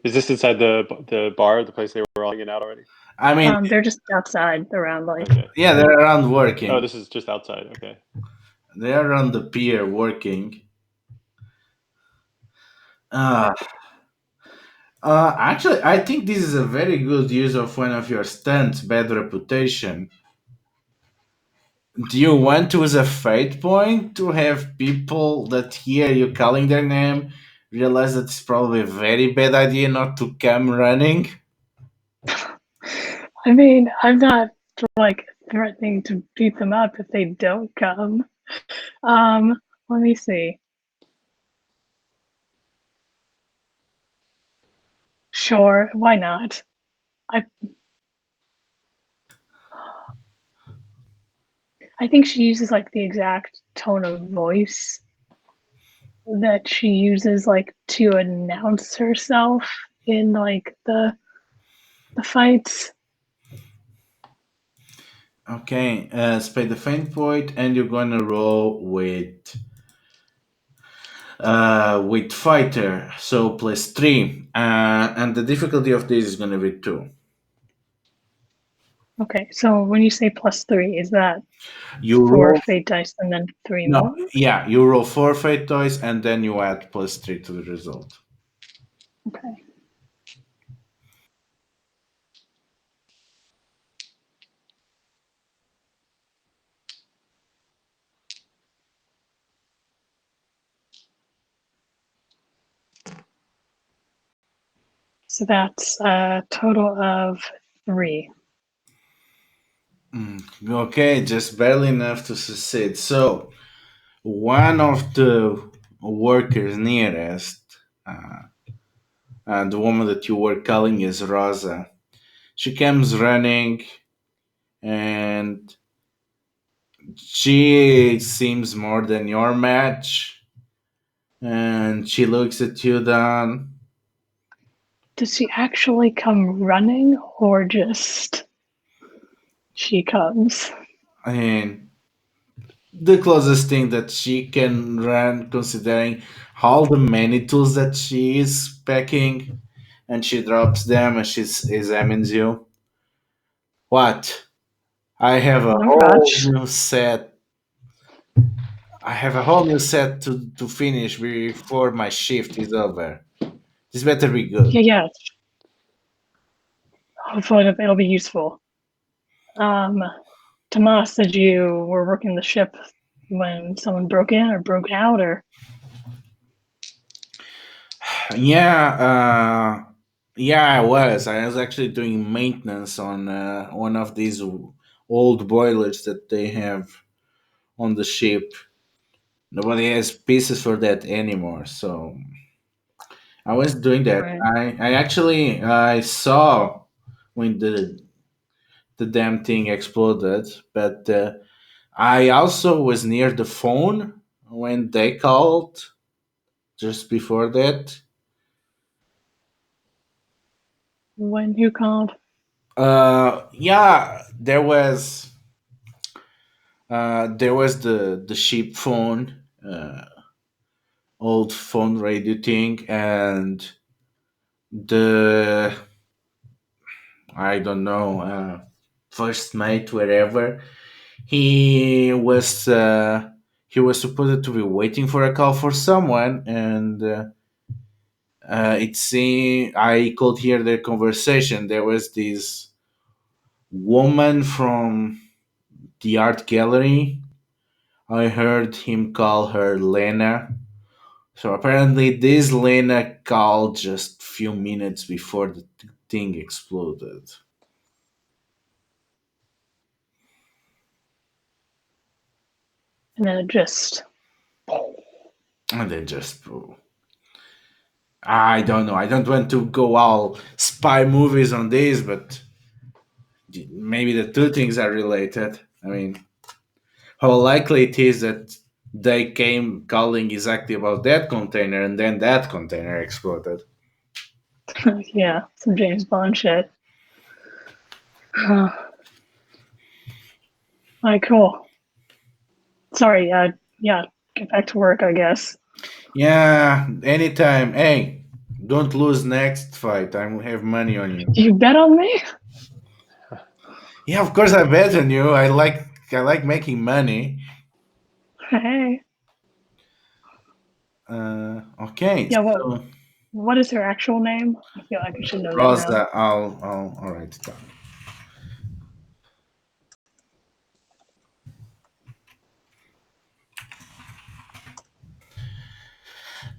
is this inside the bar, the place they were all hanging out already? I mean, They're just outside around like. Okay. yeah, they're around Oh, working. this is just outside. Okay. They're on the pier working. Uh, Actually, I think this is a very good use of one of your stunts, bad reputation. Do you want to use a fate point to have people that hear you calling their name realize that it's probably a very bad idea not to come running? I mean, I'm not like threatening to beat them up if they don't come. Let me see. Sure, why not? I I think she uses like the exact tone of voice that she uses like to announce herself in like the fights. Okay, spend the faint point, and you're gonna roll with fighter, so +3, and the difficulty of this is gonna be 2. Okay, so when you say +3, is that You 4 roll fate dice and then 3 no, more? yeah, you roll 4 fate toys, and then you add +3 to the result. Okay. So that's a total of 3. Okay, just barely enough to succeed. So one of the workers nearest, the woman that you were calling is Rosa. She comes running, and she seems more than your match. And she looks at you, Don. Does she actually come running or just she comes? And the closest thing that she can run, considering all the many tools that she is packing, and she drops them and she examines you. What? I have a No whole rush. new set. I have a whole new set to finish before my shift is over. This better be Yeah, good. yeah. Hopefully it'll be useful. Um, Tomas said you were working the ship when someone broke in or broke out, or Yeah, yeah, I was. I was actually doing maintenance on one of these old boilers that they have on the ship. Nobody has pieces for that anymore, so I was doing that. right? I actually I saw when the damn thing exploded, but I also was near the phone when they called just before that. When you called, Yeah, there was the ship phone, old phone radio thing, and the I don't know, first mate wherever he was supposed to be waiting for a call for someone, and it seemed I could hear their conversation. There was this woman from the art gallery. I heard him call her Lena. So apparently, this Lena called just few minutes before the thing exploded, and then it just and then just I don't know. I don't want to go all spy movies on this, but maybe the two things are related. I mean, how likely it is that they came calling exactly about that container and then that container exploded. yeah, some James Bond shit. All right, cool. Sorry. Yeah, get back to work, I guess. Yeah, anytime. Hey, don't lose next fight. I will have money on you. You bet on me. Yeah, of course I bet on you. I like making money. Hey. Okay, Yeah. so What is her actual name? I feel like I should know that now. Rosa, I'll write it down.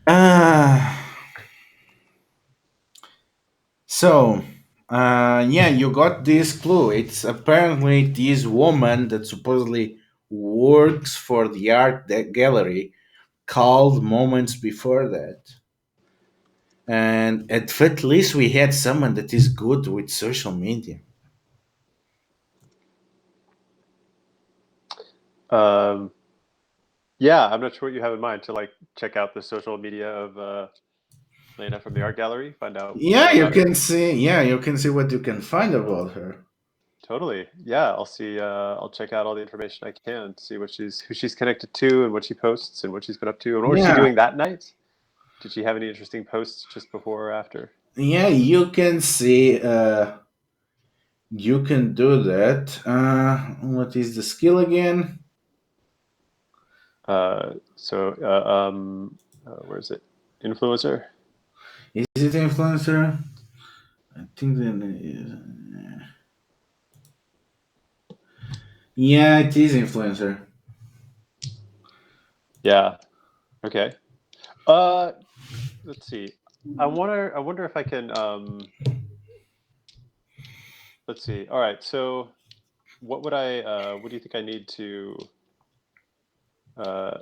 Uh, so, yeah, you got this clue. It's apparently this woman that supposedly works for the art gallery called moments before that. And at least we had someone that is good with social media. Um, yeah, I'm not sure what you have in mind to like check out the social media of Lena from the art gallery, find out Yeah, more you about her. can see. Yeah, you can see what you can find about her. Totally. Yeah, I'll see. I'll check out all the information I can, see what who she's connected to, and what she posts, and what she's been up to, and what was she Yeah, doing that night? Did she have any interesting posts just before or after? yeah, you can see. You can do that. What is the skill again? Where is it? Influencer. Is it influencer? I think that. Yeah, it is influencer. Yeah. Okay. Uh, let's see. I wonder. I wonder if I can. Let's see. All right. So, what would I? What do you think I need uh,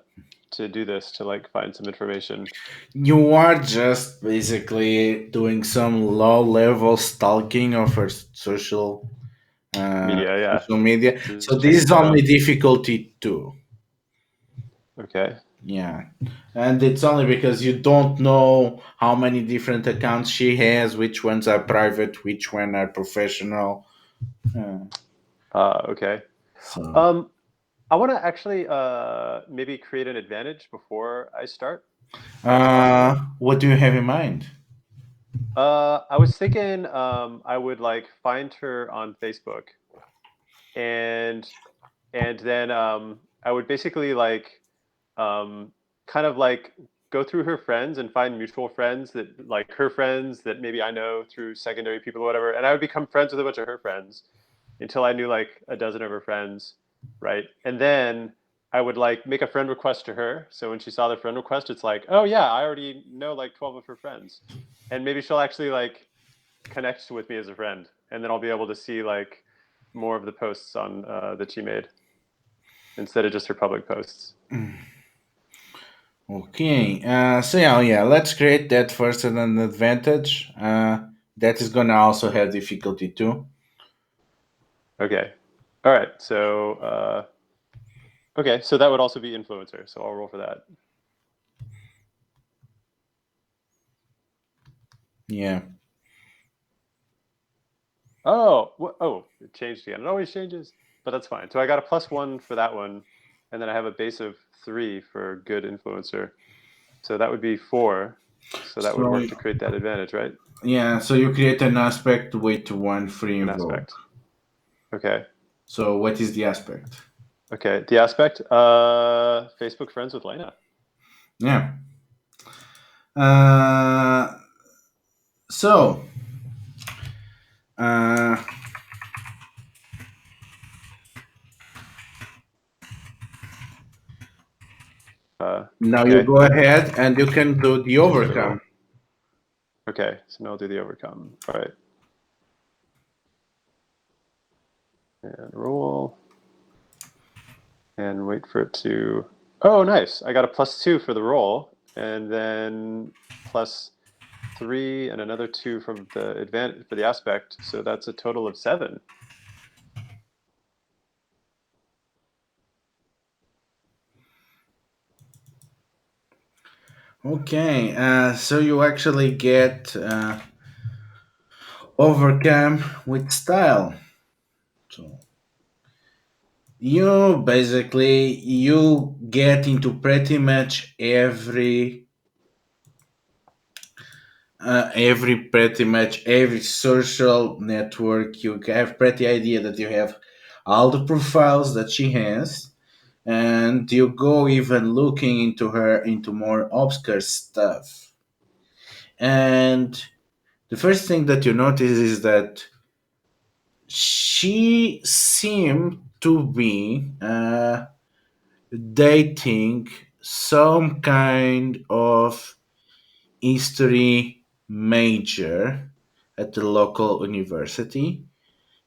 to do this to like find some information? You are just basically doing some low level stalking of her Media. Yeah. social media. So Just this checking is her out. only difficulty two. Okay. Yeah. And it's only because you don't know how many different accounts she has, which ones are private, which one are professional. Uh, Okay. so Um, I want to actually maybe create an advantage before I start. That's Uh, possible. what do you have in mind? I was thinking I would like find her on Facebook and then I would basically like um, kind of like go through her friends and find mutual friends that like her friends that maybe I know through secondary people or whatever, and I would become friends with a bunch of her friends until I knew like a dozen of her friends, right? And then I would like make a friend request to her. So when she saw the friend request, it's like, oh yeah, I already know like 12 of her friends, and maybe she'll actually like connect with me as a friend, and then I'll be able to see like more of the posts on that she made instead of just her public posts. Okay. So yeah, let's create that first as an advantage. That is gonna also have difficulty too. Okay. All right. So okay, so that would also be influencer. So I'll roll for that. Yeah. Oh, oh, it changed again. It always changes, but that's fine. So I got a +1 for that one, and then I have a base of 3 for good influencer. So that would be 4. So that would So work to create that advantage, right? yeah, so you create an aspect with one free An invoke. aspect. Okay. So what is the aspect? Okay. The aspect, Facebook friends with Lena. Yeah. Uh, so uh, now you Okay. go ahead and you can do the Just gonna overcome. roll. Okay. So now I'll do the overcome. All right. And roll. And wait for it to. Oh, nice! I got a +2 for the roll, and then +3 and another 2 from the advantage for the aspect. So that's a total of 7. Okay, so you actually get overcome with style. So you get into pretty much every social network. You have pretty idea that you have all the profiles that she has, and you go even looking into her into more obscure stuff. And the first thing that you notice is that she seemed to be dating some kind of history major at the local university,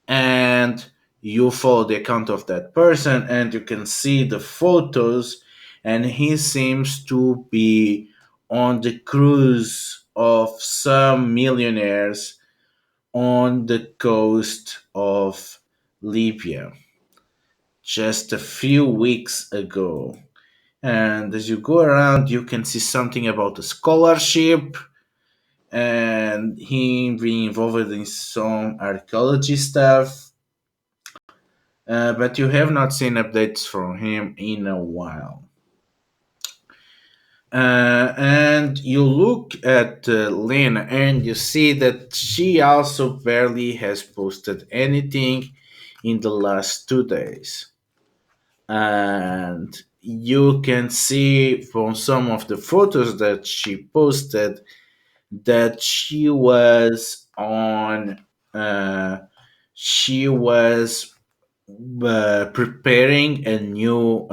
and you follow the account of that person and you can see the photos, and he seems to be on the cruise of some millionaires on the coast of Libya just a few weeks ago. And as you go around, you can see something about a scholarship and him being involved in some archaeology stuff. But you have not seen updates from him in a while. And you look at Lynn and you see that she also barely has posted anything in the last 2 days. And you can see from some of the photos that she posted that uh, she was preparing a new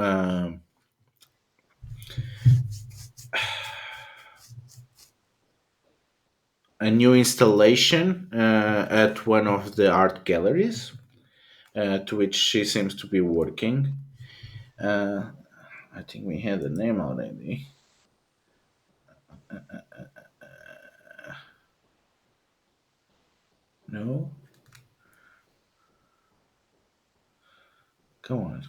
installation at one of the art galleries to which she seems to be working. Uh, I think we had the name already. No, come on.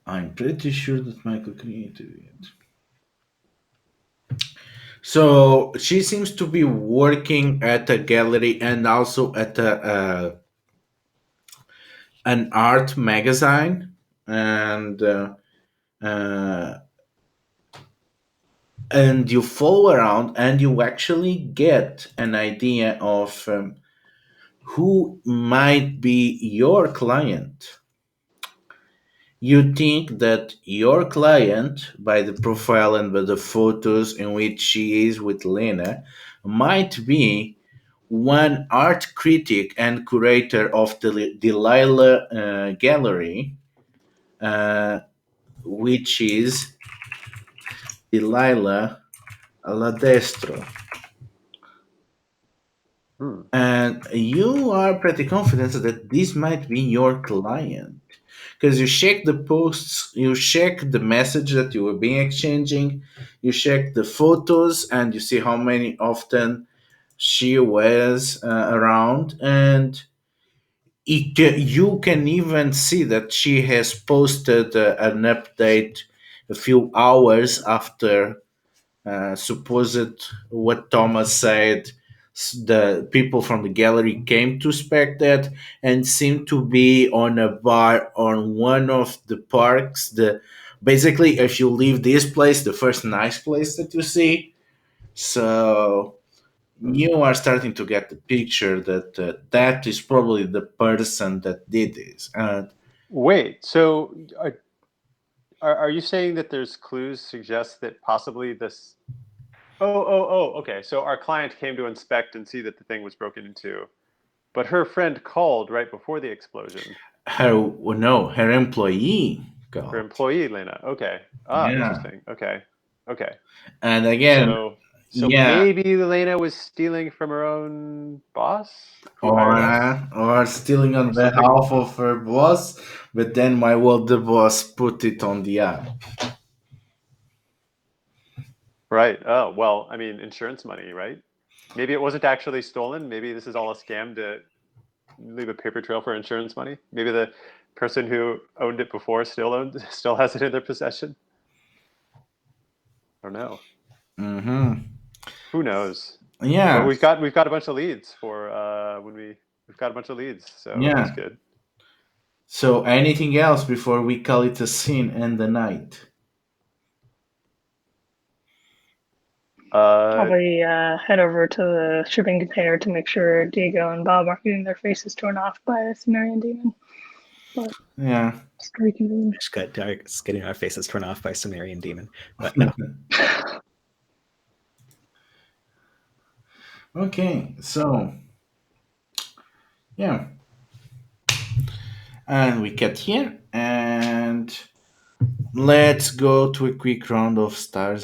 I'm pretty sure that Michael created it. So she seems to be working at a gallery and also at an art magazine, and uh, and you follow around and you actually get an idea of who might be your client. You think that your client, by the profile and by the photos in which she is with Lena, might be one art critic and curator of the Delilah Gallery, uh, which is Delilah Ladestro. Hmm. And you are pretty confident that this might be your client because you check the posts, you check the message that you were being exchanging, you check the photos, and you see how many often she was around, and you can even see that she has posted an update a few hours after supposed what Thomas said. The people from the gallery came to inspect that and seemed to be on a bar on one of the parks. The basically, if you leave this place, the first nice place that you see. So Hmm. you are starting to get the picture that that is probably the person that did this. And Wait, so are you saying that there's clues suggest that possibly this? Okay. So our client came to inspect and see that the thing was broken into, but her friend called right before the explosion. her, no, her employee Her called. employee, Lena. Okay. Ah, Yeah. interesting. Okay. Okay. And again, So yeah, maybe Lena was stealing from her own boss who hired us or stealing on or something. behalf of her boss, but then why will the boss put it on the app? Right. Oh, well, I mean, insurance money, right? Maybe it wasn't actually stolen. Maybe this is all a scam to leave a paper trail for insurance money. Maybe the person who owned it before still has it in their possession. I don't know. Mm-hmm. Who knows? But Yeah, we've got a bunch of leads for when we've got a bunch of leads, so that's yeah. good. So anything else before we call it a scene and the night? Uh, Probably head over to the shipping container to make sure Diego and Bob aren't getting their faces torn off by a Sumerian demon. But Yeah. it's reconvene. Just getting our faces torn off by Sumerian demon. But no. Okay, so yeah, and we cut here, and let's go to a quick round of stars